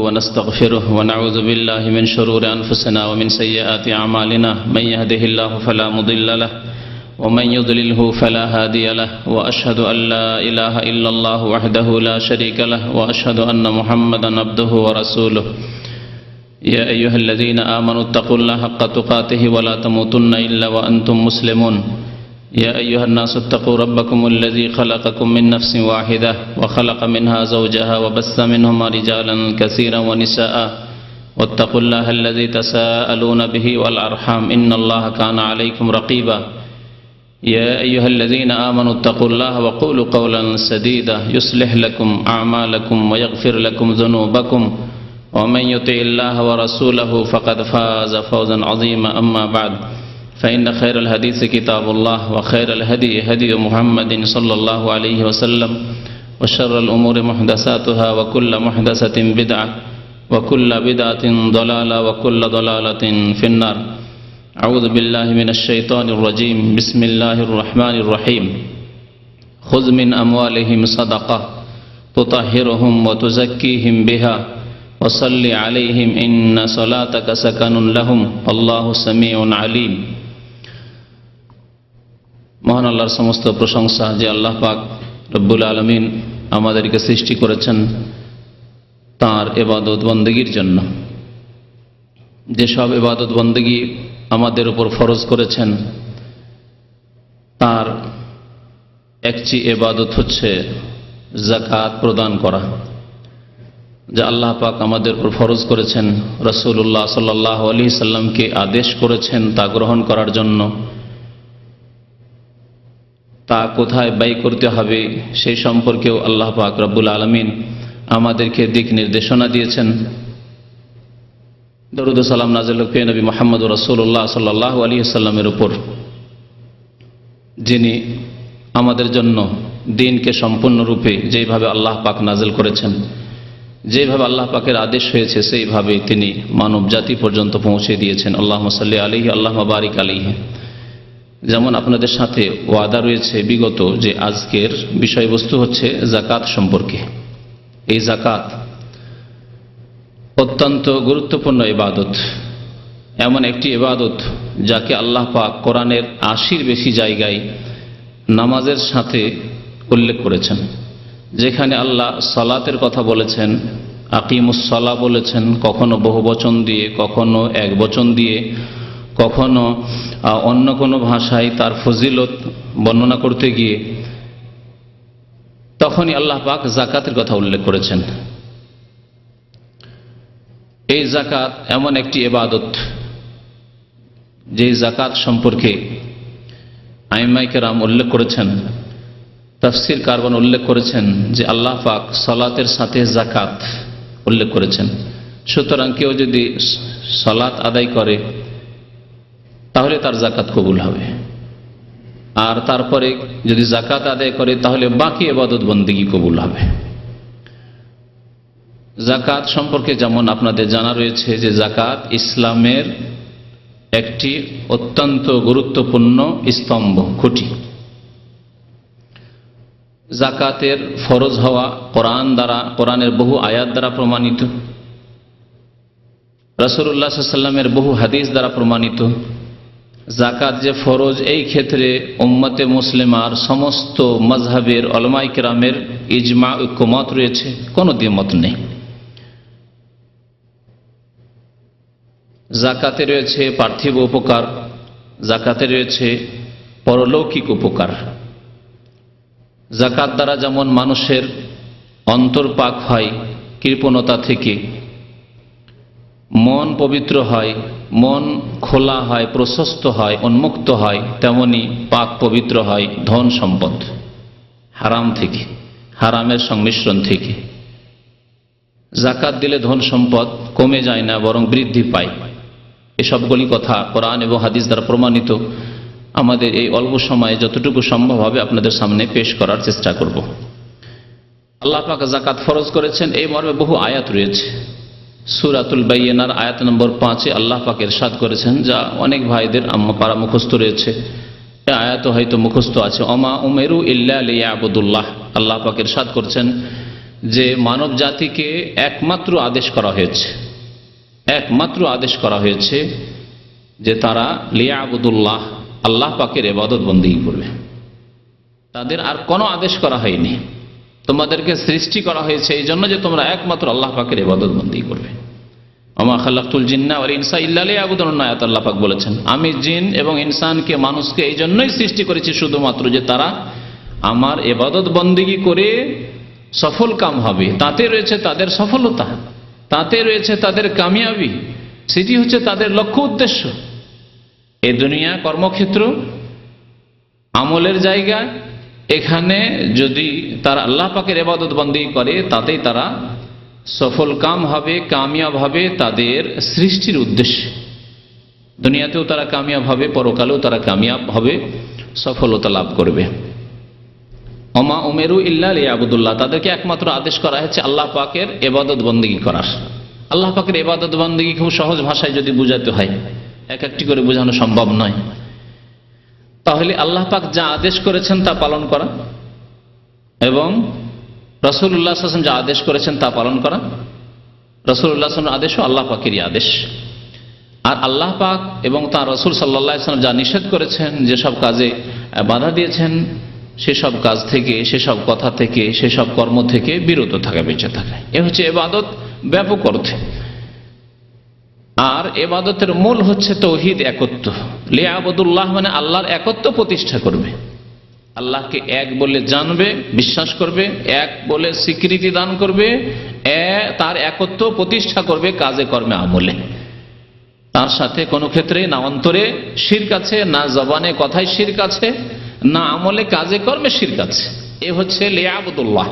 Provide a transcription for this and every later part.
ونستغفره ونعوذ بالله من شرور أنفسنا ومن سيئات أعمالنا من يهده الله فلا مضل له ومن يضلله فلا هادي له وأشهد أن لا إله إلا الله وحده لا شريك له وأشهد أن محمدا عبده ورسوله يا أيها الذين آمنوا اتقوا الله حق تقاته ولا تموتن إلا وأنتم مسلمون يا أيها الناس اتقوا ربكم الذي خلقكم من نفس واحدة وخلق منها زوجها وبث منهما رجالا كثيرا ونساء واتقوا الله الذي تساءلون به والأرحام إن الله كان عليكم رقيبا يا أيها الذين آمنوا اتقوا الله وقولوا قولا سديدا يصلح لكم أعمالكم ويغفر لكم ذنوبكم ومن يطع الله ورسوله فقد فاز فوزا عظيما أما بعد فإن خير الحديث كتاب الله وخير الهدي هدي محمد صلى الله عليه وسلم وشر الأمور محدثاتها وكل محدثة بدعة وكل بدعة ضلالة وكل ضلالة في النار أعوذ بالله من الشيطان الرجيم بسم الله الرحمن الرحيم خذ من أموالهم صدقة تطهرهم وتزكيهم بها وصل عليهم إن صلاتك سكن لهم الله سميع عليم। মহান আল্লাহর সমস্ত প্রশংসা যে আল্লাহ পাক রব্বুল আলামিন আমাদেরকে সৃষ্টি করেছেন তাঁর ইবাদত বন্দেগীর জন্য। যেসব ইবাদত বন্দেগী আমাদের উপর ফরজ করেছেন তার একটি ইবাদত হচ্ছে যাকাত প্রদান করা, যা আল্লাহ পাক আমাদের উপর ফরজ করেছেন, রাসূলুল্লাহ সাল্লাল্লাহু আলাইহি সাল্লামকে আদেশ করেছেন তা গ্রহণ করার জন্য। তা কোথায় ব্যয় করতে হবে সেই সম্পর্কেও আল্লাহ পাক রব্বুল আলামিন আমাদেরকে দিক নির্দেশনা দিয়েছেন। দরুদ ও সালাম নাযিল হোক নবী মুহাম্মদ রাসূলুল্লাহ সাল্লাল্লাহু আলাইহি সাল্লামের উপর, যিনি আমাদের জন্য দ্বীনকে সম্পূর্ণরূপে যেইভাবে আল্লাহ পাক নাযিল করেছেন, যেভাবে আল্লাহ পাকের আদেশ হয়েছে সেইভাবে তিনি মানব জাতি পর্যন্ত পৌঁছে দিয়েছেন। আল্লাহুম্মা সাল্লি আলাইহি আল্লাহুম্মা বারিক আলাইহি। যেমন আপনাদের সাথে ওয়াদা রয়েছে বিগত যে আজকের বিষয়বস্তু হচ্ছে যাকাত সম্পর্কে। এই যাকাত অত্যন্ত গুরুত্বপূর্ণ ইবাদত, এমন একটি ইবাদত যাকে আল্লাহ পাক কোরআনের ৮০-র বেশি জায়গায় নামাজের সাথে উল্লেখ করেছেন। যেখানে আল্লাহ সালাতের কথা বলেছেন, আকিমুস সালাহ বলেছেন, কখনো বহুবচন দিয়ে, কখনো এক বচন দিয়ে, কখনো অন্য কোনো ভাষায় তার ফজিলত বর্ণনা করতে গিয়ে তখনই আল্লাহ পাক যাকাতের কথা উল্লেখ করেছেন। এই যাকাত এমন একটি ইবাদত যে যাকাত সম্পর্কে আইম্মায়ে কেরাম উল্লেখ করেছেন, তাফসীর কারবান উল্লেখ করেছেন যে আল্লাহ পাক সালাতের সাথে যাকাত উল্লেখ করেছেন। সুতরাং কেউ যদি সালাত আদায় করে তাহলে তার যাকাত কবুল হবে, আর তারপরে যদি যাকাত আদায় করে তাহলে বাকি ইবাদত বন্দেগী কবুল হবে। যাকাত সম্পর্কে যেমন আপনাদের জানা রয়েছে যে যাকাত ইসলামের একটি অত্যন্ত গুরুত্বপূর্ণ স্তম্ভ, খুঁটি। যাকাতের ফরজ হওয়া কোরআনের বহু আয়াত দ্বারা প্রমাণিত, রাসূলুল্লাহ সাল্লাল্লাহু আলাইহি ওয়াসাল্লামের বহু হাদিস দ্বারা প্রমাণিত। যাকাত যে ফরজ এই ক্ষেত্রে উম্মতে মুসলিমার সমস্ত মাযহাবের উলামায়ে কেরামের ইজমা, ঐক্যমত রয়েছে, কোনো দ্বিমত নেই। যাকাতে রয়েছে পার্থিব উপকার, যাকাতে রয়েছে পরলৌকিক উপকার। যাকাত দ্বারা যেমন মানুষের অন্তর পাক হয় কৃপণতা থেকে, মন পবিত্র হয়, মন খোলা হয়, প্রশস্ত হয়, উন্মুক্ত হয়, তেমনি পাক পবিত্র হয় ধন সম্পদ হারাম থেকে, হারামের সংমিশ্রণ থেকে। যাকাত দিলে ধন সম্পদ কমে যায় না, বরং বৃদ্ধি পায়। এসবগুলি কথা কোরআন এবং হাদিস দ্বারা প্রমাণিত। আমাদের এই অল্প সময়ে যতটুকু সম্ভব হবে আপনাদের সামনে পেশ করার চেষ্টা করব। আল্লাহ পাক যাকাত ফরজ করেছেন এই মর্মে বহু আয়াত রয়েছে। সূরাতুল বাইয়িনার আয়াত নম্বর 5-এ আল্লাহ পাক ইরশাদ করেছেন, যা অনেক ভাইদের পারা মুখস্থ রয়েছে, এই আয়াত হয়তো মুখস্থ আছে, ওমা উমিরু ইল্লা লিয়াবুদুল্লাহ। আল্লাহ পাক ইরশাদ করছেন যে মানব জাতিকে একমাত্র আদেশ করা হয়েছে যে তারা লিয়াবুদুল্লাহ, আল্লাহ পাকের ইবাদত বন্দেগী করবে। তাদের আর কোনো আদেশ করা হয়নি। তোমাদেরকে সৃষ্টি করা হয়েছে এই জন্য যে তোমরা একমাত্র আল্লাহ পাকের ইবাদত বন্দেগী করবে। ওমা খালাকতুল জিন্না ওয়াল ইনসা ইল্লা লিয়াবুদুন, আয়াত আল্লাহ পাক বলেছেন, আমি জিন এবং ইনসানকে, মানুষকে এই জন্যই সৃষ্টি করেছি শুধুমাত্র যে তারা আমার ইবাদত বন্দেগী করে সফল কাম হবে। তাতে রয়েছে তাদের সফলতা, তাতে রয়েছে তাদের কামিয়াবি, সেটি হচ্ছে তাদের লক্ষ্য উদ্দেশ্য। এ দুনিয়া কর্মক্ষেত্র, আমলের জায়গা, এখানে যদি তারা আল্লাহ পাকের ইবাদত বন্দেগী করে তাতেই তারা সফল কাম হবে, কামিয়াব হবে তাদের সৃষ্টির উদ্দেশ্যে। দুনিয়াতেও তারা কামিয়াব হবে, পরকালেও তারা কামিয়াব হবে, সফলতা লাভ করবে। ওমা উমেরু ইল্লা লিয়াবুদুল্লাহ, তাদেরকে একমাত্র আদেশ করা হয়েছে আল্লাহ পাকের ইবাদত বন্দেগী করার। আল্লাহ পাকের ইবাদত বন্দেগী খুব সহজ ভাষায় যদি বুঝাতে হয়, এক একটি করে বোঝানো সম্ভব নয়। তাহলে আল্লাহ পাক যা আদেশ করেছেন তা পালন করা, এবং রাসূলুল্লাহ সাল্লাল্লাহু আলাইহি ওয়াসাল্লাম যা আদেশ করেছেন তা পালন করা। রাসূলুল্লাহ সাল্লাল্লাহু আলাইহি ওয়াসাল্লামের আদেশও আল্লাহ পাকেরই আদেশ। আর আল্লাহ পাক এবং তার রাসূল সাল্লাল্লাহু আলাইহি ওয়াসাল্লাম যা নিষেধ করেছেন, যেসব কাজে বাধা দিয়েছেন, সেসব কাজ থেকে, সেসব কথা থেকে, সেসব কর্ম থেকে বিরত থাকা, বেঁচে থাকা, এ হচ্ছে ইবাদত ব্যাপক অর্থে। আর ইবাদতের মূল হচ্ছে তাওহীদ, একত্ব। লিয়াবুদুল্লাহ মানে আল্লাহর একত্ব প্রতিষ্ঠা করবে, আল্লাহকে এক বলে জানবে, বিশ্বাস করবে, এক বলে স্বীকৃতি দান করবে, তার একত্ব প্রতিষ্ঠা করবে কাজে কর্মে আমলে। তার সাথে কোনো ক্ষেত্রে না অন্তরে শিরক আছে, না জবানে কথায় শিরক আছে, না আমলে কাজে কর্মে শিরক আছে। এ হচ্ছে লিয়াবুদুল্লাহ,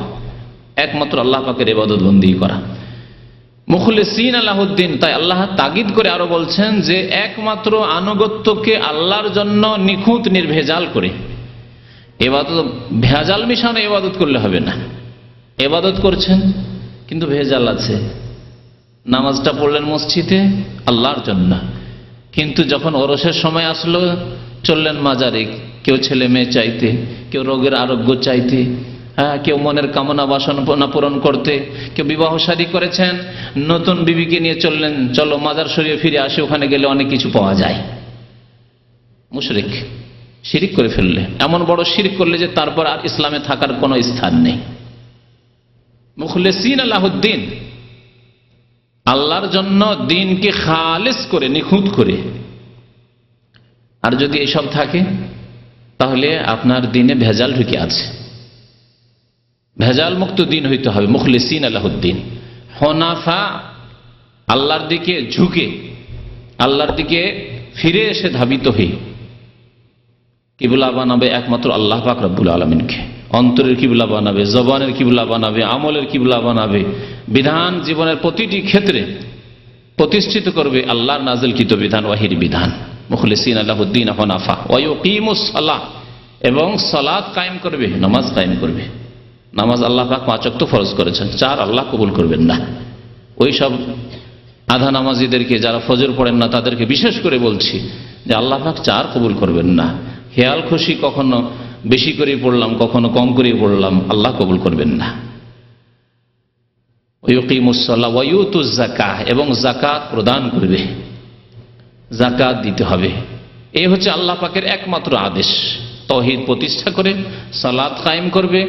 একমাত্র আল্লাহ পাকের ইবাদত বন্দেগী করা। মুখলিসিন লাহুদ্দিন, তাই আল্লাহ তাগিদ করে আরো বলছেন যে একমাত্র আনুগত্যকে আল্লাহর জন্য নিখুঁত নির্ভেজাল করে। ইবাদত ভেজাল মিশানো ইবাদত করলে হবে না। ইবাদত করছেন কিন্তু ভেজাল আছে। নামাজটা পড়লেন মসজিদে আল্লাহর জন্য, কিন্তু যখন ওরসের সময় আসলো চললেন মাজারে, কেউ ছেলে মেয়ে চাইতে, কেউ রোগের আরোগ্য চাইতে, কেউ মনের কামনা বাসনা পূরণ করতে, কেউ বিবাহ শাদী করেছেন, নতুন বিবিকে নিয়ে চললেন, চলো মাজার শরীফে ফিরে আসে, ওখানে গেলে অনেক কিছু পাওয়া যায়। মুশরিক, শিরিক করে ফেললে, এমন বড় শিরিক করলে যে তারপর আর ইসলামে থাকার কোনো স্থান নেই। মুখলিসিন লাহুদ্দিন, আল্লাহর জন্য দ্বীনকে খালিস করে, নিখুঁত করে। আর যদি এসব থাকে তাহলে আপনার দ্বীনে ভেজাল ঢুকে আছে। ভেজাল মুক্ত দ্বীন হইতে হবে। মুখলিসিন লাহুদ্দিন, হুনাফা, আল্লাহর দিকে ঝুঁকে, আল্লাহর দিকে ফিরে এসে ধাবিত হয়ে কিবলা বানাবে একমাত্র আল্লাহ পাক রব্বুল আলামিনকে। অন্তরের কিবলা বানাবে, জবানের কিবলা বানাবে, আমলের কিবলা বানাবে, বিধান জীবনের প্রতিটি ক্ষেত্রে প্রতিষ্ঠিত করবে আল্লাহর নাযিলকৃত বিধান, ওয়াহির বিধান। মুখলিসিন লাহুদ্দিন হুনাফা ওয়া ইউকিমুস সালাহ, এবং সালাত কায়েম করবে, নামাজ কায়েম করবে। নামাজ আল্লাহ পাক 5 ওয়াক্ত ফরজ করেছেন, 4 আল্লাহ কবুল করবেন না। ওই সব আধা নামাজিদেরকে, যারা ফজর পড়েন না, তাদেরকে বিশেষ করে বলছি যে আল্লাহ পাক 4 কবুল করবেন না। খেয়াল খুশি কখনো বেশি করে পড়লাম, কখনো কম করে পড়লাম, আল্লাহ কবুল করবেন না। ইউকিমুস সালাহ ওয়া ইউতুজ যাকাহ, এবং যাকাত প্রদান করবে, যাকাত দিতে হবে। এই হচ্ছে আল্লাহ পাকের একমাত্র আদেশ। তাওহীদ প্রতিষ্ঠা করে সালাত কায়েম করবে,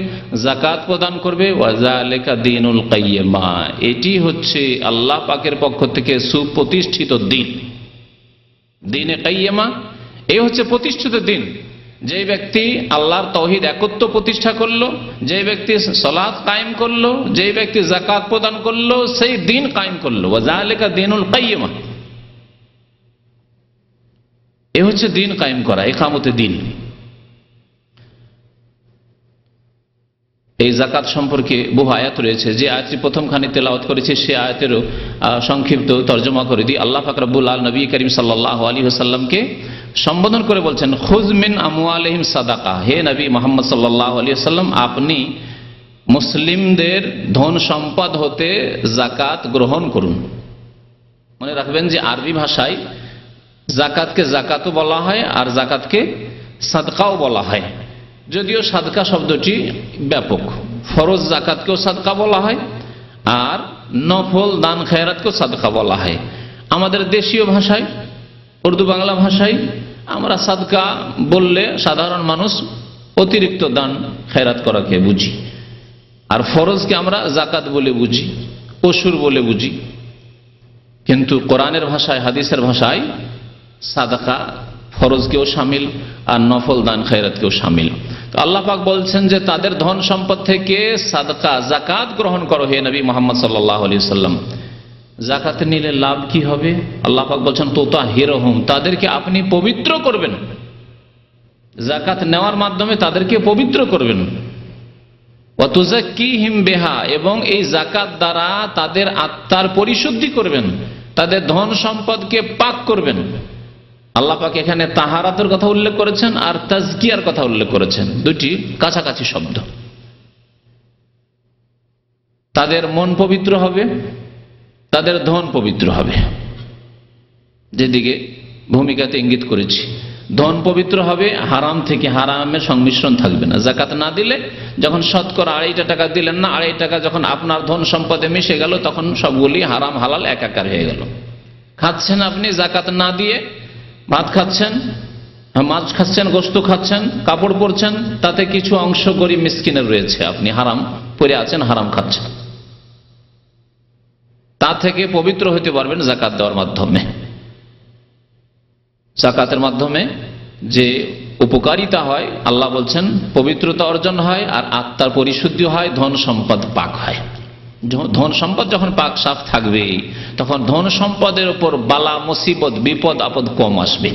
যাকাত প্রদান করবে। ওয়া যালিকা দীনুল কাইয়্যিমা, এটি হচ্ছে আল্লাহ পাকের পক্ষ থেকে সুপ্রতিষ্ঠিত দ্বীন। দ্বীনে কাইয়্যিমা, এই হচ্ছে প্রতিষ্ঠিত দ্বীন। যে ব্যক্তি আল্লাহর তাওহীদ একত্ব প্রতিষ্ঠা করলো, যে ব্যক্তি সালাত কায়েম করলো, যে ব্যক্তি যাকাত প্রদান করলো, সেই দ্বীন কায়েম করলো। ওয়া যালিকা দীনুল কাইয়্যিমা, এই হচ্ছে দ্বীন কায়েম করা, ইকামতে দ্বীন। এই যাকাত সম্পর্কে বহু আয়াত রয়েছে। যে আয়াতটি প্রথমখানে তেলাওয়াত করেছে সে আয়াতেরও সংক্ষিপ্ত তর্জমা করে দিই। আল্লাহ পাক রব্বুল আলামিন নবী করিম সাল্লাল্লাহু আলাইহি ওয়াসাল্লামকে সম্বোধন করে বলছেন, খুয মিন আমওয়ালিহিম সাদাকা, হে নবী মুহাম্মদ সাল্লাল্লাহু আলাইহি ওয়াসাল্লাম, আপনি মুসলিমদের ধন সম্পদ হতে যাকাত গ্রহণ করুন। মনে রাখবেন যে আরবি ভাষায় যাকাতকে যাকাতও বলা হয় আর যাকাতকে সাদকাও বলা হয়, যদিও সাদকা শব্দটি ব্যাপক। ফরজ জাকাতকেও সাদকা বলা হয় আর নফল দান খায়রাতকেও সাদকা বলা হয়। আমাদের দেশীয় ভাষায়, উর্দু বাংলা ভাষায় আমরা সাদকা বললে সাধারণ মানুষ অতিরিক্ত দান খায়রাত করাকে বুঝি, আর ফরজকে আমরা জাকাত বলে বুঝি, পশুর বলে বুঝি। কিন্তু কোরআনের ভাষায়, হাদিসের ভাষায় সাদাকা ফরজকেও শামিল আর নফল দান খায়রাতকেও শামিল। তো আল্লাহ পাক বলছেন যে তাদের ধন সম্পদ থেকে সাদাকা জাকাত গ্রহণ করো হে নবী মুহাম্মদ সাল্লাল্লাহু আলাইহি সাল্লাম। জাকাত নিলে লাভ কি হবে? আল্লাহ পাক বলছেন তুতাহিরুহুম, তাদেরকে আপনি পবিত্র করবেন। জাকাত নেওয়ার মাধ্যমে তাদেরকে পবিত্র করবেন। ওয়া তুযাক্কিহিম বিহা, এবং এই জাকাত দ্বারা তাদের আত্মার পরিশুদ্ধি করবেন, তাদের ধন সম্পদকে পাক করবেন। আল্লাহ পাক এখানে তাহারাতের কথা উল্লেখ করেছেন আর তাজকিয়ার কথা উল্লেখ করেছেন, দুটি কাছাকাছি শব্দ। তাদের মন পবিত্র হবে, তাদের ধন পবিত্র হবে, যেদিকে ভূমিকাতে ইঙ্গিত করেছি। ধন পবিত্র হবে, হারাম থেকে, হারামের সংমিশ্রণ থাকবে না। জাকাত না দিলে, যখন শতকরা 2.5 টাকা দিলেন না, 2.5 টাকা যখন আপনার ধন সম্পদে মিশে গেল, তখন সবগুলি হারাম হালাল একাকার হয়ে গেল। খাচ্ছেন আপনি জাকাত না দিয়ে, ভাত খাচ্ছেন, মাছ খাচ্ছেন, গোশত খাচ্ছেন, কাপড় পরছেন, তাতে কিছু অংশ গরিব মিসকিনের রয়েছে, আপনি হারাম পরে আছেন, হারাম খাচ্ছেন। তা থেকে পবিত্র হতে পারবেন জাকাত দেওয়ার মাধ্যমে। জাকাতের মাধ্যমে যে উপকারিতা হয়, আল্লাহ বলছেন পবিত্রতা অর্জন হয় আর আত্মার পরিশুদ্ধি হয়, ধন সম্পদ পাক হয়। ধন সম্পদ যখন পাক সাফ থাকবে, তখন ধন সম্পদের উপর বালা মুসিবত, বিপদ আপদ কম আসবে।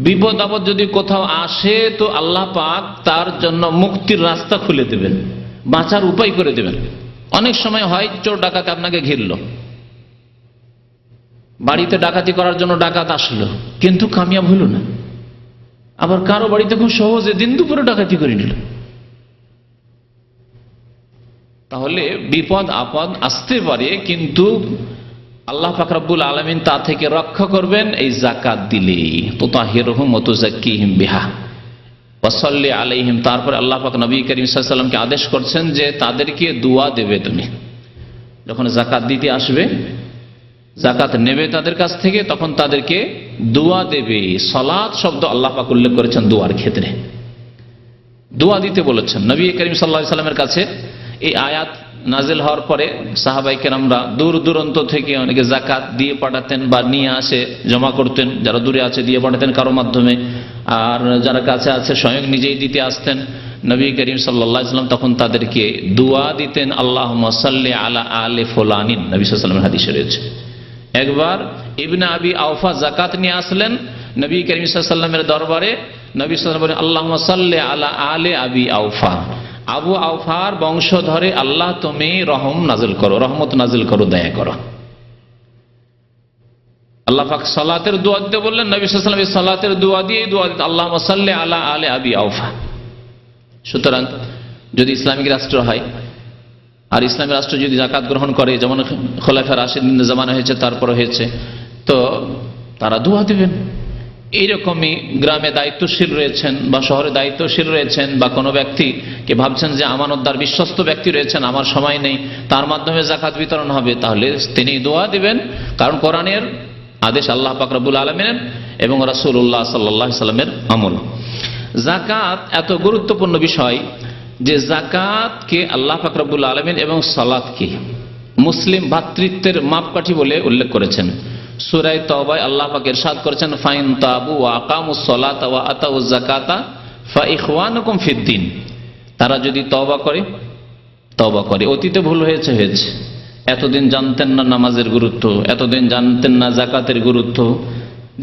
বিপদ আপদ যদি কোথাও আসে, তো আল্লাহ পাক তার জন্য মুক্তির রাস্তা খুলে দেবেন, বাঁচার উপায় করে দেবেন। অনেক সময় হয় চোর ডাকাত আপনাকে ঘিরলো, বাড়িতে ডাকাতি করার জন্য ডাকাত আসলো, কিন্তু কামিয়াব হলো না। আবার কারো বাড়িতে খুব সহজে দিন দুপুরে ডাকাতি করে নিল। তাহলে বিপদ আপদ আসতে পারে, কিন্তু আল্লাহ পাক রব্বুল আলামিন তা থেকে রক্ষা করবেন এই জাকাত দিলে। তুতাহিরুহুম ওয়া তুযাক্কিহিম বিহা ওয়া সাল্লি আলাইহিম। তারপরে আল্লাহ পাক নবী করিম সাল্লাল্লাহু আলাইহি ওয়াসাল্লামকে আদেশ করছেন যে তাদেরকে দোয়া দেবে। তুমি যখন জাকাত দিতে আসবে, জাকাত নেবে তাদের কাছ থেকে, তখন তাদেরকে দোয়া দেবে। সালাত শব্দ আল্লাহ পাক উল্লেখ করেছেন দোয়ার ক্ষেত্রে, দোয়া দিতে বলেছেন। নবী করিম সাল্লাল্লাহু আলাইহি ওয়াসাল্লামের কাছে এই আয়াত নাজিল হওয়ার পরে সাহাবায়ে কেরামরা দূর দূরান্ত থেকে অনেকে জাকাত দিয়ে পাঠাতেন বা নিয়ে আসে জমা করতেন, যারা দূরে আছে দিয়ে পাঠাতেন কারো মাধ্যমে, আর যারা কাছে আছে স্বয়ং নিজেই দিতে আসতেন। নবী করিম সাল্লাল্লাহু আলাইহি ওয়াসাল্লাম তখন তাদেরকে দোয়া দিতেন, আল্লাহুম্মা সাল্লি আলা আলি ফুলানিন, নবী সাল্লাল্লাহু আলাইহি ওয়াসাল্লামের হাদিসে রয়েছে। একবার ইবনে আবি আওফা জাকাত নিয়ে আসলেন নবী করিম সাল্লাল্লাহু আলাইহি ওয়াসাল্লামের দরবারে। নবী সাল্লাল্লাহু আলাইহি ওয়াসাল্লাম বলেন, আল্লাহুম্মা সাল্লি আলা আলি আবি আওফা, আবু আওফার বংশধরে আল্লাহ তুমি রহম নাজিল করো, রহমত নাজিল করো, দয়া করো। আল্লাহ পাক সালাতের দোয়া দিতে বললেন, নবী সাল্লাল্লাহু আলাইহি ওয়াসাল্লাম সালাতের দোয়া দিয়ে দোয়া দিতে, আল্লাহুম্মা সাল্লি আলা আলি আবি আওফা। সুতরাং যদি ইসলামিক রাষ্ট্র হয় আর ইসলামী রাষ্ট্র যদি জাকাত গ্রহণ করে, যেমন খোলাফায়ে রাশিদিনের জামানা হয়েছে, তারপর হয়েছে, তো তারা দোয়া দেবেন। এইরকমই গ্রামে দায়িত্বশীল রয়েছেন বা শহরে দায়িত্বশীল রয়েছেন, বা কোনো ব্যক্তিকে ভাবছেন যে আমানতদার বিশ্বস্ত ব্যক্তি রয়েছেন, আমার সময় নেই, তার মাধ্যমে জাকাত বিতরণ হবে, তাহলে তিনি দোয়া দিবেন। কারণ কোরআনের আদেশ আল্লাহ পাক রব্বুল আলামিনের এবং রাসূলুল্লাহ সাল্লাল্লাহু আলাইহি ওয়াসাল্লামের আমল। জাকাত এত গুরুত্বপূর্ণ বিষয় যে জাকাতকে আল্লাহ পাক রব্বুল আলামিন এবং সালাতকে মুসলিম ভ্রাতৃত্বের মাপকাঠি বলে উল্লেখ করেছেন। সূরা তাওবায় আল্লাহ পাক ইরশাদ করেছেন, ফাইন তাবু ওয়া আকামুস সালাতা ওয়া আতাউজ যাকাতা ফা ইখওয়ানুকুম ফিদ্দিন। তারা যদি তওবা করে, অতীতে ভুল হয়েছে, এতদিন জানতেন না নামাজের গুরুত্ব, এতদিন জানতেন না জাকাতের গুরুত্ব,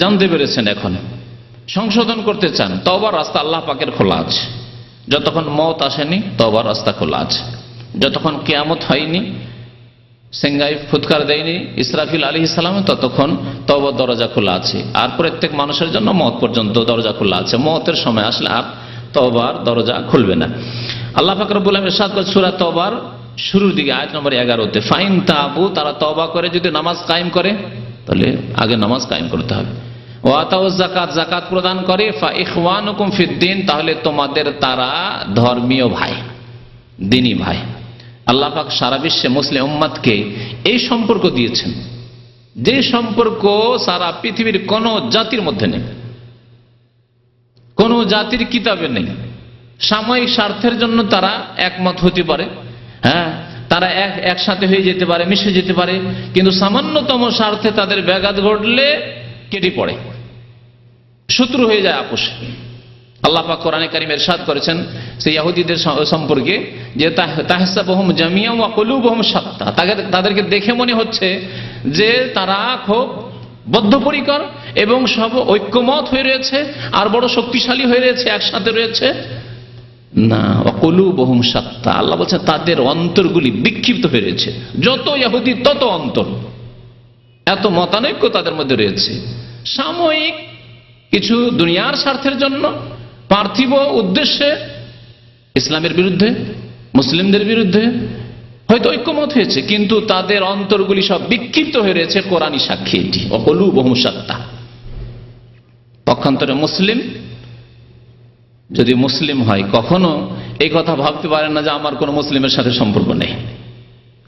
জানতে পেরেছেন, এখন সংশোধন করতে চান, তওবার রাস্তা আল্লাহ পাকের খোলা আছে। যতক্ষণ মওত আসেনি তওবার রাস্তা খোলা আছে, যতক্ষণ কিয়ামত হয়নি, সেঙ্গাই ফুৎকার দেয়নি ইসরাফিল আলাইহিস সালাম, ততক্ষণ তওবার দরজা খোলা আছে। আর প্রত্যেক মানুষের জন্য মওত পর্যন্ত দরজা খোলা আছে। মওতের সময় আসলে আর তওবার দরজা খুলবে না। আল্লাহ পাক রব্বুল আলামিন ইরশাদ করেছেন সূরা তওবার শুরুর দিকে আয়াত নম্বর 11-তে, ফাইন তাবু, তারা তওবা করে যদি নামাজ কায়েম করে, তাহলে আগে নামাজ কায়েম করতে হবে। ওয়া আতাউজ যাকাত, যাকাত প্রদান করে, ফা ইখওয়ানুকুম ফিদ্দিন, তাহলে তোমাদের তারা ধর্মীয় ভাই। দিনী ভাই। আল্লাহ পাক সারা বিশ্বে মুসলিম উম্মাতকে এই সম্পর্ক দিয়েছেন, যে সম্পর্ক সারা পৃথিবীর কোন জাতির মধ্যে নেই, কোন জাতির কিতাবে নেই। সাময়িক স্বার্থের জন্য তারা একমত হতে পারে, হ্যাঁ, তারা একসাথে হয়ে যেতে পারে, মিশে যেতে পারে, কিন্তু সামান্যতম স্বার্থে তাদের ব্যাঘাত ঘটলে কেটে পড়ে, শত্রু হয়ে যায় আপোষে। আল্লাহ পাক কোরআনে কারীমে ইরশাদ করেছেন সেই ইহুদিদের সম্পর্কে যে তাহসাবুহুম জামিআন ওয়া কুলুবুহুম শাত্তা, তাদেরকে দেখে মনে হচ্ছে যে তারা খুব বদ্ধপরিকর এবং সব ঐক্যমত হয়ে রয়েছে আর বড় শক্তিশালী হয়ে রয়েছে, একসাথে রয়েছে। না, ওয়া কুলুবুহুম শাত্তা, আল্লাহ বলছেন তাদের অন্তরগুলি বিক্ষিপ্ত হয়ে রয়েছে। যত ইহুদি তত অন্তর, এত মতানৈক্য তাদের মধ্যে রয়েছে। সাময়িক কিছু দুনিয়ার স্বার্থের জন্য, পার্থিব উদ্দেশ্যে ইসলামের বিরুদ্ধে, মুসলিমদের বিরুদ্ধে হয়তো ঐক্যমত হয়েছে, কিন্তু তাদের অন্তরগুলি সব বিক্ষিপ্ত হয়ে রয়েছে। কোরআনী সাক্ষী এটি, ওয়াকুলুবুহুম শাত্তা। পক্ষান্তরে মুসলিম যদি মুসলিম হয়, কখনো এই কথা ভাবতে পারে না যে আমার কোনো মুসলিমের সাথে সম্পর্ক নেই।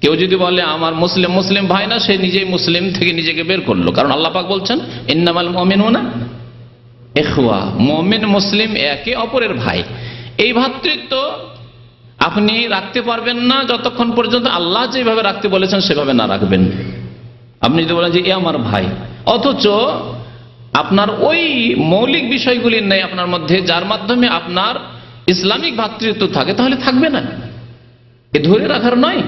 কেউ যদি বলে আমার মুসলিম ভাই না, সে নিজেই মুসলিম থেকে নিজেকে বের করলো। কারণ আল্লাহ পাক বলছেন ইন্নামাল মুমিনুনা ইখওয়া, মুমিন মুসলিম একে অপরের ভাই। এই ভ্রাতৃত্ব আপনি রাখতে পারবেন না যতক্ষণ পর্যন্ত আল্লাহ যেভাবে রাখতে বলেছেন সেভাবে না রাখবেন। আপনি যদি বলেন যে এ আমার ভাই, অথচ আপনার ওই মৌলিক বিষয়গুলি নেই আপনার মধ্যে যার মাধ্যমে আপনার ইসলামিক ভ্রাতৃত্ব থাকে, তাহলে থাকবে না। এ ধরে রাখার নয়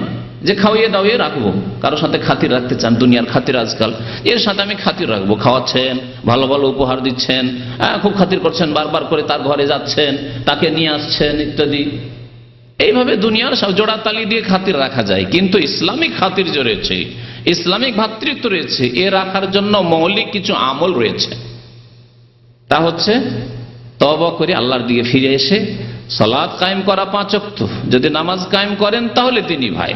যে খাওয়িয়ে দাওয়িয়ে রাখবো, কারোর সাথে খাতির রাখতে চান, দুনিয়ার খাতির আজকাল, এর সাথে আমি খাতির রাখবো। খাওয়াচ্ছেন, ভালো ভালো উপহার দিচ্ছেন, খুব খাতির করছেন, বারবার করে তার ঘরে যাচ্ছেন, তাকে নিয়ে আসছেন ইত্যাদি। এইভাবে দুনিয়ার সব জোড়াতালি দিয়ে খাতির রাখা যায়, কিন্তু ইসলামিক খাতির যে রয়েছে, ইসলামিক ভ্রাতৃত্ব রয়েছে, এ রাখার জন্য মৌলিক কিছু আমল রয়েছে। তা হচ্ছে তওবা করে আল্লাহর দিকে ফিরে এসে সালাত কায়েম করা 5 ওয়াক্ত। যদি নামাজ কায়েম করেন তাহলে তিনি ভাই,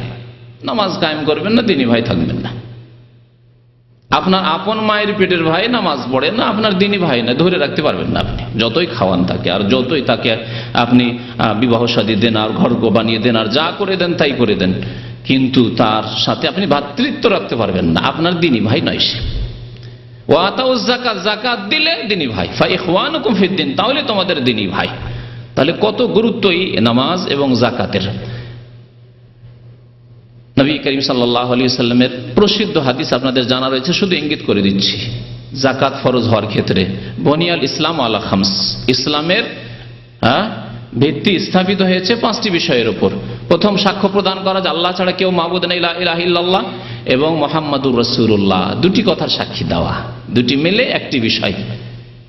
নামাজ কায়েম করবেন না তিনি ভাই থাকবেন না। আপনার আপন মায়ের পেটের ভাই নামাজ পড়ে না, আপনার দিনী ভাই না, ধরে রাখতে পারবেন না আপনি, যতই খাওয়ান তাকে আর যতই তাকে আপনি বিবাহ শাদী দেন আর ঘর বানিয়ে দেন আর যা করে দেন তাই করে দেন, কিন্তু তার সাথে আপনি ভ্রাতৃত্ব রাখতে পারবেন না, আপনার দিনী ভাই নয় সে। ওয়াতাউজ যাকাত, যাকাত দিলে দিনী ভাই, ফা ইখওয়ানুকুম ফিদ্দিন, তাহলে তোমাদের দিনী ভাই। তাহলে কত গুরুত্বই নামাজ এবং যাকাতের। নবী করিম সাল্লাল্লাহু আলাইহি ওয়াসাল্লামের প্রসিদ্ধ হাদিস আপনাদের জানা রয়েছে, শুধু ইঙ্গিত করে দিচ্ছি। যাকাত ফরজ হওয়ার ক্ষেত্রে বনিয়াল ইসলাম আলা খামস, ইসলামের ভিত্তি স্থাপিত হয়েছে 5টি বিষয়ের উপর। প্রথম, সাক্ষ্য প্রদান করা যে আল্লাহ ছাড়া কেউ মাবুদ নেই, লা ইলাহা ইল্লাল্লাহ, এবং মুহাম্মাদুর রাসূলুল্লাহ, দুটি কথার সাক্ষী দেওয়া, দুটি মিলে একটি বিষয়।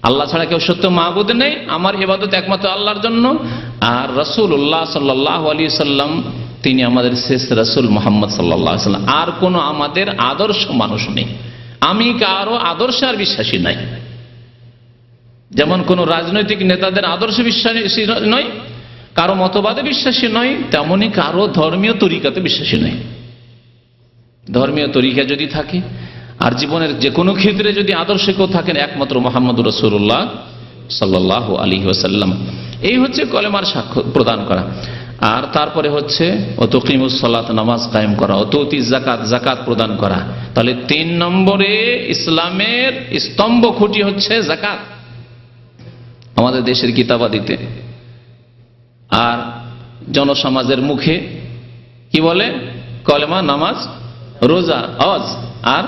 আল্লাহ ছাড়া কেউ সত্য মাবুদ নেই, আমার ইবাদত একমাত্র আল্লাহর জন্য, আর রাসূলুল্লাহ সাল্লাল্লাহু আলাইহি সাল্লাম তিনি আমাদের শেষ রাসূল মুহাম্মদ সাল্লাল্লাহু আলাইহি সাল্লাম, আর কোনো আমাদের আদর্শ মানুষ নেই। আমি কারো আদর্শে আর বিশ্বাসী নাই, যেমন কোন রাজনৈতিক নেতাদের আদর্শে বিশ্বাসী নয়, কারো মতবাদে বিশ্বাসী নয়, তেমনি কারো ধর্মীয় তরিকাতে বিশ্বাসী নয়। ধর্মীয় তরিকা যদি থাকে আর জীবনের যে কোনো ক্ষেত্রে যদি আদর্শে কেউ থাকেন, একমাত্র মুহাম্মদুর রাসূলুল্লাহ সাল্লাল্লাহু আলাইহি ওয়াসাল্লাম। এই হচ্ছে কলেমার সাক্ষ্য প্রদান করা। আর তারপরে হচ্ছে ওয়াতুকিমুস সালাত, নামাজ কায়েম করা, ওয়াতুতিজ যাকাত, যাকাত প্রদান করা। তাহলে 3 নম্বরে ইসলামের স্তম্ভ খুঁটি হচ্ছে যাকাত আমাদের দেশের কিতাবাদিতে। আর জনসমাজের মুখে কি বলে? কলেমা, নামাজ, রোজা, হজ। আর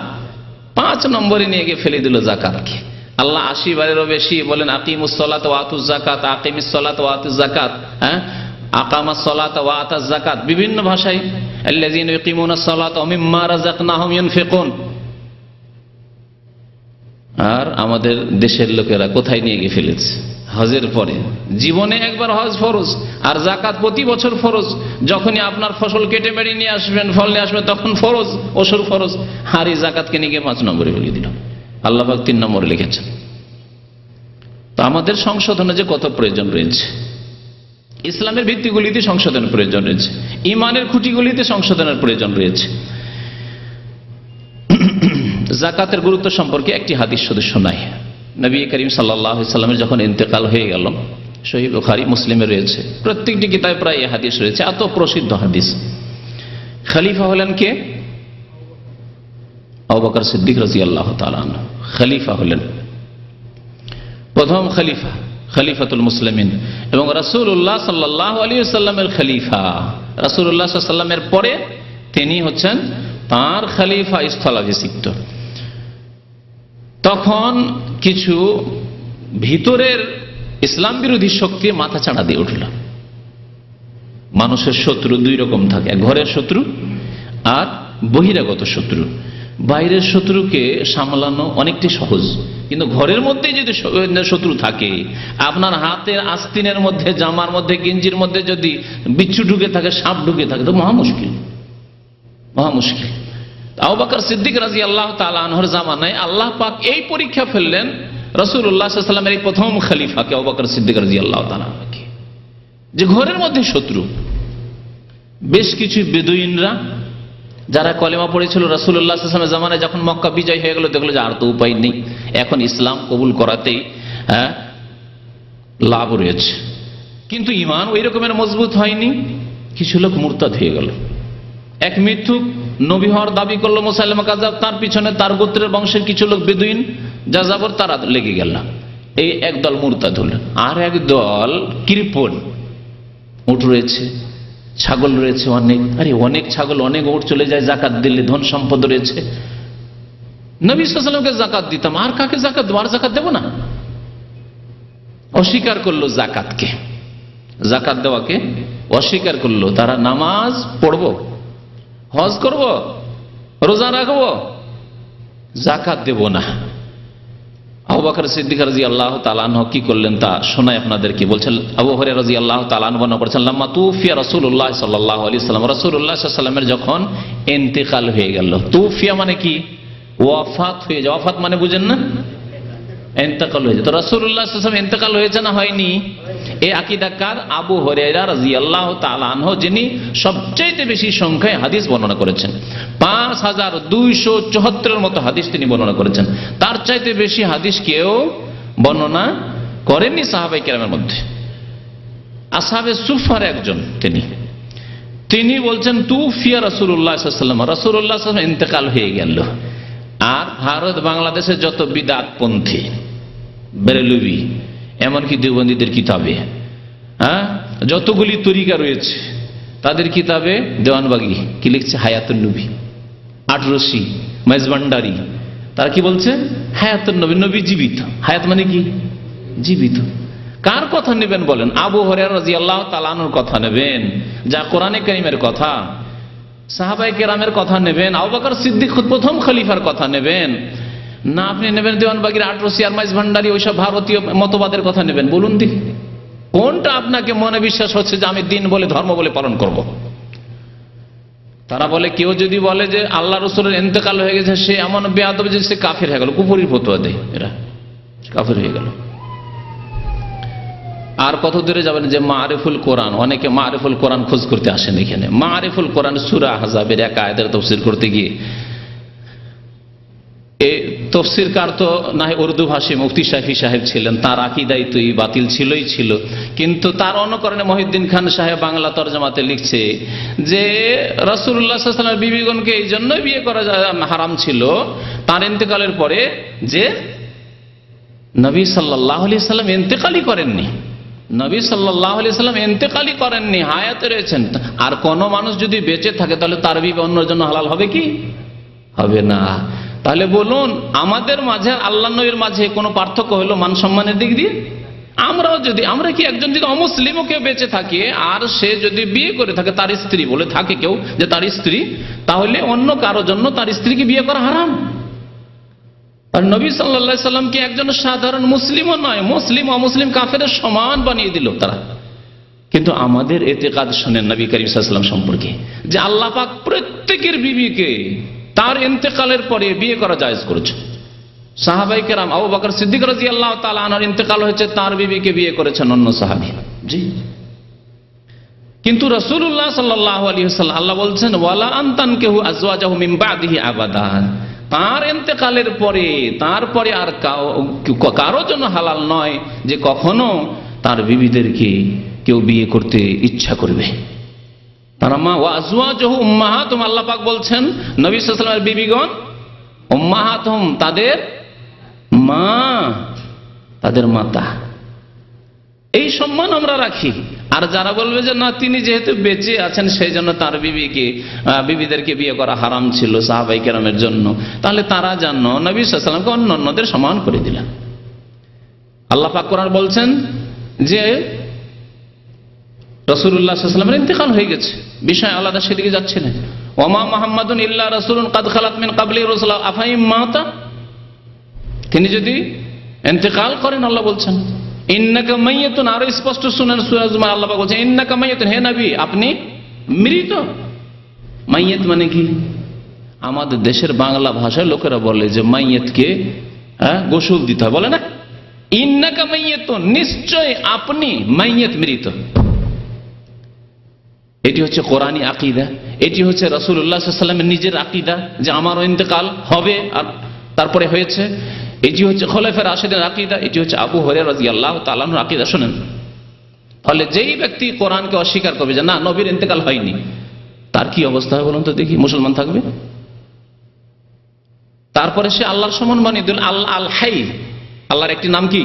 5 নম্বরে নিয়ে গিয়ে ফেলে দিল যাকাতকে। আল্লাহ 80 বারেরও বেশি বলেন আকিমুস সালাত ওয়া আতুজ যাকাত, আকিমিস সালাত ওয়া আতুজ যাকাত, আকামাস সালাত ওয়া আতাজ যাকাত, বিভিন্ন ভাষায় আল্লাযীনা ইউকিমুনাস সালাত ওয়া মিম্মা রাযাকনাহুম ইউনফিকুন। আর আমাদের দেশের লোকেরা কোথায় নিয়ে গিয়ে ফেলেছে? হজের পরে জীবনে একবার হজ ফরজ, আর যাকাত প্রতি বছর ফরজ। যখনই আপনার ফসল কেটে বেড়ে নিয়ে আসবেন, ফল নিয়ে আসবেন, তখন ফরজ, ওসুর ফরজ। আর এই যাকাতকে নিয়ে গিয়ে 5 নম্বরে ফেলে দিল। আল্লাহ পাক 3 নম্বরে লিখেছেন। তো আমাদের সংশোধনে যে কত প্রয়োজন রয়েছে, ইসলামের ভিত্তিগুলিতে সংশোধনের প্রয়োজন রয়েছে, ইমানের খুঁটিগুলিতে সংশোধনের প্রয়োজন রয়েছে। যাকাতের গুরুত্ব সম্পর্কে একটি হাদিস শুধু শোনাই। নবী করিম সাল্লাল্লাহু আলাইহি সাল্লামের যখন ইন্তেকাল হয়ে গেল, সহিহ বুখারী, মুসলিমে রয়েছে, প্রত্যেকটি কিতাবে প্রায় এই হাদিস রয়েছে, এত প্রসিদ্ধ হাদিস। খলিফা হলেন কে? আবু বকর সিদ্দিক রাদিয়াল্লাহু তাআলা আনহু খলিফা হলেন, প্রথম খলিফা, খলিফাতুল মুসলিমিন, এবং রাসূলুল্লাহ সাল্লাল্লাহু আলাইহি ওয়াসাল্লামের খলিফা। রাসূলুল্লাহ সাল্লাল্লাহু আলাইহি ওয়াসাল্লামের পরে তিনি হচ্ছেন তার খলিফা স্থলাভিষিক্ত। তখন কিছু ভিতরের ইসলাম বিরোধী শক্তি মাথা চাড়া দিয়ে উঠল। মানুষের শত্রু দুই রকম থাকে, ঘরের শত্রু আর বহিরাগত শত্রু। বাইরের শত্রুকে সামলানো অনেকটি সহজ, কিন্তু ঘরের মধ্যে যদি শত্রু থাকে, আপনার হাতের আস্তিনের মধ্যে, জামার মধ্যে, গেঞ্জির মধ্যে যদি বিচ্ছু ঢুকে থাকে, সাপ ঢুকে থাকে, তো মহা মুশকিল, মহা মুশকিল। আবু বকর সিদ্দিক রাদিয়াল্লাহু তাআলা আনহুর জামানায় আল্লাহ পাক এই পরীক্ষা ফেললেন রাসূলুল্লাহ সাল্লাল্লাহু আলাইহি ওয়াসাল্লামের এই প্রথম খলিফাকে আবু বকর সিদ্দিক রাদিয়াল্লাহু তাআলা আনহুকে, যে ঘরের মধ্যে শত্রু। বেশ কিছু বেদুইনরা যারা কলেমা পড়েছিল রাসূলুল্লাহ সাল্লাল্লাহু আলাইহি ওয়াসাল্লামের জামানায়, যখন মক্কা বিজয় হয়ে গেল, দেখলো যে আর তো উপায় নেই, এখন ইসলাম কবুল করাতেই লাভ রয়েছে, কিন্তু ঈমান ওই রকমের মজবুত হয়নি। কিছু লোক মুরতাদ হয়ে গেল। এক মিথ্যুক নবী হওয়ার দাবি করলো মুসাইলামা কাযাব, তার পিছনে তার গোত্রের বংশের কিছু লোক বেদুইন যাযাবর, তারা লেগে গেল। এই একদল মুরতাদ হল। আর এক দল কৃপণ, উট রয়েছে, ছাগল রয়েছে অনেক, আরে অনেক ছাগল, অনেক উট চলে যায়, জাকাত দিলে ধন সম্পদ রয়েছে, নবী সাল্লাল্লাহু আলাইহি ওয়াসাল্লামকে জাকাত দিতাম, আর কাকে জাকাত দেব, আর জাকাত দেব না। অস্বীকার করলো জাকাতকে, জাকাত দেওয়াকে অস্বীকার করলো। তারা নামাজ পড়বো, হজ করব, রোজা রাখবো, জাকাত দেব না। আবু বকর সিদ্দিক রাদিয়াল্লাহু তাআলা আনহু কি করলেন তা শোনাই আপনাদেরকে। বলছেন আবু হুরায়রা রাদিয়াল্লাহু তাআলা আনহু বর্ণনা করেছেন, লাম্মা তুফিয়া রাসূলুল্লাহ সাল্লাল্লাহু আলাইহি ওয়াসাল্লাম, রাসূলুল্লাহ সাল্লাল্লাহু আলাইহি ওয়াসাল্লামের যখন ইন্তেকাল হয়ে গেল। তুফিয়া মানে কি? ওয়াফাত হয়ে যাওয়া। ওয়াফাত মানে বুঝেন না? ইন্তেকাল হয়ে যায়। তো রাসূলুল্লাহ সাল্লাল্লাহু আলাইহি ওয়াসাল্লাম ইন্তেকাল হয়েছে না হয়নি? এই আকীদাকার আবু হুরায়রা রাদিয়াল্লাহু তাআলা আনহু, যিনি সবচেয়ে বেশি সংখ্যায় হাদিস বর্ণনা করেছেন, 5274 মতো হাদিস তিনি বর্ণনা করেছেন। তার চাইতে বেশি হাদিস কেউ বর্ণনা করেননি সাহাবায়ে কেরামের মধ্যে। আসহাবে সুফার একজন তিনি বলছেন তুফিয়া রাসূলুল্লাহ সাল্লাল্লাহু আলাইহি ওয়াসাল্লাম, রাসূলুল্লাহ সাল্লাল্লাহু আলাইহি ওয়াসাল্লাম ইন্তেকাল হয়ে গেল। আর ভারত বাংলাদেশে যত বিদআতপন্থী, বেরেলভি, এমনকি দেওবন্দীদের কিতাবে যতগুলি তরিকা রয়েছে, তাদের কিতাবে দেওয়ানবাগি কি লিখছে? হায়াতুন নবী, আটরশি, মেজভান্ডারি, তারা কি বলছে? হায়াতুন নবী, নবী জীবিত। হায়াত মানে কি? জীবিত। কার কথা নেবেন বলেন? আবু হুরায়রা রাদিয়াল্লাহু তাআলা আনহুর কথা নেবেন, যা কোরআনে কারীমের কথা, সাহাবায়ে কেরামের কথা নেবেন, আবু বকর সিদ্দিক প্রথম খলিফার কথা নেবেন, না আপনি নেবেন দেওয়ানবাগির আটরশি আর মাইজভান্ডারি, ওইসব ভারতীয় মতবাদের কথা নেবেন? বলুন দেখি কোনটা আপনাকে মনে বিশ্বাস হচ্ছে যে আমি দিন বলে, ধর্ম বলে পালন করব? তারা বলে, কেউ যদি বলে যে আল্লাহ রাসূলের ইন্তেকাল হয়ে গেছে, সে এমন বেয়াদব যে সে কাফের হয়ে গেল, কুফরির ফতোয়া দেয়, এরা কাফের হয়ে গেল। আর কত দূরে যাবেন যে মারিফুল কোরআন, অনেকে মারিফুল কোরআন খোঁজ করতে আসেন এখানে। মারিফুল কোরআন সূরা আহজাবের এক আয়াতের তাফসীর করতে গিয়ে, এই তাফসীরকার তো না হয় উর্দু ভাষী মুফতি শাফি সাহেব ছিলেন, তার আকীদাই তো বাতিল ছিল, কিন্তু তার অনুকরণে মহিউদ্দিন খান সাহেব বাংলা তরজমাতে লিখছে যে রাসূলুল্লাহ সাল্লাল্লাহু আলাইহি ওয়াসাল্লাম বিবিগণকে এই জন্যই বিয়ে করা হারাম ছিল তার ইন্তেকালের পরে, যে নবী সাল্লাল্লাহু আলাইহি ওয়াসাল্লাম ইন্তেকালই করেননি, নবী সাল্লাল্লাহু আলাইহি ওয়াসাল্লাম ইন্তেকালই করেননি, হায়াতে রয়েছেন। আর কোন মানুষ যদি বেঁচে থাকে তাহলে তার বিবি অন্যের জন্য হালাল হবে কি? হবে না। তাহলে বলুন, আমাদের মাঝে আল্লাহ নবীর মাঝে কোনো পার্থক্য হলো মান সম্মানের দিক দিয়ে? আমরা কি একজন যদি অমুসলিমও কেউ বেঁচে থাকে আর সে যদি বিয়ে করে থাকে, তার স্ত্রী বলে থাকে কেউ যে তার স্ত্রী, তাহলে অন্য কারোর জন্য তার স্ত্রীকে বিয়ে করা হারাম। আর নবী সাল্লাল্লাহু আলাইহি সাল্লামকে একজন সাধারণ মুসলিমও নয়, মুসলিম অমুসলিম কাফেরের সমান বানিয়ে দিল তারা। কিন্তু আমাদের ইতিকাদ শুনেন নবী করিম সাল্লাল্লাহু আলাইহি ওয়াসাল্লাম সম্পর্কে, যে আল্লাহ পাক প্রত্যেকের বিবিকে তার ইন্তেকালের পরে বিয়ে করা জায়েজ করেছে। সাহাবায়ে কেরাম, আবু বকর সিদ্দিক রাদিয়াল্লাহু তাআলা আনহুর ইন্তেকাল হয়েছে, তার বিবিকে বিয়ে করেছেন অন্য সাহাবী। জি, কিন্তু রাসূলুল্লাহ সাল্লাল্লাহু আলাইহি ওয়াসাল্লাম, আল্লাহ বলছেন ওয়ালা আনতানকিহু আজওয়াজাহু মিন বাদিহি আবাদা, তার ইন্তেকালের পরে তারপরে আর কারো জন্য হালাল নয় যে কখনো তার বিবিদেরকে কেউ বিয়ে করতে ইচ্ছা করবে। তারা মা ওয়া আজওয়াজুহু উম্মাহাতুহুম, আল্লাহ পাক বলছেন নবী সাল্লাল্লাহু আলাইহি ওয়াসাল্লামের বিবিগণ উম্মাহাতুহুম, তাদের মা, তাদের মাতা। এই সম্মান আমরা রাখি। আর যারা বলবে যে না, তিনি যেহেতু বেঁচে আছেন সেই জন্য তার বিবিদেরকে বিয়ে করা হারাম ছিল সাহাবায়ে কেরামের জন্য, তাহলে তারা যেন নবী সাল্লাল্লাহু আলাইহি ওয়াসাল্লামকে অন্যদের সমান করে দিলেন। আল্লাহ পাক কোরআন বলছেন যে রাসূলুল্লাহ সাল্লাল্লাহু আলাইহি ওয়াসাল্লামের ইন্তেকাল হয়ে গেছে, বিষয় আলাদা, সেদিকে যাচ্ছে না। ওমা মুহাম্মাদুন ইল্লা রাসূলুন কাদ খালাত মিন ক্বাবলিহি রাসূল আফাইম মাতা, তিনি যদি ইন্তেকাল করেন আল্লাহ বলছেন ইন্নাকা মাইয়াতুন, আরো স্পষ্ট শুনেন সূরা জুমার আল্লাহ পাক বলছেন ইন্নাকা মাইয়াতুন, হে নবী আপনি মৃত। মাইয়াত মানে কি? আমাদের দেশের বাংলা ভাষায় লোকেরা বলে যে মাইয়াতকে গোসল দিতে হয়, বলে না? ইন্নাকা মাইয়াতুন, নিশ্চয় আপনি মাইয়াত, মৃত। এটি হচ্ছে কোরআনী আকীদা, এটি হচ্ছে রাসূলুল্লাহ সাল্লাল্লাহু আলাইহি ওয়াসাল্লামের নিজের আকীদা যে আমারও ইন্তেকাল হবে আর তারপরে হয়েছে। এটি হচ্ছে খোলাফায়ে রাশিদিনের আকীদা, এটি হচ্ছে আবু হুরায়রা রাদিয়াল্লাহু তাআলা আনহুর আকীদা। শুনেন, তাহলে যেই ব্যক্তি কোরআনকে অস্বীকার করবে যে না নবীর ইন্তেকাল হয়নি, তার কি অবস্থা হবে বলুন তো দেখি? মুসলমান থাকবে? তারপরে সে আল্লাহর সমান বানিয়ে দিল আল হাই। আল্লাহর একটি নাম কি?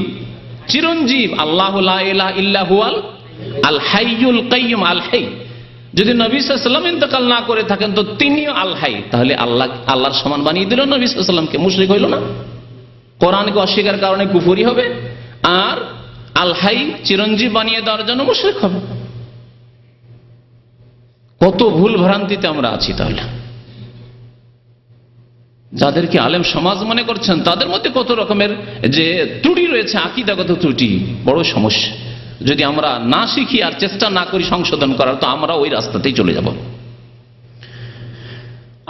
চিরঞ্জীব। আল্লাহু লা ইলাহা ইল্লা হুয়াল আল হাইয়ুল কাইয়্যুম, আল হাই। যদি নবী সাল্লাল্লাহু আলাইহি ওয়াসাল্লাম ইন্তেকাল না করে থাকেন তো তিনিও আল হাই, তাহলে আল্লাহর সমান বানিয়ে দিল নবী সাল্লাল্লাহু আলাইহি ওয়াসাল্লামকে। মুশরিক হইল না? কোরআনকে অস্বীকার কারণে কুফরি হবে, আর আল হাই চিরঞ্জীব বানিয়ে দেওয়ার জন্য মুশরিক হবে। কত ভুল ভ্রান্তিতে আমরা আছি। তাহলে যাদেরকে আলেম সমাজ মনে করছেন তাদের মধ্যে কত রকমের যে ত্রুটি রয়েছে, আকীদাগত ত্রুটি, বড় সমস্যা। যদি আমরা না শিখি আর চেষ্টা না করি সংশোধন করার, তো আমরা ওই রাস্তাতেই চলে যাব।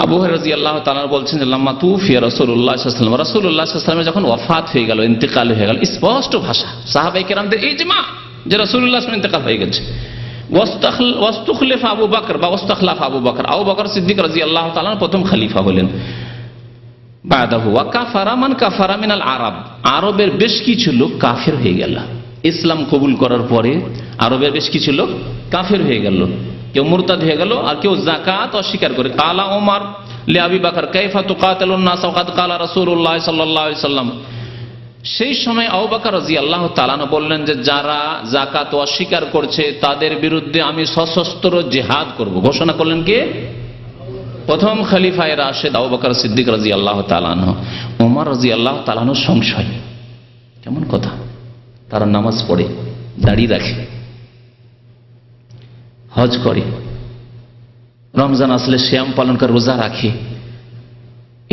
আবু হুরায়রা রাদিয়াল্লাহু তাআলা বলছেন যে লাম্মা তুফিয়া রাসূলুল্লাহ সাল্লাল্লাহু আলাইহি ওয়াসাল্লাম, রাসূলুল্লাহ সাল্লাল্লাহু আলাইহি ওয়াসাল্লাম যখন ওয়াফাত হয়ে গেল, ইন্তেকাল হয়ে গেল, স্পষ্ট ভাষা, সাহাবায়ে কেরামদের ইজমা যে রাসূলুল্লাহ সাল্লাল্লাহু আলাইহি ওয়াসাল্লাম ইন্তেকাল হয়ে গেছে। ওয়াস্তাখলাফা আবু বকর, বা ওয়াস্তাখলাফা আবু বকর, আবু বকর সিদ্দিক রাদিয়াল্লাহু তাআলা প্রথম খলিফা হলেন। বাদাহু ওয়া কাফারা মান কাফারা মিনাল আরব, আরবের বেশ কিছু লোক কাফের হয়ে গেল। ইসলাম কবুল করার পরে আরবের বেশ কিছু লোক কাফের হয়ে গেল, কেউ মুরতাদ হয়ে গেল, আর কেউ যাকাত অস্বীকার করে। কালা ওমর লি আবি বকর কাইফা তুকাতিলুন নাস ওয়া কাদ কালা রাসূলুল্লাহ সাল্লাল্লাহু আলাইহি ওয়াসাল্লাম। সেই সময় আবু বকর রাদিয়াল্লাহু তাআলা বললেন যে যারা যাকাত অস্বীকার করছে তাদের বিরুদ্ধে আমি সশস্ত্র জিহাদ করব। ঘোষণা করলেন কে? প্রথম খলিফায়ে রাশিদ আবু বকর সিদ্দিক রাদিয়াল্লাহু তাআলা আনহু। ওমর রাদিয়াল্লাহু তাআলা আনহু সংশয়, কেমন কথা, তারা নামাজ পড়ে, দাড়ি রাখে, হজ করে, রমজান আসলে সিয়াম পালন করে, রোজা রাখে,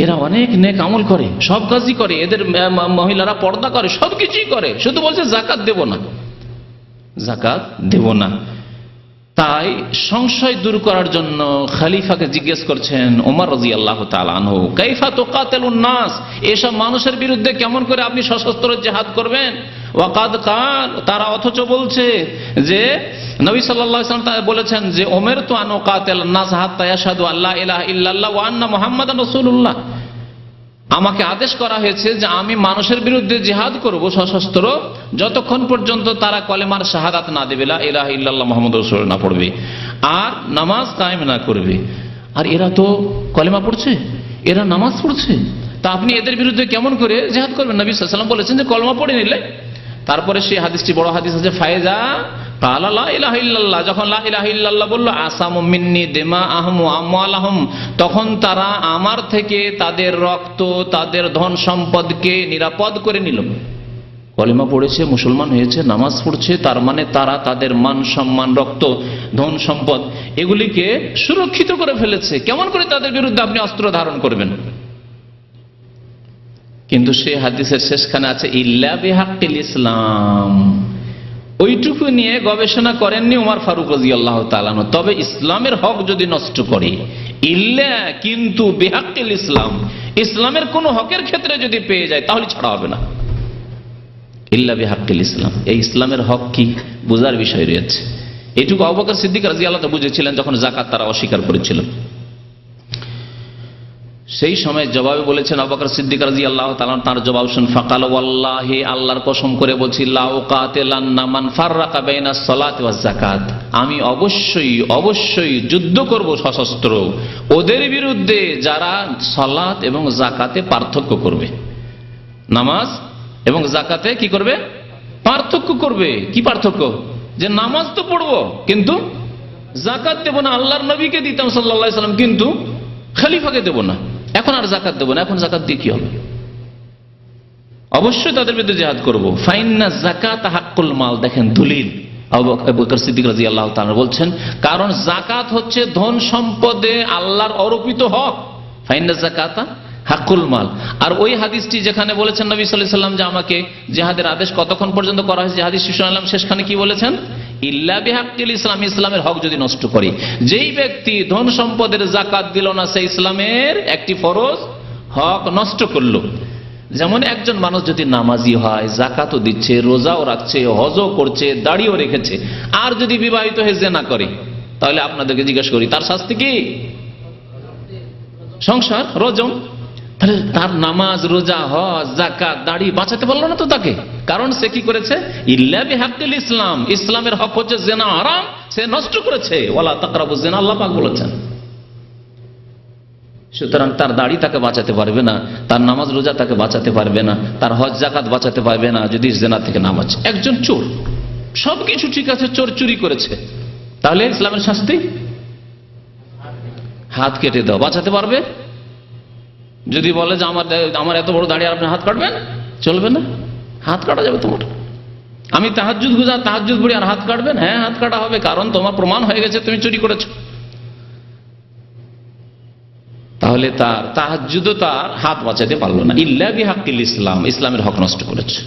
এরা অনেক নেক আমল করে, সব কাজই করে, এদের মহিলারা পর্দা করে, সবকিছুই করে, শুধু বলছে যাকাত দেব না, যাকাত দেব না। তাই সংশয় দূর করার জন্য খলিফাকে জিজ্ঞেস করছেন ওমর রাদিয়াল্লাহু তাআলা আনহু, কাইফা তুকাতিলুন নাস, এসব মানুষের বিরুদ্ধে কেমন করে আপনি সশস্ত্র জিহাদ করবেন? ওয়াকাদ কাল, তারা অথচ বলছে যে নবী সাল্লাল্লাহু আলাইহি ওয়াসাল্লাম বলেছেন যে উমিরতু আন উকাতিলান নাস হাত্তা ইয়াশহাদু আল্লা ইলাহা ইল্লাল্লাহ ওয়া আন্না মুহাম্মাদান রাসূলুল্লাহ, আমাকে আদেশ করা হয়েছে যে আমি মানুষের বিরুদ্ধে জিহাদ করব সশস্ত্র যতক্ষণ পর্যন্ত তারা কলেমার শাহাদাত না দেবে, লা ইলাহা ইল্লাল্লাহ মুহাম্মাদুর রাসূলুল্লাহ না পড়বে আর নামাজ কায়েম না করবে। আর এরা তো কলেমা পড়ছে, এরা নামাজ পড়ছে, তা আপনি এদের বিরুদ্ধে কেমন করে জিহাদ করবেন? নবী সাল্লাল্লাহু আলাইহি ওয়াসাল্লাম বলেছেন যে কলেমা পড়ে নিলে। তারপরে সেই হাদিসটি বড় হাদিস আছে, ফায়জা কালা লা ইলাহা ইল্লাল্লাহ, যখন লা ইলাহা ইল্লাল্লাহ বলল, আসামু মিন্নি দিমাআহুম ওয়া আমওয়ালাহুম, তখন তারা আমার থেকে তাদের রক্ত, তাদের ধন সম্পদকে নিরাপদ করে নিল। কলেমা পড়েছে, মুসলমান হয়েছে, নামাজ পড়ছে, তার মানে তারা তাদের মান সম্মান, রক্ত, ধন সম্পদ এগুলিকে সুরক্ষিত করে ফেলেছে। কেমন করে তাদের বিরুদ্ধে আপনি অস্ত্র ধারণ করবেন? কিন্তু সেই হাদিসের শেষখানে আছে ইল্লা বিহাক্কিল ইসলাম, ওইটুকু নিয়ে গবেষণা করেননি ওমর ফারুক রাদিয়াল্লাহু তাআলা, তবে ইসলামের হক যদি নষ্ট করে, ইল্লা কিন্তু বিহাক্কিল ইসলাম, ইসলামের কোন হকের ক্ষেত্রে যদি পেয়ে যায় তাহলে ছাড়া হবে না। ইল্লা বিহাক্কিল ইসলাম, এই ইসলামের হক কি বোঝার বিষয় রয়েছে। এইটুকু আবু বকর সিদ্দিক রাদিয়াল্লাহু তাআলা বুঝেছিলেন যখন যাকাত তারা অস্বীকার করেছিল। সেই সময় জবাবে বলেছেন আবু বকর সিদ্দিক রাদিয়াল্লাহু তাআলা, তার জবাব শুন, ফাকাল ওয়াল্লাহি, আল্লাহর কসম করে বলছি, লা উকাতিলান্না মান ফাররাকা বাইনাস সালাতি ওয়াজ যাকাত, আমি অবশ্যই যুদ্ধ করব সশস্ত্র ওদের বিরুদ্ধে যারা সালাত এবং যাকাতে পার্থক্য করবে। নামাজ এবং যাকাতে কি করবে? পার্থক্য করবে। কি পার্থক্য? যে নামাজ তো পড়বো কিন্তু যাকাত দেব না। আল্লাহর নবীকে দিতাম সাল্লাল্লাহু আলাইহি সাল্লাম, কিন্তু খলিফাকে দেব না। এখন আর যাকাত দেব না। এখন যাকাত দিয়ে কি হবে? অবশ্যই তাদের বিরুদ্ধে জিহাদ করব। ফাইন্না যাকাত হাক্কুল মাল। দেখেন দলিল, আবু বকর সিদ্দিক রাদিয়াল্লাহু তাআলা বলছেন, কারণ যাকাত হচ্ছে ধন সম্পদে আল্লাহর অর্পিত হক। ফাইন্না যাকাতা হাক্কুল মাল। আর ওই হাদিসটি যেখানে বলেছেন নবী সাল্লাল্লাহু আলাইহি সাল্লাম যে আমাকে জিহাদের আদেশ কতক্ষণ পর্যন্ত করা হয়েছে, হাদিস শুনলাম, শেষখানে কি বলেছেন? ইল্লা বিহাক্কিল ইসলাম, ইসলামের হক যদি নষ্ট করে। যেই ব্যক্তি ধন সম্পদের যাকাত দিল না, সে ইসলামের একটি ফরজ হক নষ্ট করলো। যেমন একজন মানুষ যদি নামাজি হয়, যাকাতও দিচ্ছে, রোজাও রাখছে, হজও করছে, দাড়িও রেখেছে, আর যদি বিবাহিত হয়ে জিনা করে, তাহলে আপনাদেরকে জিজ্ঞেস করি তার শাস্তি কি? সংসার, রজম। তাহলে তার নামাজ, রোজা, হজ, যাকাত, দাড়ি বাঁচাতে পারলো না তো তাকে, কারণ সে কি করেছে? ইল্লা বিহাক্কিল ইসলাম, ইসলামের হক হচ্ছে জিনা হারাম, সে নষ্ট করেছে। ওয়ালা তাকরাবুজ জিনা, আল্লাহ পাক বলেছেন। সুতরাং তার দাড়ি তাকে বাঁচাতে পারবে না, তার নামাজ রোজা তাকে বাঁচাতে পারবে না, তার হজ যাকাত বাঁচাতে পারবে না যদি জিনা থেকে না বাঁচে। একজন চোর, সবকিছু ঠিক আছে, চোর চুরি করেছে, তাহলে ইসলামের শাস্তি হাত কেটে দাও, বাঁচাতে পারবে? যদি বলে যে আমার এত বড় দাড়ি আর আপনি হাত কাটবেন, চলবে না, হাত কাটা যাবে তোমার। আমি তাহাজ্জুদ গুজার, তাহাজ্জুদ পড়ি আর হাত কাটবেন? হ্যাঁ, হাত কাটা হবে, কারণ তোমার প্রমাণ হয়ে গেছে তুমি চুরি করেছো। তাহলে তার তাহাজ্জুদও তার হাত বাঁচাতে পারলো না। ইল্লা বিহাক্কিল ইসলাম, ইসলামের হক নষ্ট করেছে।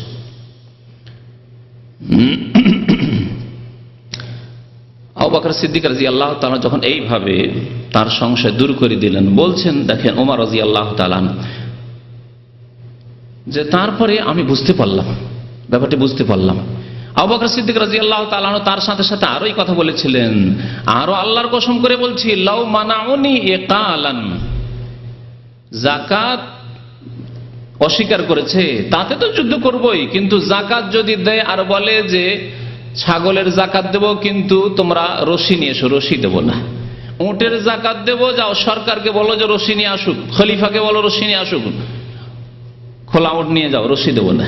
আবু বকর সিদ্দিক রাদিয়াল্লাহু তাআলা যখন এইভাবে তার সংশয় দূর করে দিলেন, বলছেন, দেখেন ওমর রাদিয়াল্লাহু তাআলা, যে তারপরে আমি বুঝতে পারলাম, ব্যাপারটি বুঝতে পারলাম। আবু বকর সিদ্দিক রাদিয়াল্লাহু তাআলা তার সাথে সাথে আরোই কথা বলেছিলেন, আরো আল্লাহর কসম করে বলছি, লাউ মানাউনি ইকালান, যাকাত অস্বীকার করেছে, তাতে তো যুদ্ধ করবই, কিন্তু যাকাত যদি দেয় আর বলে যে ছাগলের যাকাত দেব, কিন্তু তোমরা রশি নিয়ে এসো, রশি দেব না। উটের যাকাত দেব, যাও সরকারকে বলো যে রশি নিয়ে আসুক, খলিফাকে বলো রশি নিয়ে আসুক, খোলা উট নিয়ে যাও, রশি দেব না।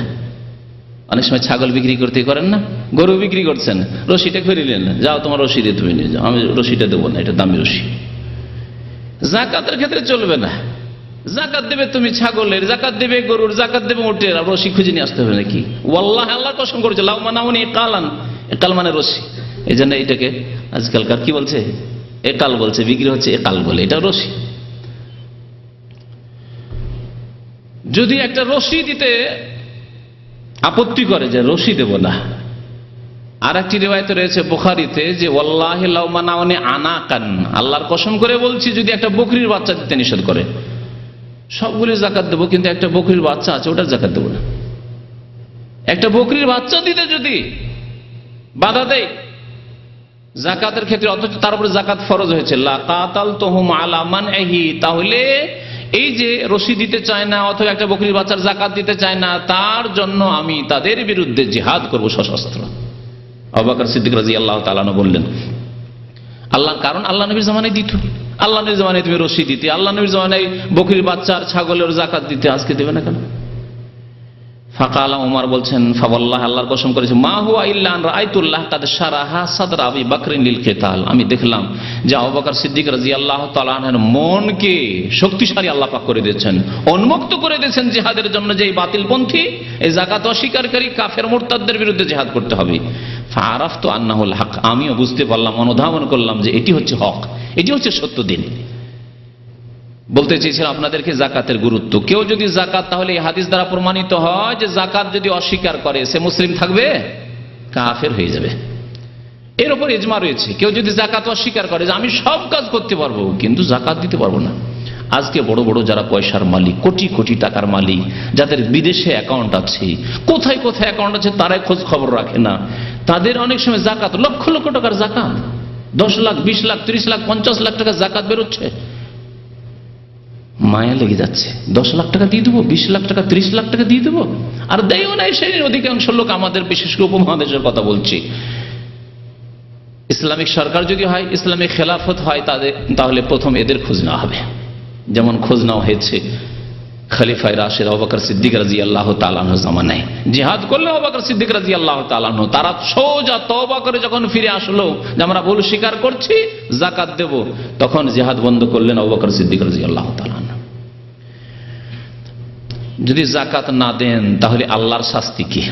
অনেক সময় ছাগল বিক্রি করতে করেন না, গরু বিক্রি করছেন, রশিটা খরিলেন, যাও তোমার রশি দিয়ে তুমি নিয়ে যাও, আমি রশিটা দেবো না, এটা দামি রশি। যাকাতের ক্ষেত্রে চলবে না। যাকাত দেবে তুমি ছাগলের, যাকাত দেবে গরুর, যাকাত দেবে উটের, আর রশি খুঁজে নিয়ে আসতে হবে নাকি? ওয়াল্লাহি, আল্লাহ কসম করেছে, লাউ মানাউনি ইকালান, একাল মানে রশি। এই জন্য এটাকে আজকালকার কি বলছে? একাল বলছে, বিক্রি হচ্ছে একাল বলে, এটা রশি। যদি একটা রশি দিতে আপত্তি করে যে রশি দেব না, আর একটি রিওয়ায়েতে রয়েছে বুখারীতে যে ওয়াল্লাহি লাউ মানাউনি আনাকান, আল্লাহর কসম করে বলছি, যদি একটা বকরির বাচ্চা দিতে নিষেধ করে, সবগুলি যাকাত দেবো, কিন্তু একটা বকরির বাচ্চা আছে, ওটার যাকাত দেবো না। একটা বকরির বাচ্চা দিতে যদি বাধা দেয় যাকাতের ক্ষেত্রে, অথচ তার উপরে যাকাত ফরজ হয়েছে, লা কাতালতুহুম আলা মানহি, তাহলে এই যে রশি দিতে চায় না অথবা একটা বকরির বাচ্চার যাকাত দিতে চায় না, তার জন্য আমি তাদের বিরুদ্ধে জিহাদ করব সশস্ত্র। আবু বকর সিদ্দিক রাদিয়াল্লাহু তাআলা বললেন, আল্লাহ, কারণ আল্লাহ নবীর জামানায় দিত, আল্লাহ নবীর জামানায় তুমি রশি দিতে, আল্লাহ নবীর জামানায় বকরির বাচ্চার ছাগলের যাকাত দিতে, আজকে দেবে না কেন? ফাকালা, ওমর বলছেন, ফাওয়াল্লাহি, আল্লাহর কসম করেছে, মা হুয়া ইল্লা আন রাআইতুল্লাহ কাদ শারাহা সাদর আবি বকরিন লিল কিতাল, আমি দেখলাম যে আবু বকর সিদ্দিক রাদিয়াল্লাহু তাআলা আনহুর মনকে শক্তিশালী আল্লাহ পাক করে দিয়েছেন, উন্মুক্ত করে দিয়েছেন জিহাদের জন্য। যে এই বাতিলপন্থী, এই যাকাত অস্বীকারী কাফের মুরতাদদের বিরুদ্ধে জিহাদ করতে হবে। ফাআরাফতু আন্নাহুল হক, আমিও বুঝতে পারলাম, অনুধাবন করলাম যে এটি হচ্ছে হক, এটি হচ্ছে সত্য দিন। বলতে চেয়েছিলাম আপনাদেরকে যাকাতের গুরুত্ব। কেউ যদি যাকাত, তাহলে এই হাদিস দ্বারা প্রমাণিত হয় যে যাকাত যদি অস্বীকার করে, সে মুসলিম থাকবে, কাফের হয়ে যাবে। এর উপর ইজমা রয়েছে। কেউ যদি যাকাত অস্বীকার করে যে আমি সব কাজ করতে পারবো কিন্তু যাকাত দিতে পারবো না। আজকে বড় বড় যারা পয়সার মালিক, কোটি কোটি টাকার মালিক, যাদের বিদেশে অ্যাকাউন্ট আছে, কোথায় কোথায় অ্যাকাউন্ট আছে তারাই খোঁজ খবর রাখে না, তাদের অনেক সময় যাকাত, লক্ষ লক্ষ টাকার যাকাত, 10 লাখ, 20 লাখ, 30 লাখ, 50 লাখ টাকা যাকাত বেরোচ্ছে। মায়া লেগে যাচ্ছে। 10 লাখ টাকা দিয়ে দেবো, 20 লাখ টাকা, 30 লাখ টাকা দিয়ে দেবো, আর দেয়ও নাই। সেই অধিকাংশ লোক, আমাদের বিশেষ করে উপমহাদেশের কথা বলছি, ইসলামিক সরকার যদি হয়, ইসলামিক খেলাফত হয়, তাহলে প্রথম এদের খোঁজ নেওয়া হবে। যেমন খোঁজ নেওয়া হয়েছে খলিফায়ে রাশিদ আবু বকর সিদ্দিক রাদিয়াল্লাহু তাআলা আনহুর জামানায়। জিহাদ করলো আবু বকর সিদ্দিক রাদিয়াল্লাহু তাআলা আনহু, তারা সোজা তওবা করে যখন ফিরে আসলো যে আমরা ভুল স্বীকার করছি, যাকাত দেব, তখন জিহাদ বন্ধ করলেন আবু বকর সিদ্দিক রাদিয়াল্লাহু তাআলা আনহু। যদি যাকাত না দেন তাহলে আল্লাহর শাস্তি কি?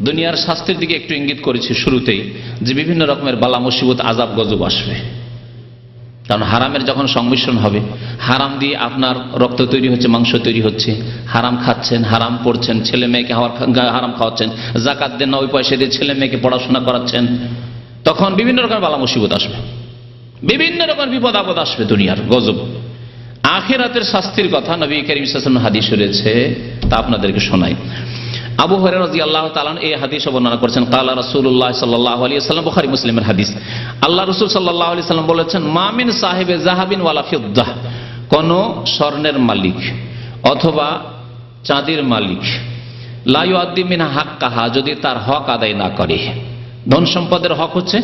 দুনিয়ার শাস্তির দিকে একটু ইঙ্গিত করেছি শুরুতেই, যে বিভিন্ন রকমের বালা মুসিবত, আযাব গজব আসবে। কারণ হারামের যখন সংমিশ্রণ হবে, হারাম দিয়ে আপনার রক্ত তৈরি হচ্ছে, মাংস তৈরি হচ্ছে, হারাম খাচ্ছেন, হারাম পড়ছেন, ছেলে মেয়েকে হারাম খাওয়াচ্ছেন, যাকাত দেন না, ওই পয়সা দিয়ে ছেলে মেয়েকে পড়াশোনা করাচ্ছেন, তখন বিভিন্ন রকমের বালা মুসিবত আসবে, বিভিন্ন রকমের বিপদ আপদ আসবে, দুনিয়ার গজব। আখিরাতের শাস্তির কথা নবী করিম সাল্লাল্লাহু আলাইহি ওয়াসাল্লাম হাদিস রয়েছে, তা আপনাদেরকে শোনাই। আবু হুরায়রা রাদিয়াল্লাহু তাআলা এই হাদিস বর্ণনা করেছেন, ক্বালা রাসূলুল্লাহ সাল্লাল্লাহু আলাইহি ওয়াসাল্লাম, বুখারী মুসলিমের হাদিস। আল্লাহ রাসূল সাল্লাল্লাহু আলাইহি ওয়াসাল্লাম বলেছেন, মা মিন সাহিবে যাহাবিন ওয়ালা ফিদ্দাহ, কোন স্বর্ণের মালিক অথবা চাঁদির মালিক, লা ইউআদ্দি মিনহা হাক্কাহা, যদি তার হক আদায় না করে। ধন সম্পদের হক হচ্ছে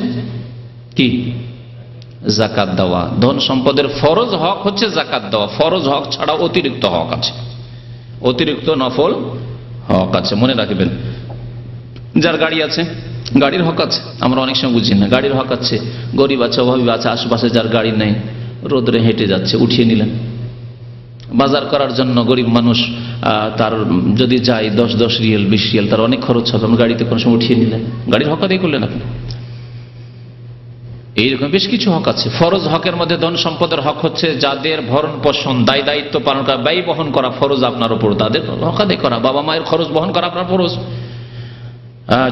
কি? যাকাত দেওয়া। ধন সম্পদের ফরজ হক হচ্ছে যাকাত দেওয়া। ফরজ হক ছাড়া অতিরিক্ত হক আছে, অতিরিক্ত নফল হক আছে, মনে রাখবেন। যার গাড়ি আছে, গাড়ির হক আছে, আমরা অনেক সময় বুঝি না। গাড়ির হক আছে, গরিব আছে, অভাবী আছে, আশেপাশে যার গাড়ি নেই, রোদরে হেঁটে যাচ্ছে, উঠিয়ে নিলেন। বাজার করার জন্য গরিব মানুষ, তার যদি যায় 10 রিয়াল 20 রিয়াল, তার অনেক খরচ হবে, আমরা গাড়িতে কোনো সময় উঠিয়ে নিলেন, গাড়ির হক আদায় করলেন আপনি। এইরকম বেশ কিছু হক আছে। ফরজ হকের মধ্যে ধন সম্পদের হক হচ্ছে যাদের ভরণ পোষণ, দায় দায়িত্ব পালন করা, ব্যয় বহন করা ফরজ আপনার উপর, তাদের হক আদায় করা। বাবা মায়ের খরচ বহন করা আপনার ফরজ।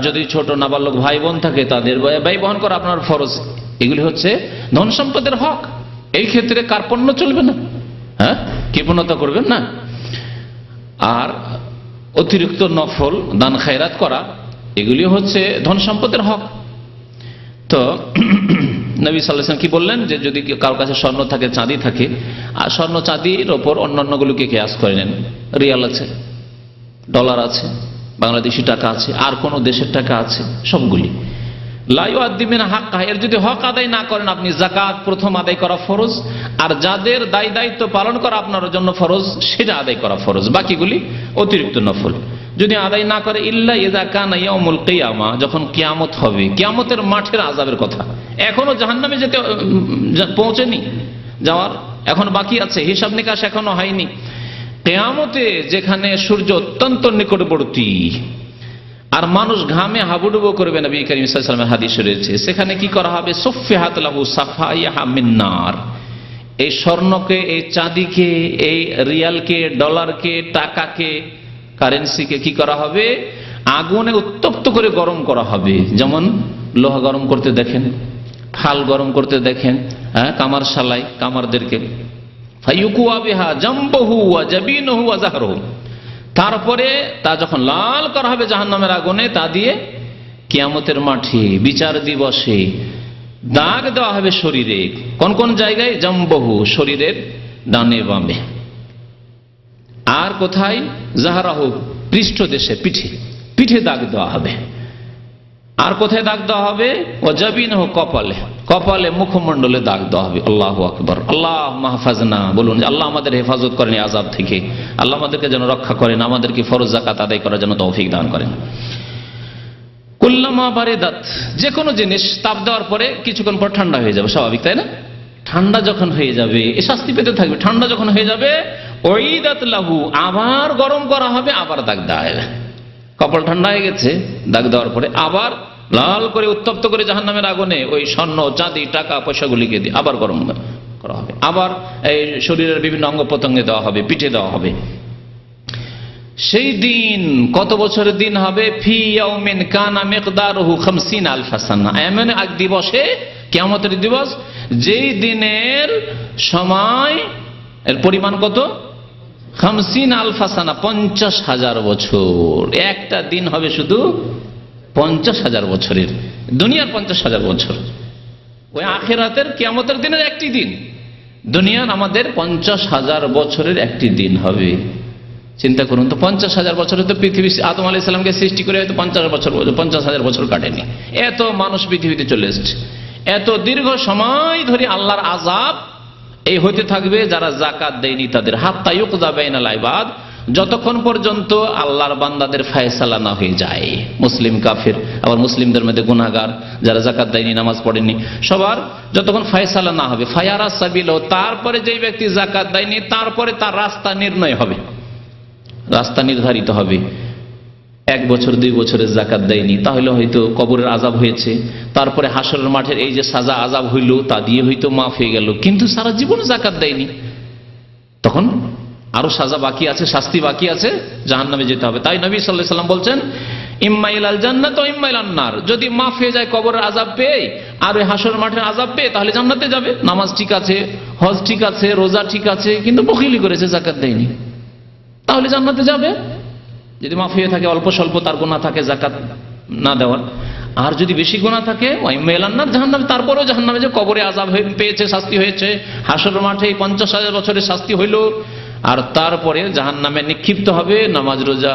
যদি ছোট নাবালক ভাই বোন থাকে, তাদের ব্যয় বহন করা আপনার ফরজ। এগুলি হচ্ছে ধন সম্পদের হক। এই ক্ষেত্রে কার্পণ্য চলবে না, হ্যাঁ, কৃপণতা করবেন না। আর অতিরিক্ত নফল দান খায়রাত করা, এগুলি হচ্ছে ধন সম্পদের হক। তো নবী সাল্লাল্লাহু আলাইহি ওয়াসাল্লাম কি বললেন, যে যদি কারোর কাছে স্বর্ণ থাকে, চাঁদি থাকে, আর স্বর্ণ চাঁদির ওপর অন্যান্যগুলোকে কিয়াস করে নেন, রিয়াল আছে, ডলার আছে, বাংলাদেশি টাকা আছে, আর কোন দেশের টাকা আছে, সবগুলি লা ইউআদ্দি মিনহা হাক্কাহা, এর যদি হক আদায় না করেন আপনি, যাকাত প্রথম আদায় করা ফরজ, আর যাদের দায় দায়িত্ব পালন করা আপনার জন্য ফরজ, সেটা আদায় করা ফরজ, বাকিগুলি অতিরিক্ত নফল। যদি আদায় না করে, ইল্লা ইযা কানা ইয়াউমুল কিয়ামা, যখন কিয়ামত হবে, কিয়ামতের মাঠের আযাবের কথা, এখনো জাহান্নামে যেতে পৌঁছেনি, যাওয়ার এখন বাকি আছে, হিসাব নিকাশ এখনো হয়নি। কিয়ামতে যেখানে সূর্য অত্যন্ত নিকটবর্তী আর মানুষ ঘামে হাবুডুবু করবে, নবী করিম সাল্লাল্লাহু আলাইহি ওয়াসাল্লামের হাদিস রয়েছে, সেখানে কি করা হবে? সুফিহাত লাহু সাফাইহা মিন নার, এই স্বর্ণকে, এই চাঁদিকে, এই রিয়ালকে, ডলারকে, টাকাকে, কারেন্সিকে কি করা হবে? আগুনে উত্তপ্ত করে গরম করা হবে। যেমন লোহা গরম করতে দেখেন, ফাল গরম করতে দেখেন, হ্যাঁ, কামার শালাই কামারদেরকে, ফায়ুকুয়া বিহা জামবহু ওয়া জাবিনহু ওয়া যাহরহু, তারপরে তা যখন লাল করা হবে জাহান্নামের আগুনে, তা দিয়ে কিয়ামতের মাঠে বিচার দিবসে দাগ দেওয়া হবে শরীরে। কোন কোন জায়গায়? জামবহু, শরীরের ডানে বামে, আর কোথায়? যাহরাহু, পৃষ্ঠদেশে, পিঠে, পিঠে দাগ দেওয়া হবে। আর কোথায় দাগ দেওয়া হবে? ওয়াজাবিনহু, কপালে, কপালে, মুখমণ্ডলে দাগ দেওয়া হবে। আল্লাহু আকবার। আল্লাহ মাহফাজনা, বলুন আল্লাহ আমাদের হেফাজত করেন এই আযাব থেকে, আল্লাহ আমাদেরকে যেন রক্ষা করেন, আমাদেরকে ফরজ যাকাত আদায় করার জন্য তৌফিক দান করেন। কুল্লামা বারিদাত, যে কোনো জিনিস তাপ দেওয়ার পরে কিছুক্ষণ পর ঠান্ডা হয়ে যাবে, স্বাভাবিক তাই না? ঠান্ডা যখন হয়ে যাবে, এ শাস্তি পেতে থাকবে। ঠান্ডা যখন হয়ে যাবে, উইদাত লাহু, আবার গরম করা হবে, আবার দাগ দেওয়া হবে। কপাল ঠান্ডা হয়ে গেছে, দাগ দেওয়ার পরে আবার লাল করে উত্তপ্ত করে জাহান্নামের আগুনে ওই স্বর্ণ, চাঁদি, টাকা পয়সাগুলিকে দিয়ে আবার গরম করা হবে। আবার এই শরীরের বিভিন্ন অঙ্গ প্রত্যঙ্গে দেওয়া হবে, পিঠে দেওয়া হবে। সেই দিন কত বছরের দিন হবে? ফি ইয়াউমিন কানা মিকদারুহু 50 আলফা সানা, এমন এক দিবসে, কিয়ামতের দিবস, যেই দিনের সময় এর পরিমাণ কত? 50 আলফা সানা, 50,000 বছর। একটা দিন হবে শুধু 50,000 বছরের, দুনিয়ার 50,000 বছর। ওই আখিরাতের কিয়ামতের দিনের একটি দিন দুনিয়ার আমাদের 50,000 বছরের একটি দিন হবে। চিন্তা করুন তো, 50,000 বছরে তো পৃথিবী আদম আলাইহিস সালামকে সৃষ্টি করে হয়তো 50,000 বছর কাটেনি। এত মানুষ পৃথিবীতে চলে এসছে, এত দীর্ঘ সময় ধরে আল্লাহর আযাব এই হতে থাকবে যারা যাকাত দেয়নি তাদের, হাত্তা ইউকযা বাইনাল ইবাদ, যতক্ষণ পর্যন্ত আল্লাহর বান্দাদের ফয়সালা না হয়ে যায়। মুসলিম কাফের, আবার মুসলিমদের মধ্যে গুনাহগার যারা যাকাত দেয়নি, নামাজ পড়েনি, সবার যতক্ষণ ফয়সালা না হবে, ফায়ারা সাবিল, তারপরে যেই ব্যক্তি যাকাত দেয়নি তারপরে তার রাস্তা নির্ণয় হবে, রাস্তা নির্ধারিত হবে। 1 বছর 2 বছরের যাকাত দেয়নি, তাহলে হয়তো কবরের আযাব হয়েছে, তারপরে হাসরের মাঠের এই যে সাজা আযাব হইল তা দিয়ে হয়তো মাফ হয়ে গেল। কিন্তু সারা জীবন যাকাত দেয়নি, তখন আরো সাজা বাকি আছে, শাস্তি বাকি আছে, জাহান্নামে যেতে হবে। তাই নবী সাল্লাল্লাহু আলাইহি ওয়াসাল্লাম বলছেন, ইম্মা ইলাল জান্নাত ওয়া ইম্মা ইলান নার, যদি মাফ হয়ে যায় কবরের আযাব পেয়ে আর ওই হাসরের মাঠের আযাব পেয়ে, তাহলে জান্নাতে যাবে। নামাজ ঠিক আছে, হজ ঠিক আছে, রোজা ঠিক আছে, কিন্তু বখিলি করেছে, যাকাত দেয়নি, তাহলে জান্নাতে যাবে যদি মাফ হয়ে থাকে। অল্প স্বল্প তার গুনাহ থাকে যাকাত না দেওয়ার, আর যদি বেশি গুনাহ থাকে ওই মেলান্নার জাহান্নামে, তারপরেও জাহান্নামে যে কবরে আযাব পেয়েছে, শাস্তি হয়েছে, হাসরের মাঠে 50,000 বছরের শাস্তি হইল, আর তারপরে জাহান্নামে নিক্ষিপ্ত হবে নামাজ রোজা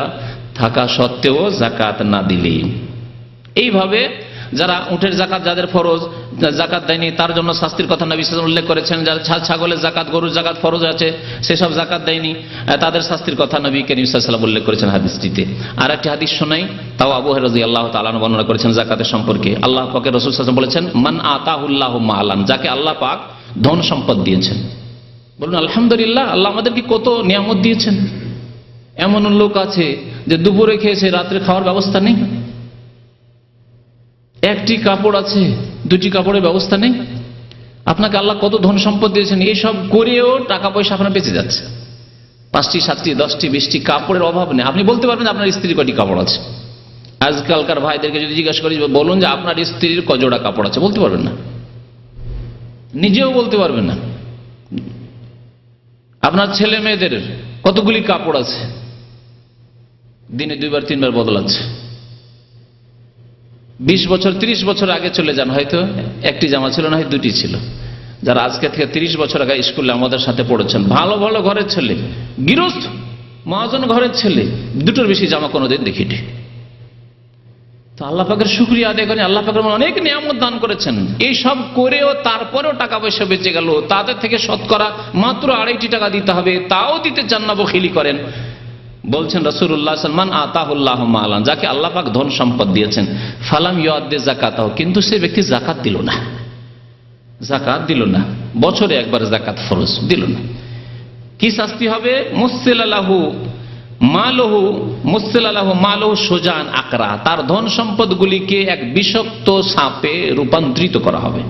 থাকা সত্ত্বেও যাকাত না দিলে। এইভাবে যারা উটের যাকাত, যাদের ফরজ, যাকাত দেয়নি তার জন্য শাস্তির কথা নবী সাল্লাল্লাহু আলাইহি ওয়াসাল্লাম উল্লেখ করেছেন। যারা ছাগলের যাকাত, গরুর যাকাত ফরজ আছে, সেসব যাকাত দেয়নি, তাদের শাস্তির কথা নবী করিম সাল্লাল্লাহু আলাইহি ওয়াসাল্লাম উল্লেখ করেছেন হাদিসটিতে। আর একটি হাদিস শোনাই, তাও আবু হুরায়রা রাদিয়াল্লাহু তাআলা আনহু বর্ণনা করেছেন যাকাতের সম্পর্কে। আল্লাহ পাকের রাসূল সাল্লাল্লাহু আলাইহি ওয়াসাল্লাম বলেছেন, মান আতাহুল্লাহু মালান, যাকে আল্লাহ পাক ধন সম্পদ দিয়েছেন। বলুন আলহামদুলিল্লাহ, আল্লাহ আমাদেরকে কত নিয়ামত দিয়েছেন। এমন লোক আছে যে দুপুরে খেয়েছে, রাত্রে খাওয়ার ব্যবস্থা নেই, একটি কাপড় আছে, 2টি কাপড়ের ব্যবস্থা নেই। আপনাকে আল্লাহ কত ধন সম্পদ দিয়েছেন, এইসব করেও টাকা পয়সা আপনার বেঁচে যাচ্ছে। 5টি 7টি 10টি 20টি কাপড়ের অভাব নেই। আপনি বলতে পারবেন আপনার স্ত্রীর কটি কাপড় আছে? আজকালকার ভাইদেরকে যদি জিজ্ঞাসা করি, বলুন যে আপনার স্ত্রীর কজোড়া কাপড় আছে, বলতে পারবেন না, নিজেও বলতে পারবেন না। আপনার ছেলে মেয়েদের কতগুলি কাপড় আছে, দিনে 2বার 3বার বদলাচ্ছে। 20 বছর 30 বছর আগে চলে যান, হয়তো একটি জামা ছিল না, হয় 2টি ছিল। যারা আজকে থেকে 30 বছর আগে স্কুলে আমাদের সাথে পড়েছেন, ভালো ভালো ঘরের ছেলে, গৃহস্থ মহাজন ঘরের ছেলে, 2টোর বেশি জামা কোনোদিন দেখিনি। তো আল্লাহ পাকের শুকরিয়া আদায় করেন, আল্লাহ পাকের অনেক নিয়ামত দান করেছেন। এই সব করেও তারপরেও টাকা পয়সা বেঁচে গেল, তাদের থেকে শতকরা মাত্র 2.5 টাকা দিতে হবে, তাও দিতে চান না, বখিলি করেন। বলছেন রাসূলুল্লাহ সাল্লাল্লাহু আলাইহি ওয়াসাল্লাম, মান আতাহুল্লাহু মালান, যাকে আল্লাহ পাক ধন সম্পদ দিয়েছেন, ফালাম ইউআদ্দি যাকাতাহু, কিন্তু সে ব্যক্তি যাকাত দিল না, যাকাত দিল না, বছরে একবার যাকাত ফরজ দিল না, কি শাস্তি হবে? মুসসিলালাহু মালহু, মুসসিলালাহু মালহু সুজান আকরা, তার ধন সম্পদগুলিকে এক বিষাক্ত সাপে রূপান্তরিত করা হবে।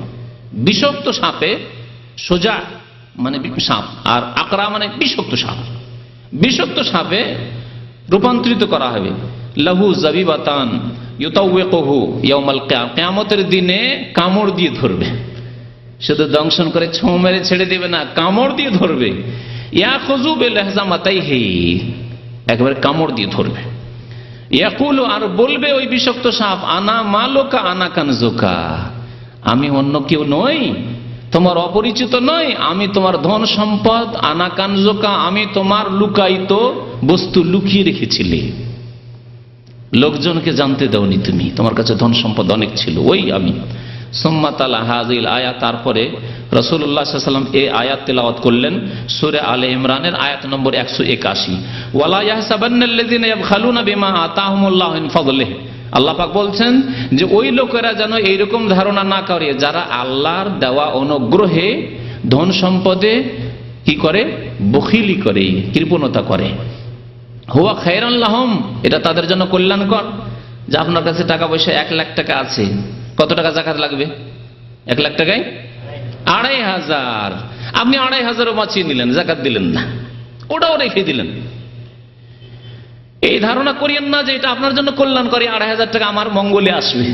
বিষাক্ত সাপে, সুজা মানে সাপ, আর আকরা মানে বিষাক্ত সাপ, বিষাক্ত সাপে রূপান্তরিত করা হবে। লাহু জাবিবাতান ইউতাওয়িকুহু ইয়াউমাল কিয়ামah, কিয়ামতের দিনে কামড় দিয়ে ধরবে, শুধু দংশন করে ছোঁ মেরে ছেড়ে দেবে না, কামড় দিয়ে ধরবে। ইয়াখুযু বিলহজামাতাইহি, একবারে কামড় দিয়ে ধরবে। ইয়াকুলু, আর বলবে ওই বিষাক্ত সাপ, আনা মালুকা আনা কানজুকা, আমি অন্য কেউ নই, তোমার অপরিচিত নয়, আমি তোমার ধন সম্পদ, আনা কানজুকা, আমি তোমার লুকায়িত বস্তু লুকিয়ে রেখেছিলে, লোকজনকে জানতে দাওনি তুমি, তোমার কাছে ধন সম্পদ অনেক ছিল, ওই আমি। সুম্মা তালা হাযিল আয়াত, তারপরে রাসূলুল্লাহ সাল্লাল্লাহু আলাইহি ওয়াসাল্লাম এই আয়াত তেলাওয়াত করলেন, সূরা আলে ইমরানের আয়াত নম্বর 181, ওয়ালা ইয়াহসাবান্নাল্লাযিনা ইয়াবখালুনা বিমা আতাহুমুল্লাহু মিন ফাদলিহি। আল্লাহ পাক বলছেন যে ওই লোকেরা যেন এইরকম ধারণা না করে, যারা আল্লাহর দেওয়া অনুগ্রহে ধন সম্পদে কি করে? বখিলি করে, কৃপণতা করে। হুয়া খায়রান লাহুম, এটা তাদের জন্য কল্যাণকর। যে আপনার কাছে টাকা পয়সা 1 লাখ টাকা আছে, কত টাকা যাকাত লাগবে? 1 লাখ টাকায় 2,500, আপনি 2,500ও বাঁচিয়ে নিলেন, যাকাত দিলেন না, ওটাও রেখে দিলেন। এই ধারণা করিয়েন না যে এটা আপনার জন্য কল্যাণকরী, 2,500 টাকা আমার মঙ্গলে আসবে।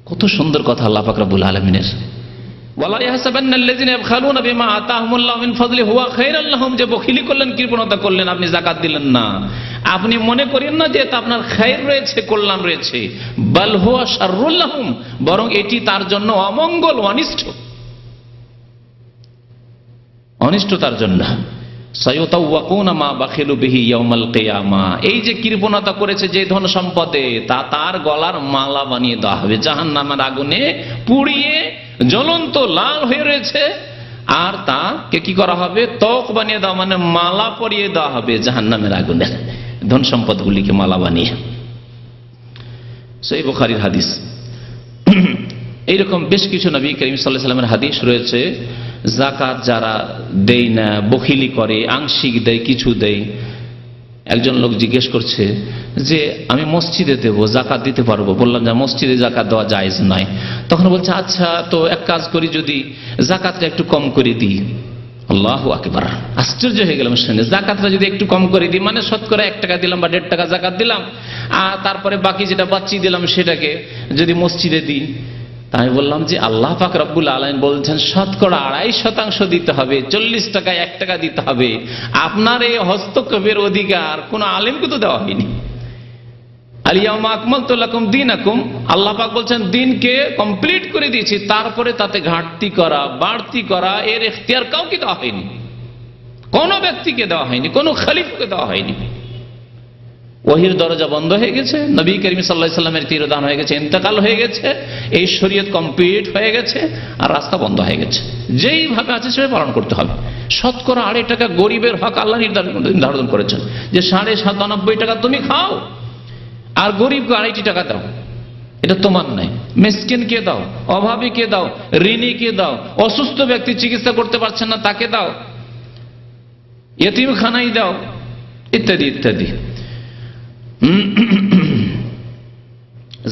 কত সুন্দর কথা আল্লাহ পাক রব্বুল আলামিনের। ওয়ালা ইয়াহসাবান্নাল্লাযিনা ইয়াবখালুনা বিমা আতাহুমুল্লাহু মিন ফাদলিহি হুয়া খায়রান লাহুম, যে বখিলি করলেন, কৃপণতা করলেন, আপনি যাকাত দিলেন না, আপনি মনে করেন না যে এটা আপনার খায়র রয়েছে, কল্যাণ রয়েছে। বাল হুয়া শাররুল লাহুম, বরং এটি তার জন্য অমঙ্গল, অনিষ্ট। অনিষ্টতার জন্য। সায়ুতাওয়াকুনা মা বাখিলু বিহি ইয়াউমাল কিয়ামা, এই যে কৃপণতা করেছে যে ধন সম্পদে, তা তার গলার মালা বানিয়ে দেওয়া হবে, জাহান্নামের আগুনে পুড়িয়ে জ্বলন্ত লাল হয়ে রয়েছে, আর তাকে কি করা হবে, ত্বক বানিয়ে দেওয়া, মানে মালা পরিয়ে দেওয়া হবে জাহান্নামের আগুনে, ধন সম্পদগুলিকে মালা বানিয়ে। সহিহ বুখারীর হাদিস। এইরকম বেশ কিছু নবী করিম সাল্লাল্লাহু আলাইহি ওয়াসাল্লামের হাদিস রয়েছে। যাকাত যারা দেয় না, বখিলি করে, আংশিক দেয়, কিছু দেয়। একজন লোক জিজ্ঞেস করছে যে আমি মসজিদে দেবো, জাকাত দিতে পারবো? বললাম যে মসজিদে জাকাত দেওয়া জায়েজ নয়। তখন বলছে আচ্ছা তো এক কাজ করি, যদি জাকাতটা একটু কম করে দিই। আল্লাহু আকবার, আশ্চর্য হয়ে গেলাম শুনে। জাকাতটা যদি একটু কম করে দিই, মানে শতকরা 1 টাকা দিলাম বা 1.5 টাকা জাকাত দিলাম, আর তারপরে বাকি যেটা বাঁচিয়ে দিলাম সেটাকে যদি মসজিদে দিই। আমি বললাম যে আল্লাহ পাক রব্বুল আলামিন বলছেন শতকরা 2.5% দিতে হবে, 40 টাকায় 1 টাকা দিতে হবে। আপনার এই হস্তক্ষেপের অধিকার কোন আলেমকে তো দেওয়া হয়নি। আল-ইয়াওমা আকমালতু লাকুম দীনাকুম, আল্লাহ পাক বলছেন দিনকে কমপ্লিট করে দিয়েছি, তারপরে তাতে ঘাটতি করা, বাড়তি করা এর ইখতিয়ার কাউকে দেওয়া হয়নি, কোন ব্যক্তিকে দেওয়া হয়নি, কোন খলিফাকে দেওয়া হয়নি। ওহির দরজা বন্ধ হয়ে গেছে, নবী করিম সাল্লাল্লাহু আলাইহি ওয়াসাল্লামের তিরোধান হয়ে গেছে, ইন্তেকাল হয়ে গেছে, এই শরীয়ত কমপ্লিট হয়ে গেছে, আর রাস্তা বন্ধ হয়ে গেছে। যেইভাবে আছে সেভাবে পালন করতে হবে। শতকরা 2.5 টাকা গরিবের হক আল্লাহ নির্ধারণ করেছেন যে 97.5 টাকা তুমি খাও, আর গরিবকে 2.5 টাকা দাও। এটা তোমার নাই, মিসকিনকে দাও, অভাবীকে দাও, ঋণীকে দাও, অসুস্থ ব্যক্তি চিকিৎসা করতে পারছেন না তাকে দাও, ইয়েতিমখানায় দাও, ইত্যাদি ইত্যাদি।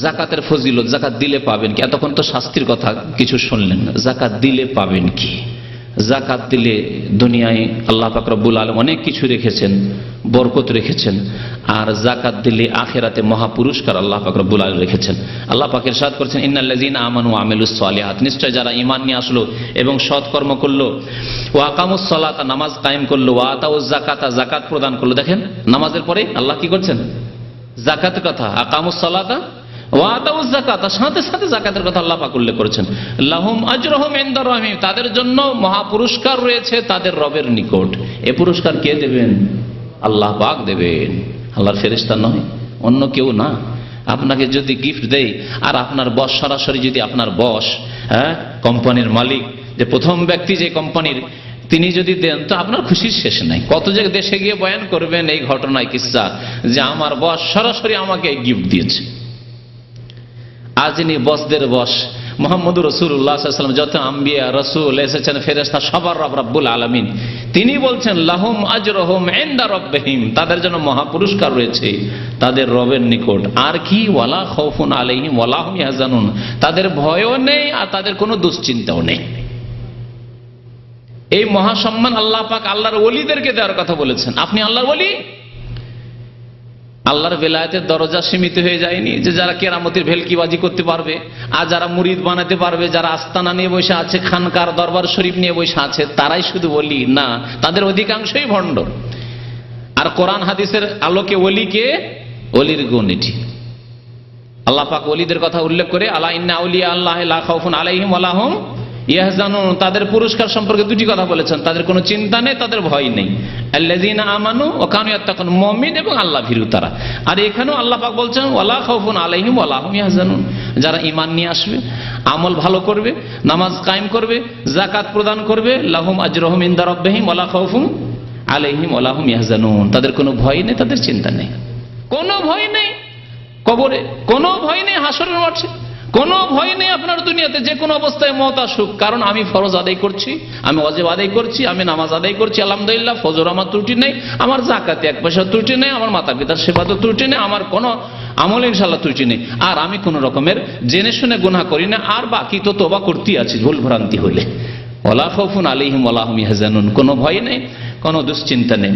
জাকাতের ফজিলত, জাকাত দিলে পাবেন কি? এতক্ষণ তো শাস্তির কথা কিছু শুনলেন না, জাকাত দিলে পাবেন কি? জাকাত দিলে দুনিয়ায় আল্লাহ পাক রব্বুল আলামিন অনেক কিছু রেখেছেন, বরকত রেখেছেন, আর জাকাত দিলে আখিরাতে মহা পুরস্কার আল্লাহ পাক রব্বুল আলামিন রেখেছেন। আল্লাহ পাক ইরশাদ করেছেন ইন্নাল্লাযীনা আমানু ওয়া আমিলুস সালিহাত, নিশ্চয় যারা ঈমান নিয়ে আসলো এবং সৎ কর্ম করলো, ওয়া আকামুস সালাতা, নামাজ কায়েম করলো, ওয়া আতাউজ যাকাতা, যাকাত প্রদান করলো। দেখেন নামাজের পরে আল্লাহ কি করছেন? যাকাতের কথা, আকামুস সালাতা ওয়া আতাউজ যাকাতা, সাথে সাথে যাকাতের কথা আল্লাহ পাক উল্লেখ করেছেন। লাহুম আজরুহুম ইনদা রাব্বিহিম, তাদের জন্য মহা পুরস্কার রয়েছে তাদের রবের নিকট। এই পুরস্কার কে দেবেন? আল্লাহ পাক দেবেন, আল্লাহর ফেরেশতা নয়, অন্য কেউ না। আপনাকে যদি গিফট দেয়, আর আপনার বস সরাসরি যদি আপনার বস, কোম্পানির মালিক, যে প্রথম ব্যক্তি যে কোম্পানির, তিনি যদি দেন তো আপনার খুশির শেষ নাই। কত যে দেশে গিয়ে বয়ান করবেন এই ঘটনায় কিসসা, যে আমার বস সরাসরি আমাকে গিফট দিয়েছে। আর যিনি বসদের বস মুহাম্মদুর রাসূলুল্লাহ সাল্লাল্লাহু আলাইহি ওয়াসাল্লাম, যত আম্বিয়া রাসূল এসেছেন, ফেরেশতা, সবার রব রব্বুল আলামিন, তিনি বলছেন লাহুম আজরুহুম ইনদা রাব্বিহিম, তাদের জন্য মহা পুরস্কার রয়েছে তাদের রবের নিকট। আর কি? ওয়ালা খাউফুন আলাইহিম ওয়ালা হুম ইয়াহজানুন, তাদের ভয়ও নেই আর তাদের কোনো দুশ্চিন্তাও নেই। এই মহা সম্মান আল্লাহ পাক আল্লাহর ওলিদেরকে দেওয়ার কথা বলেছেন। আপনি আল্লাহর ওলি, আল্লাহর বেলায়েতের দরজা সীমিত হয়ে যায়নি যে যারা কেরামতির ভেলকিবাজি করতে পারবে, আর যারা মুরিদ বানাতে পারবে, যারা আস্তানা নিয়ে বসে আছে, খানকার দরবার শরীফ নিয়ে বসে আছে, তারাই শুধু ওলি না, তাদের অধিকাংশই ভণ্ড। আর কোরআন হাদিসের আলোকে ওলিকে, ওলির গুণ এটি। আল্লাহ পাক ওলিদের কথা উল্লেখ করে আলা ইন্না আউলিয়া আল্লাহি লা খাউফুন আলাইহিম ওয়া লা হুম ইয়াহজানুন, তাদের পুরস্কার সম্পর্কে দুটি কথা বলেছেন, তাদের কোনো চিন্তা নেই, তাদের ভয় নেই। আল্লাযীনা আমানু ওয়া কানু ইয়াত্তাকুন, মুমিন এবং আল্লাহ ভীরু তারা। আর এখানেও আল্লাহ পাক বলছেন ওয়ালা খাউফুন আলাইহিম ওয়ালা হুম ইয়াহজানুন, যারা ঈমান নিয়ে আসবে, আমল ভালো করবে, নামাজ কায়েম করবে, যাকাত প্রদান করবে, লাহুম আজরুহুম ইনদা রাব্বিহিম ওয়ালা খাউফুন আলাইহিম ওয়ালা হুম ইয়াহজানুন, তাদের কোনো ভয় নেই, তাদের চিন্তা নেই। কোনো ভয় নেই কবরে, কোনো ভয় নেই হাসরের মাঠে, কোনো ভয় নেই আপনার দুনিয়াতে যে কোনো অবস্থায় মওত আসুক। কারণ আমি ফরজ আদায় করছি, আমি ওয়াজিব আদায় করছি, আমি নামাজ আদায় করছি, আলহামদুলিল্লাহ, ফজর আমার ত্রুটি নেই, আমার যাকাতে 1 পয়সা ত্রুটি নেই, আমার মাতা পিতার সেবাতে ত্রুটি নেই, আমার কোনো আমলে ইনশাআল্লাহ ত্রুটি নেই, আর আমি কোনো রকমের জেনে শুনে গুনাহ করি না, আর বাকি তো তওবা করতেই আছি ভুল ভ্রান্তি হলে। ওয়ালা খাউফুন আলাইহিম ওয়ালা হুম ইয়াহজানুন, কোনো ভয় নেই, কোনো দুশ্চিন্তা নেই।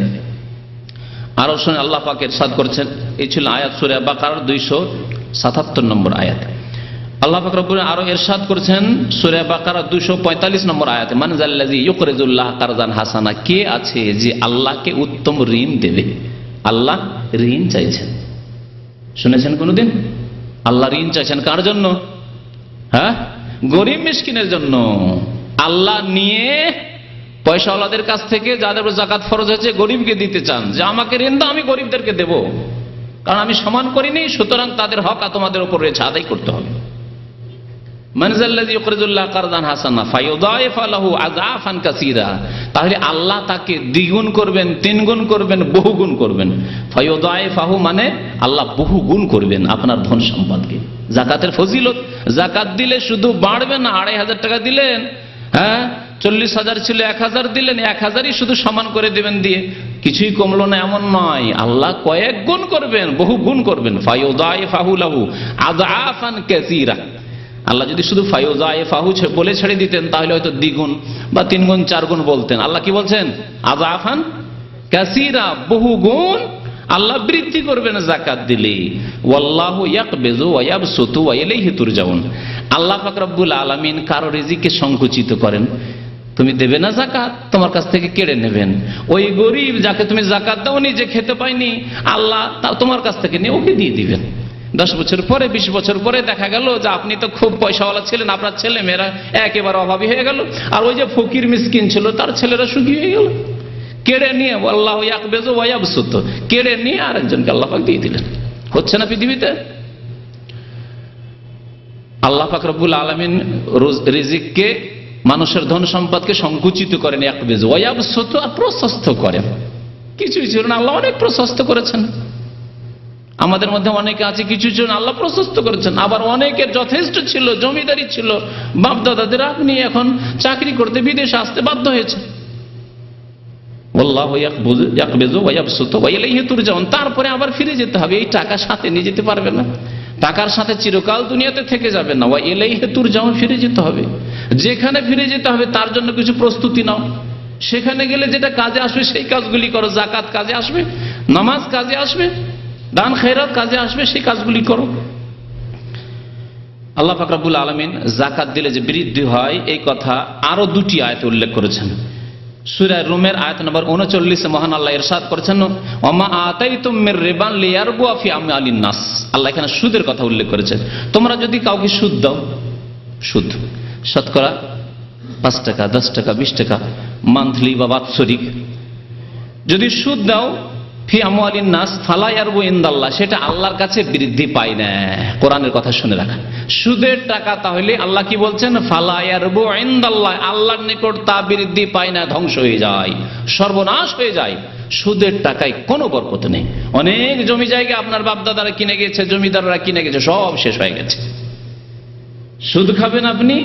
আরো শুনে আল্লাহ পাক ইরশাদ করেছেন, এই ছিল আয়াত সূরা বাকারার 277 নম্বর আয়াত। আল্লাহ পাক রব্বুল আরো ইরশাদ করেছেন সূরা বাকারা 245 নম্বর আয়াতে, মান যাল্লাযী ইউকরিজুল্লাহ কারজান হাসানা, কে আছে যে আল্লাহকে উত্তম ঋণ দেবে? আল্লাহ ঋণ চাইছেন, শুনেছেন কোনদিন? আল্লাহ ঋণ চাইছেন কার জন্য? গরিব মিসকিনের জন্য। আল্লাহ নিয়ে পয়সাওয়ালাদের কাছ থেকে যাদের উপর যাকাত ফরজ হয়েছে গরিবকে দিতে চান, যে আমাকে ঋণ দাও, আমি গরিবদেরকে দেব, কারণ আমি সমান করিনি, সুতরাং তাদের হক তোমাদের উপর রয়েছে, আদায় করতে হবে। তাহলে আল্লাহ তাকে দ্বিগুণ করবেন, তিনগুণ করবেন, বহুগুণ করবেন। ফায়ুদাইফাহু মানে আল্লাহ বহুগুণ করবেন আপনার ধন সম্পদকে। যাকাতের ফজিলত, যাকাত দিলে শুধু বাড়বে না, 2500 টাকা দিলেন, হ্যাঁ 40,000 ছিল 1000 দিলেন, 1000ই শুধু সমান করে দেবেন, দিয়ে কিছুই কমলো না এমন নয়, আল্লাহ কয়েক গুণ করবেন, বহু গুণ করবেন। ফায়ুদাইফাহু লাহু আযআফান কাসীরা। আল্লাহ যদি শুধু ফায়ুদাইফাহু বলে ছেড়ে দিতেন তাহলে হয়তো দ্বিগুণ বা 3 গুণ 4 গুণ বলতেন। আল্লাহ কি বলছেন? আযআফান কাসীরা, বহু গুণ আল্লাহ বৃদ্ধি করবেন যাকাত দিলে। ওয়াল্লাহু ইয়াকবিজু ওয়া ইয়াবসুতু ওয়া ইলাইহি তুরজাউন। আল্লাহ পাক রব্বুল আলামিন কারো রিজিককে সংকুচিত করেন। তুমি দেবে না যাকাত, তোমার কাছ থেকে কেড়ে নেবেন। ওই গরিব যাকে তুমি যাকাত দাওনি, যে খেতে পায়নি, আল্লাহ তোমার কাছ থেকে নিয়ে ওকে দিয়ে দিবেন। 10 বছর পরে 20 বছর পরে দেখা গেল যে আপনি তো খুব পয়সাওয়ালা ছিলেন, আপনার ছেলে মেয়েরা একেবারে অভাবী হয়ে গেল, আর ওই যে ফকির মিসকিন ছিল তার ছেলেরা সুখী হয়ে গেল। কেড়ে নিয়ে আল্লাহ ইয়াকবিজু ওয়া ইয়াবসুতু, কেড়ে নিয়ে আরেকজনকে আল্লাহ পাক দিয়ে দিলেন। হচ্ছে না পৃথিবীতে? আল্লাহ পাক রব্বুল আলামিন রিজিককে, মানুষের ধন সম্পদকে সংকুচিত করেন, ইয়াকবিজু ওয়া ইয়াবসুতু, আর প্রশস্ত করেন। কিছুই ছিল না, আল্লাহ অনেক প্রশস্ত করেছেন। আমাদের মধ্যে অনেকে আছে কিছু জন আল্লাহ প্রশস্ত করেছেন, আবার অনেকের যথেষ্ট ছিল, জমিদারি ছিল বাপ দাদাদের, আপনি এখন চাকরি করতে বিদেশে আসতে বাধ্য হয়েছে। আল্লাহু ইয়াকবিজু ওয়া ইয়াবসুতু ওয়া ইলাইহি তুরজাউন। তারপরে আবার ফিরে যেতে হবে, এই টাকা সাথে নিয়ে যেতে পারবে না, টাকার সাথে চিরকাল দুনিয়াতে থেকে যাবে না। ওয়া ইলাইহি তুরজাউন, ফিরে যেতে হবে। যেখানে ফিরে যেতে হবে তার জন্য কিছু প্রস্তুতি নাও, সেখানে গেলে যেটা কাজে আসবে সেই কাজগুলি করো। যাকাত কাজে আসবে, নামাজ কাজে আসবে, দান খেরাত কাজে আসবে, সেই কাজগুলি করো। আল্লাহ পাক রব্বুল আলামিন যাকাত দিলে যে বৃদ্ধি হয় এই কথা আরো 2টি আয়াতে উল্লেখ করেছেন। সূরা রুমের আয়াত নম্বর 39 মহান আল্লাহ ইরশাদ করেছেন, ওমা আতাইতুম মির রিবান লিয়ারবু ফি আমওয়ালিন নাস। আল্লাহ এখানে সুদের কথা উল্লেখ করেছেন। তোমরা যদি কাউকে সুদ দাও, সুদ শতকরা 5 টাকা, 10 টাকা, 20 টাকা মান্থলি বা বাৎসরিক যদি সুদ দাও, ফি আমওয়ালিন নাস ফালা ইয়ারবু ইনদাল্লাহ, সেটা আল্লাহর কাছে বৃদ্ধি পায় না। কোরআনের কথা শুনে রাখা, সুদের টাকা তাহলে আল্লাহ কি বলছেন? ফালা ইয়ারবু ইনদাল্লাহ, আল্লাহর নিকট তা বৃদ্ধি পায় না, ধ্বংস হয়ে যায়, সর্বনাশ হয়ে যায়। সুদের টাকায় কোনো বরকত নেই। অনেক জমি জায়গা আপনার বাপ দাদারা কিনে গেছে, জমিদাররা কিনে গেছে, সব শেষ হয়ে গেছে। সুদ খাবেন আপনি,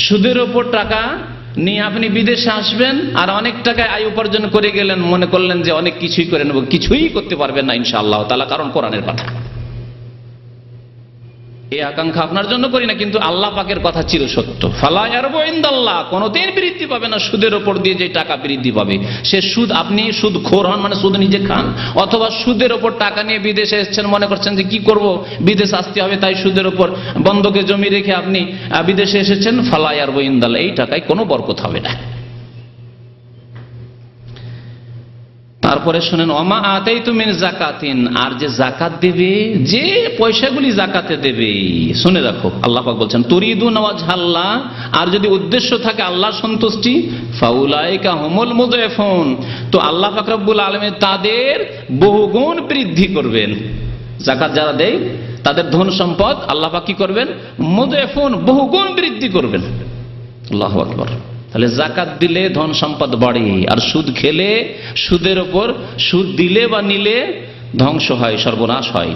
সুদের ওপর টাকা নিয়ে আপনি বিদেশে আসবেন, আর অনেক টাকায় আয় উপার্জন করে গেলেন, মনে করলেন যে অনেক কিছুই করে নেব, কিছুই করতে পারবেন না ইনশাআল্লাহ তাআলা, কারণ কোরআনের কথা। এই আকাঙ্ক্ষা আপনার জন্য করি না, কিন্তু আল্লাহ পাকের কথা চিরসত্য। ফালা ইয়ারবু ইনদাল্লাহ, কোনদিন বৃদ্ধি পাবে না সুদের উপর দিয়ে যে টাকা বৃদ্ধি পাবে। সে সুদ, আপনি সুদখোর হন মানে সুদ নিজে খান, অথবা সুদের উপর টাকা নিয়ে বিদেশে এসেছেন, মনে করছেন যে কি করব, বিদেশ আসতে হবে, তাই সুদের উপর বন্ধকে জমি রেখে আপনি বিদেশে এসেছেন। ফালা ইয়ারবু ইনদাল্লাহ, এই টাকায় কোনো বরকত হবে না। তারপরে শুনেন, ওমা আতাইতু মিন যাকাতিন, আর যে যাকাত দেবে, যে পয়সাগুলি যাকাতে দেবে, শুনে রাখো আল্লাহ পাক বলছেন তুরিদুনা ওয়াজহাল্লাহ, আর যদি উদ্দেশ্য থাকে আল্লাহর সন্তুষ্টি, ফাউলাইকা হুমুল মুযাফুন, তো আল্লাহ পাক রব্বুল আলামিন তাদের বহুগুণ বৃদ্ধি করবেন। যাকাত যারা দেয় তাদের ধন সম্পদ আল্লাহ পাক কি করবেন? মুযাফুন, বহুগুণ বৃদ্ধি করবেন। আল্লাহু আকবার। তাহলে যাকাত দিলে ধন সম্পদ বাড়ে, আর সুদ খেলে, সুদের ওপর সুদ দিলে বা নিলে ধ্বংস হয়, সর্বনাশ হয়।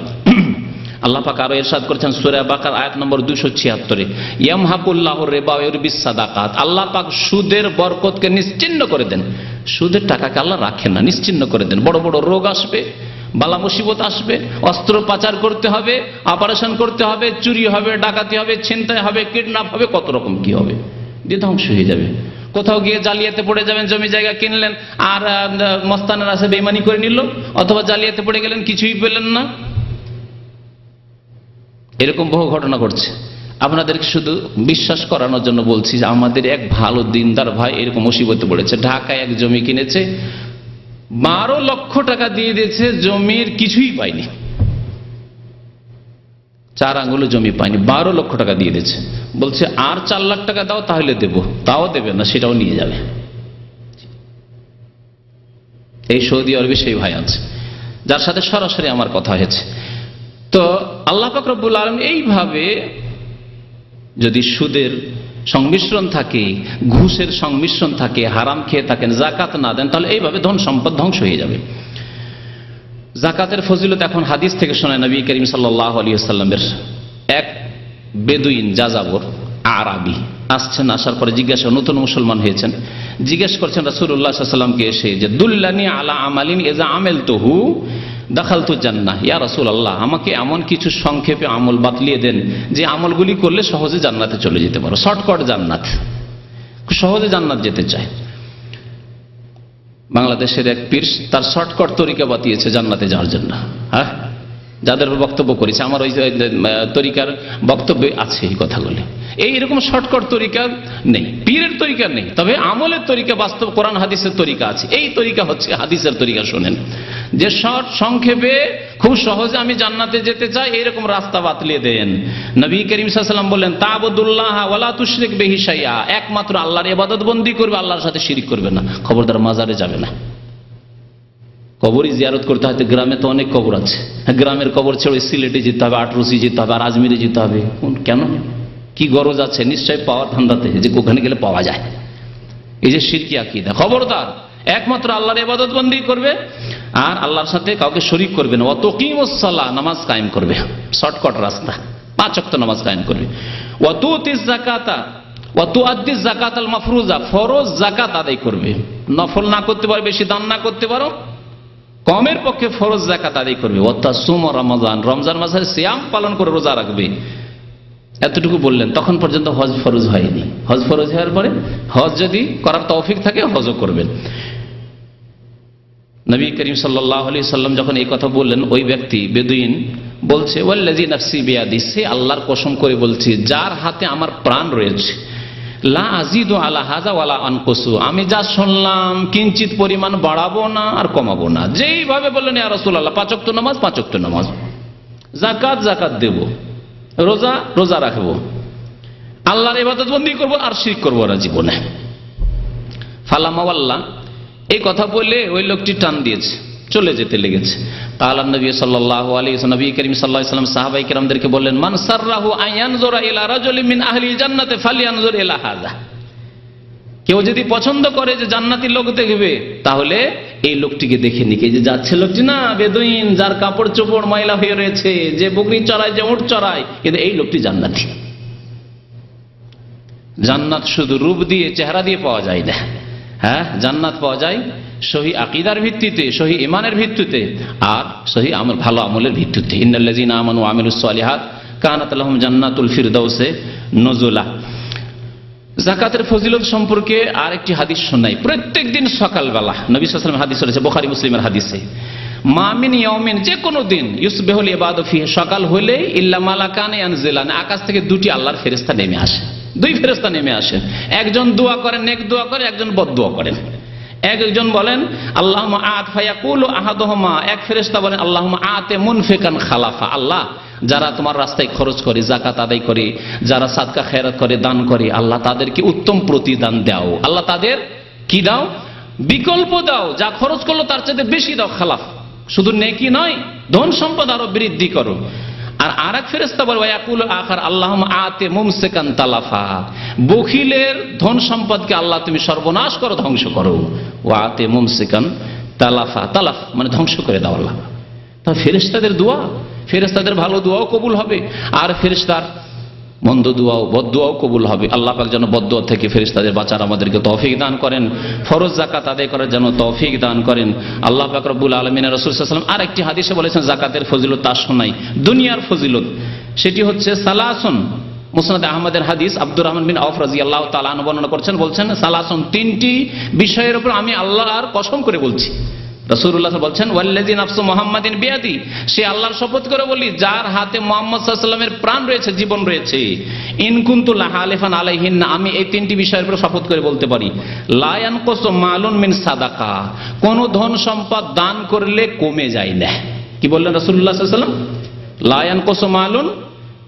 আল্লাহ পাক আরো ইরশাদ করেছেন সূরা বাকারা আয়াত নম্বর 276, ইয়ামহাকুল্লাহুর রিবা ওয়া ইউরবিস সাদাকাত, আল্লাহ পাক সুদের বরকতকে নিশ্চিহ্ন করে দেন। সুদের টাকাকে আল্লাহ রাখেন না, নিশ্চিহ্ন করে দেন। বড় বড় রোগ আসবে, বালা মুসিবত আসবে, অস্ত্র পাচার করতে হবে, অপারেশন করতে হবে, চুরি হবে, ডাকাতি হবে, ছিনতাই হবে, কিডন্যাপ হবে, কত রকম কি হবে, দিয়ে ধ্বংস হয়ে যাবে। কোথাও গিয়ে জালিয়াতে পড়ে যাবেন, জমি জায়গা কিনলেন আর মস্তানের আছে বেইমানি করে নিল, অথবা জালিয়াতে পড়ে গেলেন, কিছুই পেলেন না। এরকম বহু ঘটনা ঘটছে। আপনাদেরকে শুধু বিশ্বাস করানোর জন্য বলছি যে আমাদের এক ভালো দিনদার ভাই এরকম মুসিবতে পড়েছে। ঢাকায় এক জমি কিনেছে, 12 লক্ষ টাকা দিয়ে দিয়েছে, জমির কিছুই পায়নি, 4 আঙ্গুল জমি পায়নি, 12 লক্ষ টাকা দিয়ে দিয়েছে। বলছে আর 4 লাখ টাকা দাও তাহলে দেব, তাও দেবে না, সেটাও নিয়ে যাবে। এই সৌদি আরবে সেই ভাই আছে যার সাথে সরাসরি আমার কথা হয়েছে। তো আল্লাহ পাক রব্বুল আলামিন এইভাবে যদি সুদের সংমিশ্রণ থাকে, ঘুষের সংমিশ্রণ থাকে, হারাম খেয়ে থাকেন, যাকাত না দেন, তাহলে এইভাবে ধন সম্পদ ধ্বংস হয়ে যাবে। যাকাতের ফজিলত এখন হাদিস থেকে শোনায় নবী করিম সাল্লাল্লাহু আলাইহি ওয়াসাল্লামের এক বেদুইন যাযাবর আরাবি আসছেন, আসার পরে জিজ্ঞাসা, নতুন মুসলমান হয়েছেন, জিজ্ঞেস করছেন রাসূলুল্লাহ সাল্লাল্লাহু আলাইহি ওয়াসাল্লামকে এসে যে দুল্লানি আলা আমালিন ইযা আমিলতুহু দাখালতু জান্নাহ, ইয়া রাসূলুল্লাহ আমাকে এমন কিছু সংক্ষেপে আমল বাতলিয়ে দেন যে আমলগুলি করলে সহজে জান্নাতে চলে যেতে পারো, শর্টকাট জান্নাত, সহজে জান্নাত যেতে চায়। বাংলাদেশের এক পীর তার শর্টকাট তরিকা বাতিয়েছে জান্নাতে যাওয়ার জন্য। হ্যাঁ, যাদের বক্তব্য করেছে আমার ওই তরিকার বক্তব্যে আছে এই কথাগুলি। এইরকম শর্টকাট তরিকা নেই, পীরের তরিকা নেই, তবে আমলের তরিকা, বাস্তব কোরআন হাদিসের তরিকা আছে। এই তরিকা হচ্ছে হাদিসের তরিকা। শোনেন, যে শর্ট সংক্ষেপে খুব সহজে আমি জান্নাতে যেতে চাই, এইরকম রাস্তা বাতলিয়ে দেন। নবী করিম সাল্লাল্লাহু আলাইহি ওয়াসাল্লাম বললেন তা'বুদুল্লাহ ওয়ালা তুশরিক বিহি শাইআ, একমাত্র আল্লাহর ইবাদত বন্দি করবে, আল্লাহর সাথে শিরিক করবে না। খবরদার মাজারে যাবে না, কবরই জিয়ারত করতে হয়। গ্রামে তো অনেক কবর আছে, গ্রামের কবর ছেড়ে সিলেটে যেতে হবে, আটরসি যেতে হবে, আর আজমিরে যেতে হবে। কেন, কি গরজ আছে? নিশ্চয় পাওয়ার ধান্দাতে, যে ওখানে গেলে পাওয়া যায়। এই যে শিরকি আকীদা, খবরদার একমাত্র আল্লাহর ইবাদত বন্দি করবে আর আল্লাহর সাথে কাউকে শরীক করবে না। ওয়া তুকিমুস সালাহ, নামাজ কায়েম করবে, শর্টকাট রাস্তা, 5 ওয়াক্ত নামাজ কায়েম করবে। ওয়া তুতিজ যাকাতা ওয়া তুআদ্দিজ যাকাতাল মাফরুজা, ফরজ যাকাত আদায় করবে। নফল না করতে পারো, বেশি দান না করতে পারো, কমের পক্ষে ফরজ যাকাত আদায় করবে। ওয়া তাসুম রমাজান, রমজান মাসে সিয়াম পালন করে রোজা রাখবে। এতটুকু বললেন, তখন পর্যন্ত হজ ফরজ হয়নি। হজ ফরজ হওয়ার পরে হজ যদি করার তৌফিক থাকে হজও করবেন। নবী করিম সাল্লাল্লাহু আলাইহি সাল্লাম যখন এই কথা বললেন, ওই ব্যক্তি বেদুইন বলছে ওয়াল্লাযী নাফসি বিয়াদি, সে আল্লাহর কসম করে বলছি যার হাতে আমার প্রাণ রয়েছে, লা আজিদু আলা হাযা ওয়ালা আনকুসু, আমি যা শুনলাম কিঞ্চিত পরিমাণ বাড়াবো না আর কমাবো না। যেইভাবে বললেন ইয়া রাসূলুল্লাহ 5 ওয়াক্ত নামাজ 5 ওয়াক্ত নামাজ, যাকাত যাকাত দেব, রোজা রোজা রাখবো, আল্লাহর ইবাদত বন্দি করবো আর শিরক করবো না জীবনে। ফালামা ওয়াল্লাহ, এই কথা বলে ওই লোকটি টান দিয়েছে, চলে যেতে লেগেছে। তাআলা নবী সাল্লাল্লাহু আলাইহি ওয়াসাল্লাম, নবী করিম সাল্লাল্লাহু আলাইহি ওয়াসাল্লাম সাহাবায়ে কেরামদেরকে বললেন, মান সাররাহু আয়ানজুরা ইলা রাজুলিন মিন আহলিল জান্নাতি ফালয়ানজুর ইলা হাযা, কেউ যদি পছন্দ করে যে জান্নাতি লোক দেখবে, তাহলে এই লোকটিকে দেখে নিকে। যে যাচ্ছে লোকটি না বেদুইন, যার কাপড় চোপড় ময়লা হয়ে রয়েছে, যে বকরি চড়ায়, যে উট চড়ায়, কিন্তু এই লোকটি জান্নাতি। জান্নাত শুধু রূপ দিয়ে, চেহারা দিয়ে পাওয়া যায় না। হ্যাঁ, জান্নাত পাওয়া যায় সহি আকীদার ভিত্তিতে, সহি ঈমানের ভিত্তিতে, আর সহি আমল, ভালো আমলের ভিত্তিতে। ইন্নাল্লাযীনা আমানু ওয়া আমিলুস সালিহাত কানাত লাহুম জান্নাতুল ফিরদাউসে নুজুলা। যাকাতের ফজিলত সম্পর্কে আরেকটি হাদিস শোনাই। প্রত্যেকদিন সকালবেলা নবী সাল্লাল্লাহু আলাইহি ওয়াসাল্লাম হাদিস রয়েছে বুখারী মুসলিমের হাদিসে, মা মিন ইয়াউমিন, যে কোনো দিন, ইউসবিহুল ইবাদু ফিহি, সকাল হলে ইল্লা মালাকান ইয়ানজিলান, আকাশ থেকে 2টি আল্লাহর ফেরেশতা নেমে আসে। 2 ফেরেশতা নেমে আসেন, একজন দোয়া করেন, নেক দোয়া করেন, একজন বদদোয়া করেন। একজন বলেন আল্লাহুম্মা আত ফায়াকুলু আহাদুহুমা, এক ফেরেশতা বলেন আল্লাহুম্মা আতে মুনফিকান খালাফা, আল্লাহ যারা তোমার রাস্তায় খরচ করে, যাকাত আদায় করে, যারা সাদকা খেরাত করে, দান করে, আল্লাহ তাদেরকে উত্তম প্রতিদান দাও, আল্লাহ তাদের কি দাও, বিকল্প দাও, যা খরচ করলো তার চাইতে বেশি দাও। খালাফ শুধু নেকি নয়, ধন সম্পদ আরো বৃদ্ধি করো। আর আরেক ফেরেশতা বলে ওয়াকুল আখার আল্লাহুম্মা আতে মুমসিকান তালাফা, বখিলের ধন সম্পদকে আল্লাহ তুমি সর্বনাশ করো, ধ্বংস করো। ওয়াতে মুমসিকান তালাফা, তালাফ মানে ধ্বংস করে দাও আল্লাহ। তা ফেরেশতাদের দোয়া, ফেরেশতাদের ভালো দোয়াও কবুল হবে, আর ফেরেশতার মন্দ দোয়াও, বদদোয়াও কবুল হবে। আল্লাহ পাক যেন বদদোয়া থেকে ফেরেশতাদের বাঁচার আমাদেরকে তৌফিক দান করেন, ফরজ যাকাত আদায় করার জন্য তৌফিক দান করেন। আল্লাহ পাক রব্বুল আলামিন, রাসূল সাল্লাল্লাহু আলাইহি ওয়াসাল্লাম আরেকটি হাদিসে বলেছেন যাকাতের ফজিলত তা শোনাই, দুনিয়ার ফজিলত। সেটি হচ্ছে সালাসুন, মুসনাদ আহমদের হাদিস, আব্দুর রহমান বিন আওফ রাদিয়াল্লাহু তাআলা আনহু বর্ণনা করছেন, বলছেন সালাসুন, 3টি বিষয়ের উপর আমি আল্লাহর কসম করে বলছি। রাসূলুল্লাহ বলছেন ওয়াল্লাযী নাফসু মুহাম্মাদিন বিয়াদি, সে আল্লাহর শপথ করে বলি যার হাতে মুহাম্মদ সাল্লাল্লাহু আলাইহি ওয়াসাল্লামের প্রাণ রয়েছে, জীবন রয়েছে। ইন কুনতু লাহালিফান আলাইহিন্না, আমি এই 3টি বিষয়ের উপর শপথ করে বলতে পারি। লা ইয়ানকুসু মালুন মিন সাদাকা, কোন ধন সম্পদ দান করলে কমে যায় না। কি বললেন রাসূলুল্লাহ সাল্লাল্লাহু আলাইহি ওয়াসাল্লাম? লা ইয়ানকুসু মালুন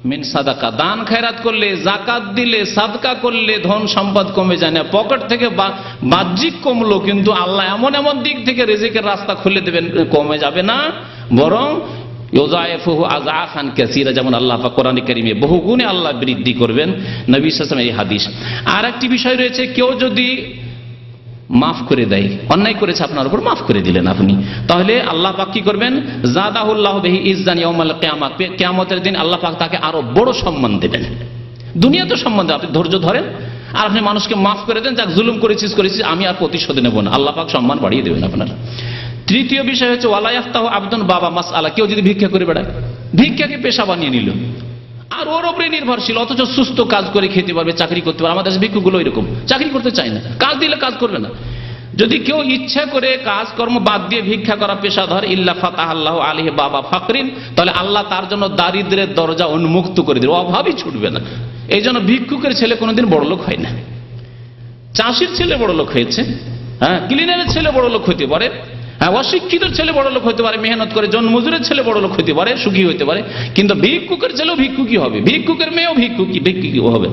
মিন সাদাকা, দান খয়রাত করলে, যাকাত দিলে, সাদকা করলে ধন সম্পদ কমে যায় না, পকেট থেকে বাহ্যিক কমলো, কিন্তু আল্লাহ এমন এমন দিক থেকে রিজিকের রাস্তা খুলে দেবেন, কমে যাবে না, বরং ইউযাইফুহু আযআফান কাসীরা, যেমন আল্লাহ পাক কোরআনে কারীমে বহুগুণে আল্লাহ বৃদ্ধি করবেন। নবী সাল্লাল্লাহু আলাইহি ওয়াসাল্লামের এই হাদিস। আর একটি বিষয় রয়েছে, কেউ যদি মাফ করে দেয়, অন্যায় করেছে আপনার উপর, মাফ করে দিলেন আপনি, তাহলে আল্লাহ পাক কি করবেন? যাদাহুল্লাহু বিহি ইজ্জান ইয়াউমাল কিয়ামাহ, কিয়ামতের দিন আল্লাহ পাক তাকে আরো বড় সম্মান দেবেন। দুনিয়াতে সম্মান দেন, আপনি ধৈর্য ধরেন আর আপনি মানুষকে মাফ করে দেন, যাক জুলুম করেছিস, আমি আর প্রতিশোধ নেব না, আল্লাহ পাক সম্মান বাড়িয়ে দেবেন আপনার। তৃতীয় বিষয় হচ্ছে ওয়ালা ইয়াফতাহু আবদুন বাবা মাসআলা, কেউ যদি ভিক্ষা করে বেড়ায়, ভিক্ষাকে পেশা বানিয়ে নিল আর ওর উপরে নির্ভরশীল, অথচ সুস্থ কাজ করে খেতে পারবে, চাকরি করতে পারবে। আমাদের ভিক্ষুগুলো এরকম, চাকরি করতে চায় না, কাজ দিলে কাজ করবে না। যদি কেউ ইচ্ছা করে কাজকর্ম বাদ দিয়ে ভিক্ষা করা পেশা ধর, ইল্লা ফাতাহাল্লাহু আলাইহি বাবা ফাকরিন, তাহলে আল্লাহ তার জন্য দারিদ্রের দরজা উন্মুক্ত করে দেবে, অভাবই ছুটবে না। এই জন্য ভিক্ষুকের ছেলে কোনোদিন বড় লোক হয় না। চাষির ছেলে বড় লোক হয়েছে, হ্যাঁ, ক্লিনারের ছেলে বড় লোক হতে পারে, হ্যাঁ, অশিক্ষিত ছেলে বড় লোক হতে পারে, মেহনত করে জন মজুরের ছেলে বড় লোক হতে পারে, সুখী হতে পারে, কিন্তু ভিক্ষুকের ছেলেও ভিক্ষুকই হবে, ভিক্ষুকের মেয়েও ভিক্ষুকই হবে,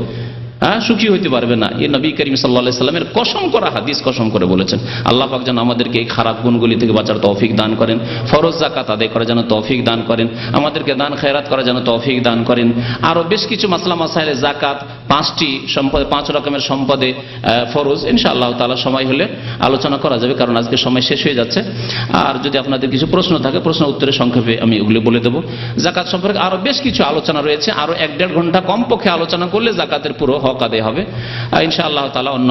হ্যাঁ, সুখী হইতে পারবে না। এই নবী করিম সাল্লাল্লাহু আলাইহি সাল্লামের কসম করা হাদিস, কসম করে বলেছেন। আল্লাহ পাক যেন আমাদেরকে এই খারাপ গুণগুলি থেকে বাঁচার তৌফিক দান করেন, ফরজ যাকাত আদায় করার যেন তৌফিক দান করেন, আমাদেরকে দান খেরাত করার যেন তৌফিক দান করেন। আরো বেশ কিছু মাসলা মাসাইলে যাকাত, 5টি সম্পদ, 5 রকমের সম্পদে ফরজ, ইনশাআল্লাহ তাআলা সময় হলে আলোচনা করা যাবে, কারণ আজকে সময় শেষ হয়ে যাচ্ছে। আর যদি আপনাদের কিছু প্রশ্ন থাকে, প্রশ্ন উত্তরে সংক্ষেপে আমি ওগুলো বলে দেবো। যাকাত সম্পর্কে আরো বেশ কিছু আলোচনা রয়েছে, আরো 1-1.5 ঘন্টা কমপক্ষে আলোচনা করলে যাকাতের পুরো হক আদায় হবে। ইনশাআল্লাহ তাআলা অন্য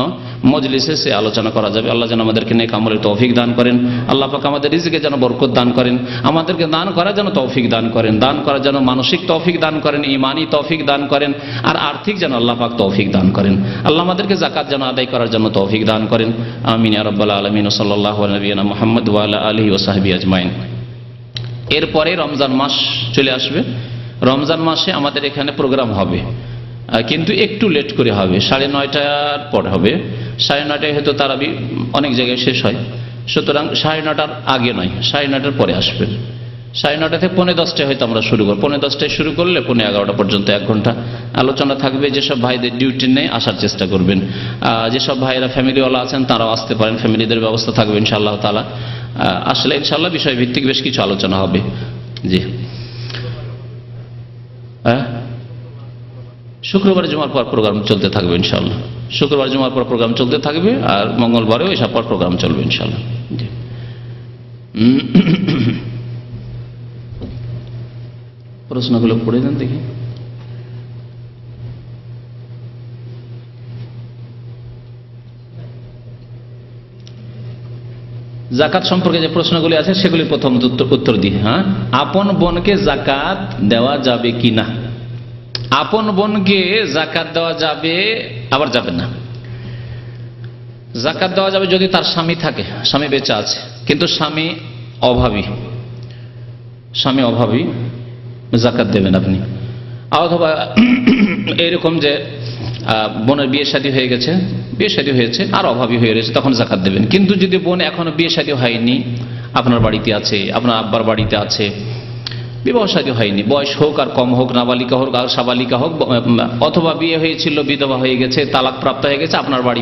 মজলিসে সে আলোচনা করা যাবে। আল্লাহ যেন আমাদেরকে নেক আমলের তৌফিক দান করেন, আল্লাহ পাক আমাদের রিজিকে যেন বরকত দান করেন, আমাদেরকে দান করার যেন তৌফিক দান করেন, দান করার যেন মানসিক তৌফিক দান করেন, ঈমানি তৌফিক দান করেন, আর আর্থিক যেন আল্লাহ পাক তৌফিক দান করেন। আল্লাহ আমাদেরকে যাকাত যেন আদায় করার জন্য তৌফিক দান করেন। আমিন ইয়া রাব্বাল আলামিন। সাল্লাল্লাহু আলা নবিয়িনা মুহাম্মদ ওয়া আলা আলিহি ওয়া সাহবিহি আজমাইন। এরপরে রমজান মাস চলে আসবে। রমজান মাসে আমাদের এখানে প্রোগ্রাম হবে, কিন্তু একটু লেট করে হবে, 9:30টার পর হবে। 9:30টায় হয়তো তারাবি অনেক জায়গায় শেষ হয়, সুতরাং 9:30টার আগে নয়, 9:30টার পরে আসবে। 9:30 থেকে 9:45টায় হয়তো আমরা শুরু করব। 9:10টায় শুরু করলে 11:30 পর্যন্ত 1 ঘন্টা আলোচনা থাকবে। যেসব ভাইদের ডিউটি নেই আসার চেষ্টা করবেন, যেসব ভাইরা ফ্যামিলিওয়ালা আছেন তারাও আসতে পারেন, ফ্যামিলিদের ব্যবস্থা থাকবে ইনশাআল্লাহ তাআলা। আসলে ইনশাআল্লাহ বিষয় ভিত্তিক বেশ কিছু আলোচনা হবে। জি, শুক্রবার জুমার পর প্রোগ্রাম চলতে থাকবে ইনশাআল্লাহ। শুক্রবার জুমার পর প্রোগ্রাম চলতে থাকবে, আর মঙ্গলবারেও এসব পর প্রোগ্রাম চলবে ইনশাআল্লাহ। প্রশ্নগুলো পড়ে দেন দেখি। যাকাত সম্পর্কে যে প্রশ্নগুলি আছে সেগুলি প্রথম উত্তর দিই। হ্যাঁ, আপন বোনকে যাকাত দেওয়া যাবে কি না? আপন বোনকে যাকাত দেওয়া যাবে, আবার যাবে না। যাকাত দেওয়া যাবে যদি তার স্বামী থাকে, স্বামী বেঁচে আছে, কিন্তু স্বামী অভাবী, যাকাত দেবেন আপনি। অথবা এরকম যে বোনের বিয়ে শাদী হয়েছে আর অভাবী হয়ে রয়েছে, তখন যাকাত দেবেন। কিন্তু যদি বোন এখনো বিয়ে শাদী হয়নি, আপনার বাড়িতে আছে, আপনার আব্বার বাড়িতে আছে, বিবাহ শাদী হয়নি, বয়স হোক আর কম হোক, নাবালিকা হোক আর সাবালিকা হোক, অথবা বিয়ে হয়েছিল বিধবা হয়ে গেছে, তালাক প্রাপ্ত হয়ে গেছে, আপনার বাড়ি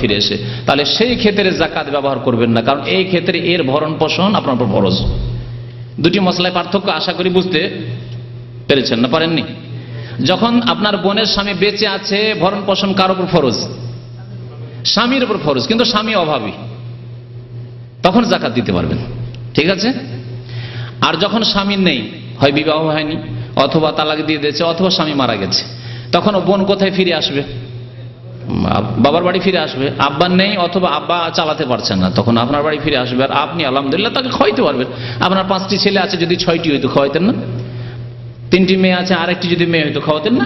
ফিরে এসে, তাহলে সেই ক্ষেত্রে যাকাত ব্যবহার করবেন না, কারণ এই ক্ষেত্রে এর ভরণ পোষণ আপনার উপর ফরজ। দুটি মসলায় পার্থক্য আশা করি বুঝতে পেরেছেন না? পারেননি? যখন আপনার বোনের স্বামী বেঁচে আছে, ভরণ পোষণ কার উপর ফরজ? স্বামীর উপর ফরজ, কিন্তু স্বামী অভাবী, তখন যাকাত দিতে পারবেন, ঠিক আছে? আর যখন স্বামী নেই, হয় বিবাহ হয়নি, অথবা তালাক দিয়ে দিয়েছে, অথবা স্বামী মারা গেছে, তখন বোন কোথায় ফিরে আসবে? বাবার বাড়ি ফিরে আসবে। আব্বা নেই, অথবা আব্বা চালাতে পারছেন না, তখন আপনার বাড়ি ফিরে আসবে। আর আপনি আলহামদুলিল্লাহ তাকে খাওয়াইতে পারবেন। আপনার 5টি ছেলে আছে, যদি 6টি হইতো খাওয়াইতেন না? 3টি মেয়ে আছে, আরেকটি যদি মেয়ে হইতো খাওয়াতেন না?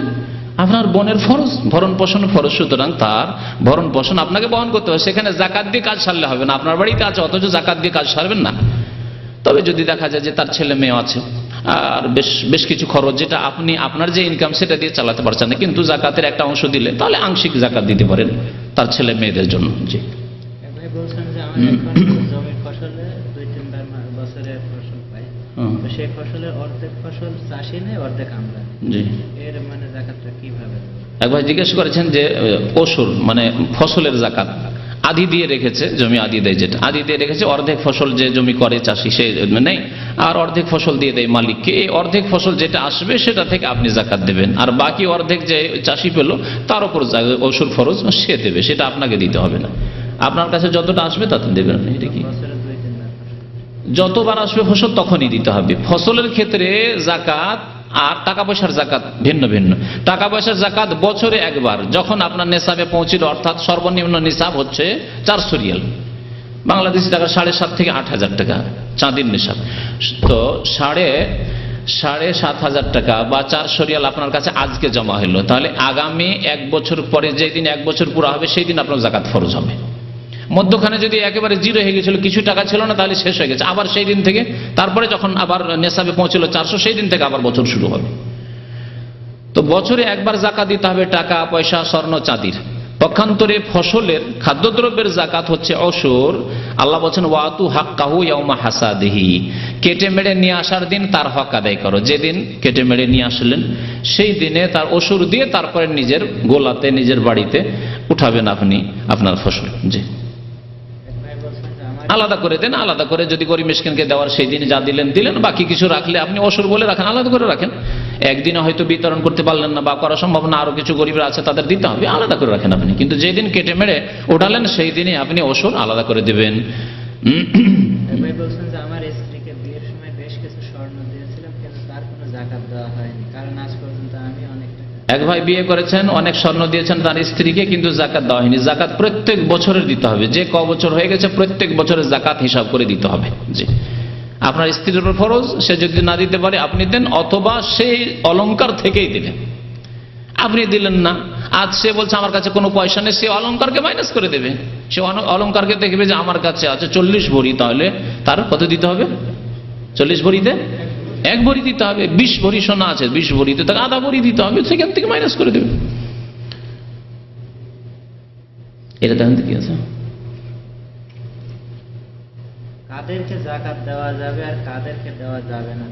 আপনার বোনের ফরজ, ভরণ পোষণ ফরজ, সুতরাং তার ভরণ পোষণ আপনাকে বহন করতে হবে। সেখানে যাকাত দিয়ে কাজ সারলে হবে না। আপনার বাড়িতে আছে অথচ যাকাত দিয়ে কাজ সারবেন না। তবে যদি দেখা যায় যে তার ছেলে মেয়ে আছে আর বেশ কিছু খরচ, যেটা আপনি আপনার যে ইনকাম সেটা দিয়ে চালাতে পারছেন না, কিন্তু যাকাতের একটা অংশ দিলে তাহলে আংশিক যাকাত দিতে পারেন তার ছেলে মেয়েদের জন্য। জি, সেই ফসলের অর্ধেক ফসল চাষি নেই, অর্ধেক আমরা। জি, এর মানে জাকাতটা কিভাবে? একবার জিজ্ঞেস করেছেন যে পশুর মানে ফসলের জাকাত আদি দিয়ে রেখেছে, জমি আদি দেয়, যেটা আদি দিয়ে রেখেছে, অর্ধেক ফসল যে জমি করে চাষি সে নেই, আর অর্ধেক ফসল দিয়ে দেয় মালিককে। এই অর্ধেক ফসল যেটা আসবে সেটা থেকে আপনি জাকাত দেবেন, আর বাকি অর্ধেক যে চাষি পেল তার উপর অসুর ফরজ সে দেবে, সেটা আপনাকে দিতে হবে না। আপনার কাছে যতটা আসবে তাতে দেবেন। এটা কি বছরে 2-3 বার? যতবার আসবে ফসল তখনই দিতে হবে। ফসলের ক্ষেত্রে জাকাত আর টাকা পয়সার জাকাত ভিন্ন ভিন্ন। টাকা পয়সার জাকাত বছরে একবার, যখন আপনার নেশাবে পৌঁছিল, অর্থাৎ সর্বনিম্ন নিসাব হচ্ছে 400 রিয়াল, বাংলাদেশি টাকা 7,500 থেকে 8,000 টাকা চাঁদির নিসাব। তো 7,500 টাকা বা 400 রিয়াল আপনার কাছে আজকে জমা হলো, তাহলে আগামী 1 বছর পরে যেদিন 1 বছর পুরো হবে সেই দিন আপনার জাকাত ফরজ হবে। মধ্যখানে যদি একেবারে জিরো হয়ে গেছিল, কিছু টাকা ছিল না, তাহলে শেষ হয়ে গেছে, আবার সেই দিন থেকে, তারপরে যখন আবার নেশাবে পৌঁছল 400, সেই দিন থেকে আবার বছর শুরু হবে। তো বছরে একবার জাকাত দিতে হবে টাকা পয়সা স্বর্ণ চাঁদির। পক্ষান্তরে ফসলের খাদ্যদ্রব্যের জাকাত হচ্ছে অসুর। আল্লাহ বলছেন ওয়াতু হাক্কাহু ইয়াউমা হাসাদিহি, কেটে মেরে নিয়ে আসার দিন তার হক আদায় করো। যেদিন কেটে মেরে নিয়ে আসলেন সেই দিনে তার অসুর দিয়ে তারপরে নিজের গোলাতে নিজের বাড়িতে উঠাবেন আপনি আপনার ফসল। জি, আলাদা করে দেন, আলাদা করে যদি গরিব মিসকিনকে দেওয়ার সেই দিন যা দিলেন দিলেন, বাকি কিছু রাখলে আপনি অসুর বলে রাখেন, আলাদা করে রাখেন। একদিনে হয়তো বিতরণ করতে পারলেন না বা করা সম্ভব না, আরো কিছু গরিবরা আছে তাদের দিতে হবে, আলাদা করে রাখেন আপনি। কিন্তু যেদিন কেটে মেরে ওঠালেন সেই দিনই আপনি অসুর আলাদা করে দেবেন। ভাই বলছেন যে আমার স্ত্রীকে বিয়ের সময় বেশ কিছু স্বর্ণ দিয়েছিলাম, কিন্তু তার কোনো জাকাত দেওয়া হয়নি, কারণ আজ পর্যন্ত আমি অনেক টাকা। এক ভাই বিয়ে করেছেন, অনেক স্বর্ণ দিয়েছেন তার স্ত্রীকে, কিন্তু জাকাত দেওয়া হয়নি। জাকাত প্রত্যেক বছরের দিতে হবে, যে ক বছর হয়ে গেছে প্রত্যেক বছরের জাকাত হিসাব করে দিতে হবে। জি, আপনার স্ত্রীর উপর ফরজ, সে যদি না দিতে পারে আপনি দেন, অথবা সেই অলংকার থেকেই দিলেন, আপনি দিলেন না। আজ সে বলছে আমার কাছে কোনো পয়সা নেই, সে অলংকারকে মাইনাস করে দেবে। সে অলংকারকে দেখবে যে আমার কাছে আছে 40 ভরি, তাহলে তার কত দিতে হবে? 40 ভরিতে 1 ভরি দিতে হবে। 20 ভরি সোনা আছে, 20 ভরিতে তাকে আধা ভরি দিতে হবে, সেখান থেকে মাইনাস করে দেবে। এটা দেখেন কি আছে, কাদেরকে জাকাত দেওয়া যাবে আর কাদেরকে দেওয়া যাবে না?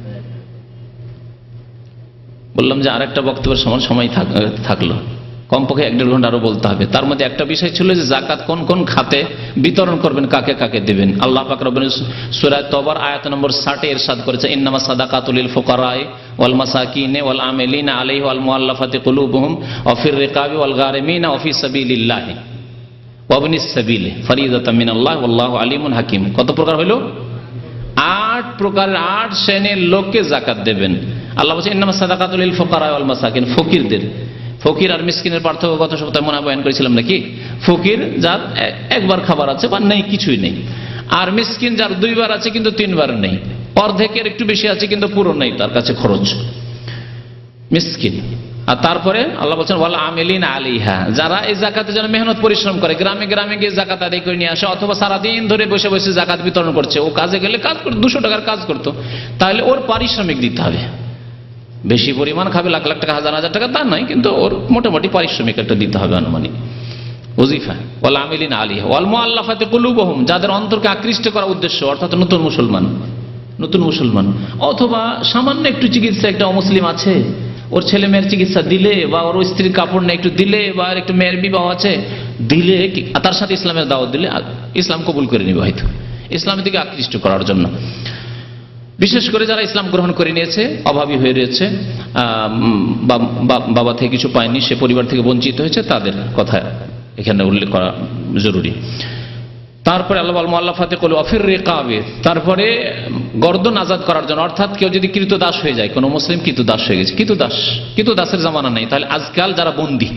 বললাম যে আরেকটা বক্তব্যের সময় থাকলো, কমপক্ষে 1-1.5 ঘন্টা আরো বলতে হবে। তার মধ্যে একটা বিষয় ছিল যে জাকাত কোন কোন খাতে বিতরণ করবেন, কাকে কাকে দেবেন। আল্লাহ পাক রব্বুল সূরা তওবার আয়াত নম্বর 60 ইরশাদ করেছে, ইন্নামাস সাদাকাতুল লিল ফুকারাই ওয়াল মাসাকিন ওয়াল আমিলিনা আলাইহি ওয়াল মুআল্লাফাতি কুলুবুহুম ওয়া ফির রিকাবি ওয়াল গারিমিনা ওয়া ফি সাবিলিল্লাহ ওয়া ইবনিস সাবিল ফরিদাতাম মিনাল্লাহ ওয়াল্লাহু আলিমুন হাকিম। কত প্রকার হলো? 8 প্রকারের 8 শ্রেণীর লোককে জাকাত দেবেন। আল্লাহ বলছেন ইন্নামাস সাদাকাতুল লিল ফুকারাই ওয়াল মাসাকিন, ফকিরদের। ফকির আর মিসকিনের পার্থক্য গত সপ্তাহে মনে বয়ান করেছিলাম নাকি? ফকির যার একবার খাবার আছে বা নেই, কিছুই নেই। আর মিসকিন যার 2 বার আছে কিন্তু 3 বার নেই, অর্ধেকের একটু বেশি আছে কিন্তু পুরো নেই তার কাছে খরচ, মিসকিন। আর তারপরে আল্লাহ বলছেন ওয়াল আমিলিনা আলাইহা, যারা এই জাকাতের জন্য মেহনত পরিশ্রম করে, গ্রামে গ্রামে গিয়ে জাকাত আদায় করে নিয়ে আসে, অথবা সারাদিন ধরে বসে বসে জাকাত বিতরণ করছে। ও কাজে গেলে কাজ করতো, 200 টাকার কাজ করতো, তাহলে ওর পারিশ্রমিক দিতে হবে। বেশি পরিমাণ খাবে, লাখ লাখ টাকা, হাজার হাজার টাকা তা নয়, কিন্তু ওর মোটামুটি পারিশ্রমিক একটা দিতে হবে, আনুমানিক ওজিফা। ওয়াল আমিলিনা আলাইহা ওয়াল মুআল্লাফাতি কুলুবুহুম, যাদের অন্তরকে আকৃষ্ট করার উদ্দেশ্য, অর্থাৎ নতুন মুসলমান, অথবা সামান্য একটু চিকিৎসা, একটা অমুসলিম আছে, ওর ছেলে মেয়ের চিকিৎসা দিলে, বা ওর স্ত্রীর কাপড় নেই একটু দিলে, বা একটু মেয়ের বিবাহ আছে দিলে, তার সাথে ইসলামের দাওয়াত দিলে ইসলাম কবুল করে নিবে, হয়তো ইসলামের দিকে আকৃষ্ট করার জন্য। বিশেষ করে যারা ইসলাম গ্রহণ করে নিয়েছে, অভাবী হয়ে রয়েছে, বাবা থেকে কিছু পায়নি, সে পরিবার থেকে বঞ্চিত হয়েছে, তাদের কথা এখানে উল্লেখ করা জরুরি। তারপরে আল্লাহ ওয়াল মুআল্লাফাতি কুলুবুহুম ওয়া ফির রিকাবি, তারপরে গর্দন আজাদ করার জন্য, অর্থাৎ কেউ যদি কৃতদাস হয়ে যায়, কোনো মুসলিম কৃতদাস হয়ে গেছে, কৃতদাসের জামানা নেই, তাহলে আজকাল যারা বন্দী,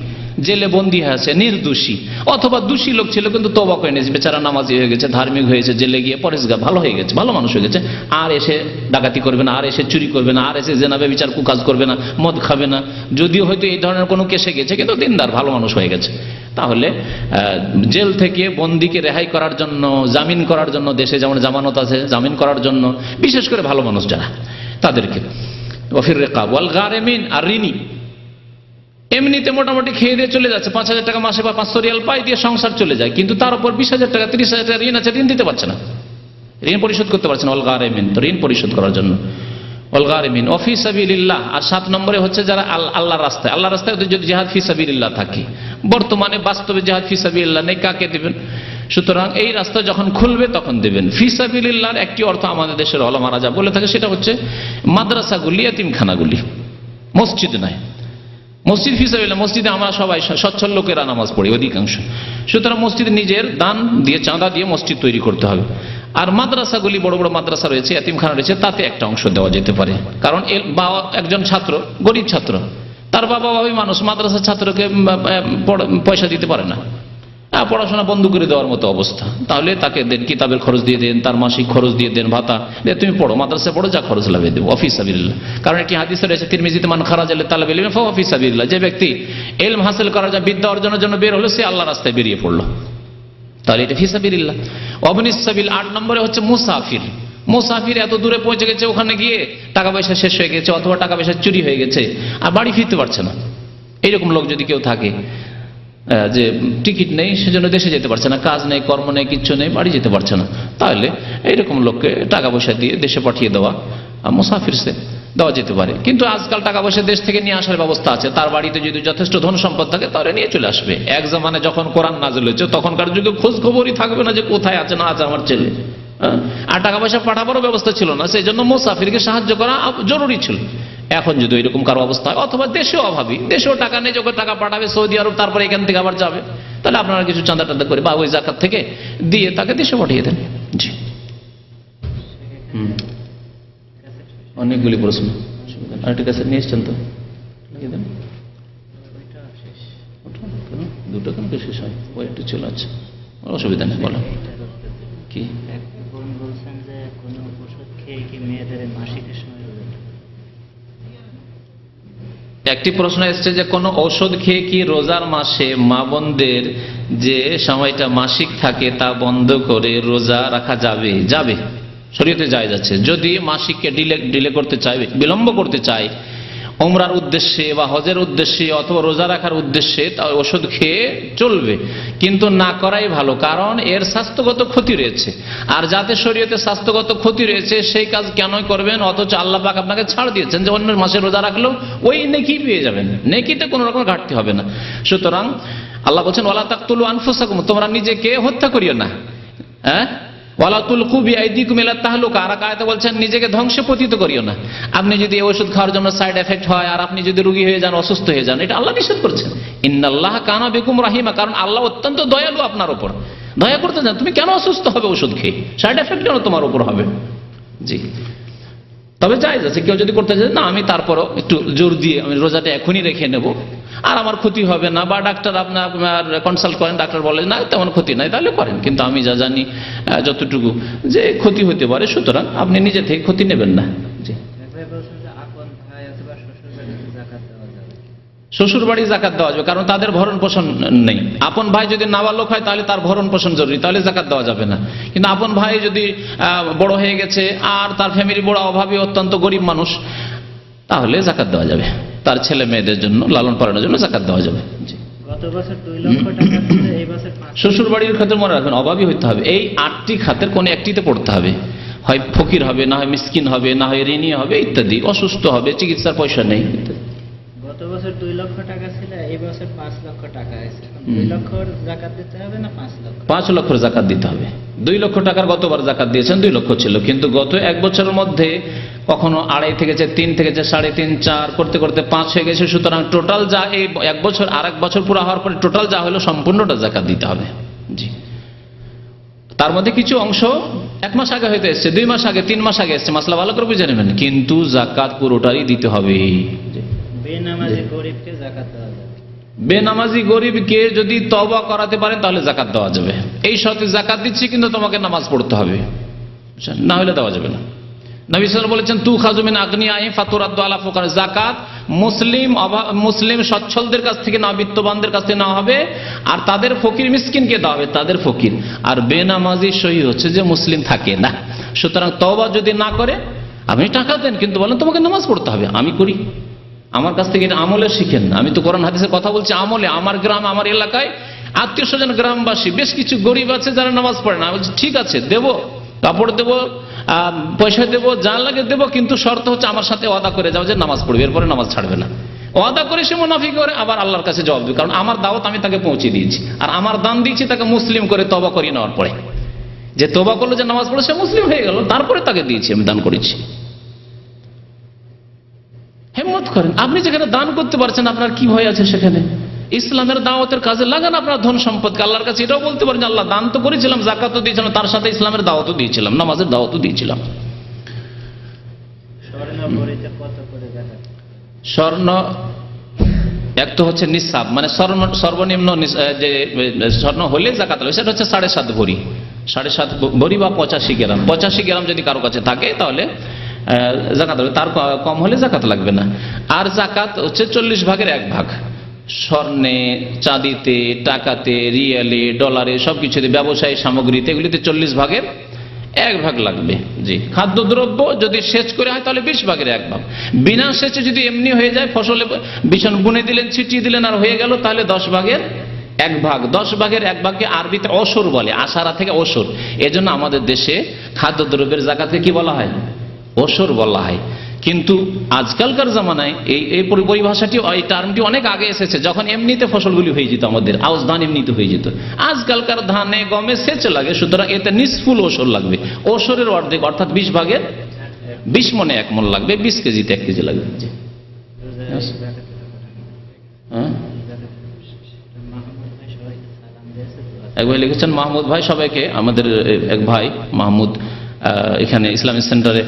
জেলে বন্দী হয়ে আছে, নির্দোষী, অথবা দোষী লোক ছিল কিন্তু তওবা করে নিয়েছে, বেচারা নামাজি হয়ে গেছে, ধার্মিক হয়েছে, জেলে গিয়ে পরেশগার ভালো হয়ে গেছে, ভালো মানুষ হয়ে গেছে, আর এসে ডাকাতি করবে না, আর এসে চুরি করবে না, আর এসে জেনা ব্যভিচার কুকাজ করবে না, মদ খাবে না, যদিও হয়তো এই ধরনের কোনো কেসে গেছে, কিন্তু দিনদার ভালো মানুষ হয়ে গেছে। তাহলে জেল থেকে বন্দীকে রেহাই করার জন্য, জামিন করার জন্য, দেশে যেমন জামানত আছে, জামিন করার জন্য, বিশেষ করে ভালো মানুষ যারা, তাদেরকে ওয়া ফির রিকাব ওয়াল গারিমিন, আর ঋণী, এমনিতে মোটামুটি খেয়ে দিয়ে চলে যাচ্ছে, 5,000 টাকা মাসে বা 500 রিয়াল পাই দিয়ে সংসার চলে যায়, কিন্তু তার উপর 20,000 টাকা 30,000 টাকা ঋণ আছে, ঋণ দিতে পারছে না, ঋণ পরিশোধ করতে পারছে না। ওয়াল গারিমিন, তো ঋণ পরিশোধ করার জন্য। ওয়াল গারিমিন ওয়া ফি সাবিলিল্লাহ। আর 7 নম্বরে হচ্ছে যারা আল্লাহর রাস্তায়, আল্লাহর রাস্তায় যদি জিহাদ ফি সাবিলিল্লাহ থাকে, বর্তমানে বাস্তবে জিহাদ ফি সাবিলিল্লাহ নেই, কাকে দিবেন? সুতরাং এই রাস্তা যখন খুলবে তখন দেবেন। ফি সাবিলিল্লাহর একটি অর্থ আমাদের দেশের উলামারা যা বলে থাকে সেটা হচ্ছে মাদ্রাসাগুলি, এতিমখানাগুলি, মসজিদ নয়। মসজিদ ফি সাবিলিল্লাহ, মসজিদে আমরা সবাই সচ্ছল লোকেরা নামাজ পড়ি অধিকাংশ, সুতরাং মসজিদ নিজের দান দিয়ে, চাঁদা দিয়ে মসজিদ তৈরি করতে হবে। আর মাদ্রাসাগুলি, বড় বড় মাদ্রাসা রয়েছে, এতিমখানা রয়েছে, তাতে একটা অংশ দেওয়া যেতে পারে। কারণ একজন ছাত্র, গরিব ছাত্র, তার বাবা ভাবি মানুষ, মাদ্রাসার ছাত্রকে পয়সা দিতে পারে না, পড়াশোনা বন্ধ করে দেওয়ার মতো অবস্থা, তাহলে তাকে দেন, কিতাবের খরচ দিয়ে দেন, তার মাসিক খরচ দিয়ে দেন, ভাতা, তুমি পড়ো, মাদ্রাসায় পড়ো, যা খরচ লাগে দেবো, ফি সাবিলিল্লাহ। কারণ একটি হাদিস রয়েছে তিরমিজিতে, মান খারাজা লিতালাবিল ইলমি ফাহুয়া ফি সাবিলিল্লাহ, যে ব্যক্তি ইলম হাসিল করার জন্য, বিদ্যা অর্জনের জন্য বের হলো, সে আল্লাহর রাস্তায় বেরিয়ে পড়লো, তাহলে এটা ফি সাবিলিল্লাহ। ওয়াবনিস সাবিল 8 নম্বরে হচ্ছে মুসাফির। মুসাফির এত দূরে পৌঁছে গেছে, ওখানে গিয়ে টাকা পয়সা শেষ হয়ে গেছে, অথবা টাকা পয়সা চুরি হয়ে গেছে, আর বাড়ি ফিরতে পারছে না, এইরকম লোক যদি কেউ থাকে, যে টিকিট নেই সেজন্য দেশে যেতে পারছে না, কাজ নেই, কর্ম নেই, কিচ্ছু নেই, বাড়ি যেতে পারছে না, তাহলে এইরকম লোককে টাকা পয়সা দিয়ে দেশে পাঠিয়ে দেওয়া মুসাফির সে দেওয়া যেতে পারে। কিন্তু আজকাল টাকা পয়সা দেশ থেকে নিয়ে আসার ব্যবস্থা আছে, তার বাড়িতে যদি যথেষ্ট ধন সম্পদ থাকে তাহলে নিয়ে চলে আসবে। এক জামানে যখন কোরআন নাযিল হয়েছে তখনকার যুগে খোঁজ খবরই থাকবে না যে কোথায় আছে না আছে আমার ছেলে, আর টাকা পয়সা পাঠাবারও ব্যবস্থা ছিল না, সেই জন্য মুসাফিরকে সাহায্য করা জরুরি ছিল। এখন যদি এরকম কারো অবস্থা হয়, অথবা দেশেও অভাবী, দেশেও টাকা নেই, যখন টাকা পাঠাবে সৌদি আরব, তারপরে এখান থেকে আবার যাবে, তাহলে আপনারা কিছু চাঁদা টান্দা করে বা ওই জাকাত থেকে দিয়ে তাকে দেশে পাঠিয়ে দেন। জি, অনেকগুলি প্রশ্ন, আরেকটা কাছে নিয়ে এসছেন তো, দুটো কেন শেষ হয়, ওই একটু চলে আছে, অসুবিধা নেই, বলো কি? বলছেন যে কোনো ওষুধ খেয়ে কি মেয়েদের মাসিকের সময়? একটি প্রশ্ন এসছে যে কোন ঔষধ খেয়ে কি রোজার মাসে মা বোনদের যে সময়টা মাসিক থাকে তা বন্ধ করে রোজা রাখা যাবে? যাবে, শরীয়তে জায়েজ আছে। যদি মাসিককে ডিলে করতে চায়, বিলম্ব করতে চায়, উমরার উদ্দেশ্যে বা হজের উদ্দেশ্যে অথবা রোজা রাখার উদ্দেশ্যে, তা ওষুধ খেয়ে চলবে, কিন্তু না করাই ভালো, কারণ এর স্বাস্থ্যগত ক্ষতি রয়েছে। আর যাতে শরীয়তে স্বাস্থ্যগত ক্ষতি রয়েছে সেই কাজ কেন করবেন, অথচ আল্লাহ পাক আপনাকে ছাড় দিয়েছেন যে অন্য মাসে রোজা রাখলেও ওই নেকি পেয়ে যাবেন, নেকিতে কোনো রকম ঘাটতি হবে না। সুতরাং আল্লাহ বলছেন ওয়ালা তাকতুলু আনফুসাকুম, তোমরা নিজেকে হত্যা করিও না, হ্যাঁ, ওয়ালা তুলকু বিআইদিকুম ইলা তাহলুকা, আর আয়াতে বলছেন নিজেকে ধ্বংসে পতিত করিও না। আপনি যদি এই ওষুধ খাওয়ার জন্য সাইড এফেক্ট হয় আর আপনি যদি রোগী হয়ে যান, অসুস্থ হয়ে যান, এটা আল্লাহ নিষেধ করছেন। ইন্নাল্লাহা কানা বিকুম রাহিমা, কারণ আল্লাহ অত্যন্ত দয়ালু আপনার উপর, দয়া করতে চান। তুমি কেন অসুস্থ হবে ওষুধ খেয়ে, সাইড এফেক্ট কেন তোমার উপর হবে? জি, তবে জায়েজ আছে, কেউ যদি করতে চায় না আমি তারপরও একটু জোর দিয়ে আমি রোজাটা এখনই রেখে নেব, আর আমার ক্ষতি হবে না, বা ডাক্তার আপনার কনসাল্ট করেন, ডাক্তার বলে না তেমন ক্ষতি নাই, তাহলে করেন। কিন্তু আমি যা জানি যতটুকু যে ক্ষতি হতে পারে, সুতরাং আপনি নিজে থেকে ক্ষতি নেবেন না। জি, শ্বশুর বাড়ি জাকাত দেওয়া যাবে, কারণ তাদের ভরণ পোষণ নেই। আপন ভাই যদি নাবালক হয় তাহলে তার ভরণ পোষণ জরুরি, তাহলে জাকাত দেওয়া যাবে না। কিন্তু আপন ভাই যদি বড় হয়ে গেছে আর তার ফ্যামিলি বড় অভাবী, অত্যন্ত গরিব মানুষ, তাহলে জাকাত দেওয়া যাবে, তার ছেলে মেয়েদের জন্য লালন পালনের জন্য জাকাত দেওয়া যাবে। গত বছর 2 লক্ষ টাকা ছিল, এই বছর শ্বশুর বাড়ির ক্ষেত্রে মনে রাখবেন অভাবী হইতে হবে, এই 8টি খাতের কোন একটিতে পড়তে হবে, হয় ফকির হবে, না হয় মিসকিন হবে, না হয় ঋণী হবে ইত্যাদি, অসুস্থ হবে, চিকিৎসার পয়সা নেই ইত্যাদি। গত বছর 2 লক্ষ টাকা ছিল, এই বছর 5 লক্ষ টাকা আছে, 2 লক্ষর জাকাত দিতে হবে না 5 লক্ষ? 5 লক্ষের জাকাত দিতে হবে। 2 লক্ষ টাকার গতবার জাকাত দিয়েছেন 2 লক্ষ ছিল, কিন্তু গত 1 বছরের মধ্যে কখনো 2.5 থেকেছে, 3 থেকেছে, 3.5, 4 করতে করতে 5 হয়ে গেছে। সুতরাং টোটাল যা এই 1 বছর আর 1 বছর পুরো হওয়ার পরে টোটাল যা হলো সম্পূর্ণটা জাকাত দিতে হবে। জি, তার মধ্যে কিছু অংশ 1 মাস আগে হয়তো এসছে, 2 মাস আগে, 3 মাস আগে এসছে, মাসলা ভালো করে বুঝে নেবেন, কিন্তু জাকাত পুরোটাই দিতে হবে। বেনামাজি গরিবকে জাকাত দেওয়া যাবে, বেনামাজি গরিবকে যদি তওবা করাতে পারেন তাহলে জাকাত দেওয়া যাবে। এই শর্তে জাকাত দিচ্ছি কিন্তু তোমাকে নামাজ পড়তে হবে, না হলে দেওয়া যাবে না। নবী সাল্লাল্লাহু আলাইহি ওয়াসাল্লাম বলেছেন তুখাযু মিন আগনিয়াহিম ফাতুরাদ্দু আলা ফুকারা, যাকাত মুসলিম সচ্ছলদের কাছ থেকে না, বিত্তবানদের কাছ থেকে নেওয়া হবে, আর তাদের ফকির মিসকিনকে দেওয়া হবে, তাদের ফকির। আর বেনামাজি সহি হচ্ছে যে মুসলিম থাকে না। সুতরাং তওবা যদি না করে, আপনি টাকা দেন কিন্তু বলেন তোমাকে নামাজ পড়তে হবে, আমি করি, আমার কাছ থেকে এটা আমলে শিখেন। আমি তো কোরআন হাদিসের কথা বলছি আমলে। আমার গ্রাম, আমার এলাকায় আত্মীয় স্বজন গ্রামবাসী বেশ কিছু গরিব আছে যারা নামাজ পড়ে না, বলছি ঠিক আছে দেবো, কাপড় দেবো, পয়সা দেবো, যা লাগে দেবো, কিন্তু শর্ত হচ্ছে আমার সাথে ওয়াদা করে যাও যে নামাজ পড়বে, এরপরে নামাজ ছাড়বে না। ওয়াদা করে সে মুনাফিক করে আবার আল্লাহর কাছে জবাব দেবে, কারণ আমার দাওয়াত আমি তাকে পৌঁছে দিয়েছি, আর আমার দান দিয়েছি তাকে মুসলিম করে তওবা করিয়ে নেওয়ার পরে। যে তওবা করলো, যে নামাজ পড়লো, সে মুসলিম হয়ে গেল, তারপরে তাকে দিয়েছি, আমি দান করেছি। হিম্মত করেন। আপনি যেখানে দান করতে পারছেন, আপনার কি ভয় আছে সেখানে? ইসলামের দাওয়াতের কাজে লাগান আপনার ধন সম্পদকে। আল্লাহর কাছে এটাও বলতে পারেন, আল্লাহ দান তো করেছিলাম, যাকাতও দিয়েছিলাম, তার সাথে ইসলামের দাওয়াতও দিয়েছিলাম, নামাজের দাওয়াতও দিয়েছিলাম। স্বর্ণ এক তো হচ্ছে নিসাব, মানে সর্বনিম্ন যে স্বর্ণ হলে জাকাত লাগবে, সেটা হচ্ছে 7.5 ভরি, 7.5 ভরি বা 85 গ্রাম। 85 গ্রাম যদি কারো কাছে থাকে তাহলে জাকাত লাগবে, তার কম হলে জাকাত লাগবে না। আর জাকাত হচ্ছে 40 ভাগের 1 ভাগ। স্বর্ণে, চাঁদিতে, টাকাতে, রিয়ালে, ডলারে, সবকিছুতে, ব্যবসায়ী সামগ্রীতে, এগুলিতে 40 ভাগের 1 ভাগ লাগবে। জি, খাদ্যদ্রব্য যদি সেচ করে হয় তাহলে 20 ভাগের 1 ভাগ। বিনা সেচে যদি এমনি হয়ে যায়, ফসলে বিছন বুনে দিলেন, ছিটিয়ে দিলেন, আর হয়ে গেল, তাহলে 10 ভাগের 1 ভাগ। 10 ভাগের 1 ভাগকে আরবিতে অসর বলে, আশারা থেকে অসর। এজন্য আমাদের দেশে খাদ্যদ্রব্যের জাকাতকে কি বলা হয়? অসর বলা হয়। কিন্তু আজকালকার জামানায় এই পরিভাষাটি, এই টার্মটি অনেক আগে এসেছে, যখন এমনিতে ফসলগুলি হয়ে যেত, আমাদের আউশ ধান এমনিতে হয়ে যেত। আজকালকার ধানে, গমে সেচ লাগে, সুতরাং এতে নিসফুল ওসর লাগবে। ওসরের অর্ধেক, অর্থাৎ 20 ভাগের 20 মনে 1 মণ লাগবে, 20 কেজিতে 1 কেজি লাগবে। এক ভাই লিখেছেন, মাহমুদ ভাই সবাইকে, আমাদের এক ভাই মাহমুদ এখানে ইসলামিক সেন্টারে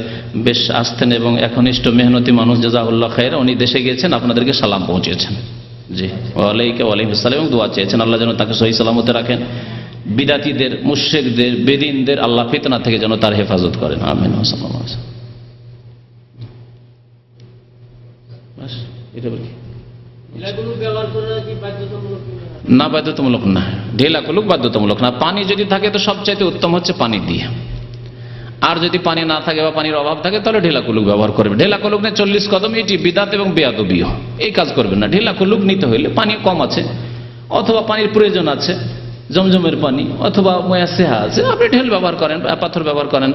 বেশ আসতেন এবং একনিষ্ঠ মেহনতি মানুষ, জাযাহুল্লাহ খায়র। উনি দেশে গিয়েছেন, আপনাদেরকে সালাম পৌঁছেছেন। জি, ওয়ালাইকুম আসসালাম, এবং দোয়া চেয়েছেন আল্লাহ যেন তাকে সহি সালামতে রাখেন। বিদাতীদের, মুশরিকদের, বেদিনদের আল্লাহ ফিতনা থেকে যেন তার হেফাজত করেন। আমিন। না, বাধ্যতামূলক না। ঢেলা কুলুক বাধ্যতামূলক না। পানি যদি থাকে তো সবচাইতে উত্তম হচ্ছে পানি দিয়ে। আর যদি পানি না থাকে বা পানির অভাব থাকে, তাহলে ঢেলা কুলুক ব্যবহার করবে। ঢেলা কুলুক নিয়ে 40 কদম, এটি বিদাত এবং বেয়াদবিও, এই কাজ করবেন না। ঢেলা কুলুক নিতে হইলে পানি কম আছে, অথবা পানির প্রয়োজন আছে, জমজমের পানি অথবা ময়াসেহা আছে, আপনি ঢেল ব্যবহার করেন, পাথর ব্যবহার করেন,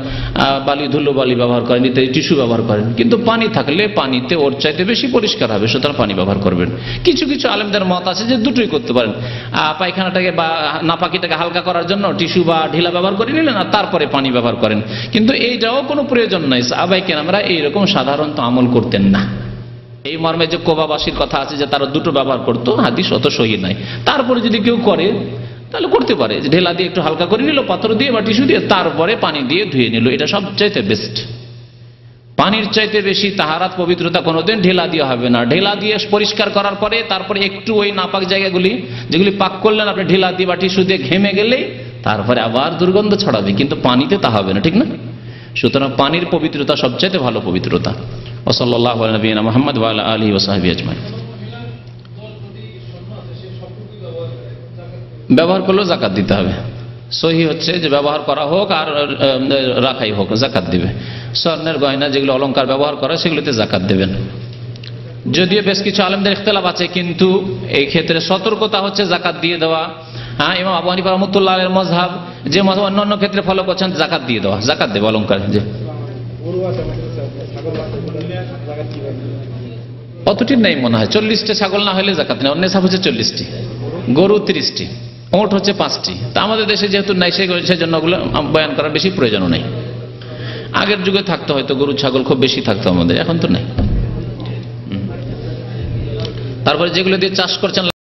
বালি, ধুলো বালি ব্যবহার করেন, ইত্যাদি টিস্যু ব্যবহার করেন। কিন্তু পানি থাকলে পানিতে ওর চাইতে বেশি পরিষ্কার হবে, সুতরাং পানি ব্যবহার করবেন। কিছু কিছু আলেমদের মত আছে যে দুটোই করতে পারেন। পায়খানাটাকে বা নাপাকিটাকে হালকা করার জন্য টিস্যু বা ঢিলা ব্যবহার করে নিলেন, আর তারপরে পানি ব্যবহার করেন। কিন্তু এইটাও কোনো প্রয়োজন নাই। সাহাবায়ে কেরামরা এইরকম সাধারণত আমল করতেন না। এই মর্মে যে কোবাবাসীর কথা আছে যে তারা দুটো ব্যবহার করতো, হাদিস অত সহি নাই। তারপরে যদি কেউ করে তাহলে করতে পারে, ঢেলা দিয়ে একটু হালকা করে নিল, পাথর দিয়ে বা টিস্যু দিয়ে, তারপরে পানি দিয়ে ধুয়ে নিল, এটা সবচাইতে বেস্ট। পানির চাইতে বেশি তাহারাত, পবিত্রতা কোনোদিন ঢেলা দিয়ে হবে না। ঢেলা দিয়ে পরিষ্কার করার পরে তারপরে একটু ওই নাপাক জায়গাগুলি যেগুলি পাক করলেন আপনি ঢেলা দিয়ে বা টিস্যু দিয়ে, ঘেমে গেলেই তারপরে আবার দুর্গন্ধ ছড়াবে, কিন্তু পানিতে তা হবে না, ঠিক না? সুতরাং পানির পবিত্রতা সবচাইতে ভালো পবিত্রতা। ওয়াসাল্লাল্লাহু আলা নবিয়িনা মুহাম্মদ ওয়া আলা আলিহি ওয়া সাহবিহি আজমাইন। ব্যবহার করলেও জাকাত দিতে হবে। সহি হচ্ছে যে ব্যবহার করা হোক আর রাখাই হোক, জাকাত দিবে। স্বর্ণের গয়না যেগুলো অলংকার ব্যবহার করা, সেগুলোতে জাকাত দেবেন। যদিও বেশ কিছু আলেমদের ইখতিলাফ আছে, কিন্তু এই ক্ষেত্রে সতর্কতা হচ্ছে জাকাত দিয়ে দেওয়া। হ্যাঁ, ইমাম আবু হানিফা রাহমাতুল্লাহ আলাইহির মাযহাব, যে মাযহাব অন্যান্য ক্ষেত্রে ফলো করছেন, জাকাত দিয়ে দেওয়া, জাকাত দেবে অলংকার। যে অতটি নেই মনে হয়, 40টা ছাগল না হলে জাকাত নেই। অন্য সাব হচ্ছে 40টি, গরু 30টি, ওট হচ্ছে 5টি। তা আমাদের দেশে যেহেতু নাই, সেজন্য ওগুলো বয়ান করার বেশি প্রয়োজনও নেই। আগের যুগে থাকতো হয়তো, গরু ছাগল খুব বেশি থাকতো আমাদের, এখন তো নেই। তারপরে যেগুলো দিয়ে চাষ করছেন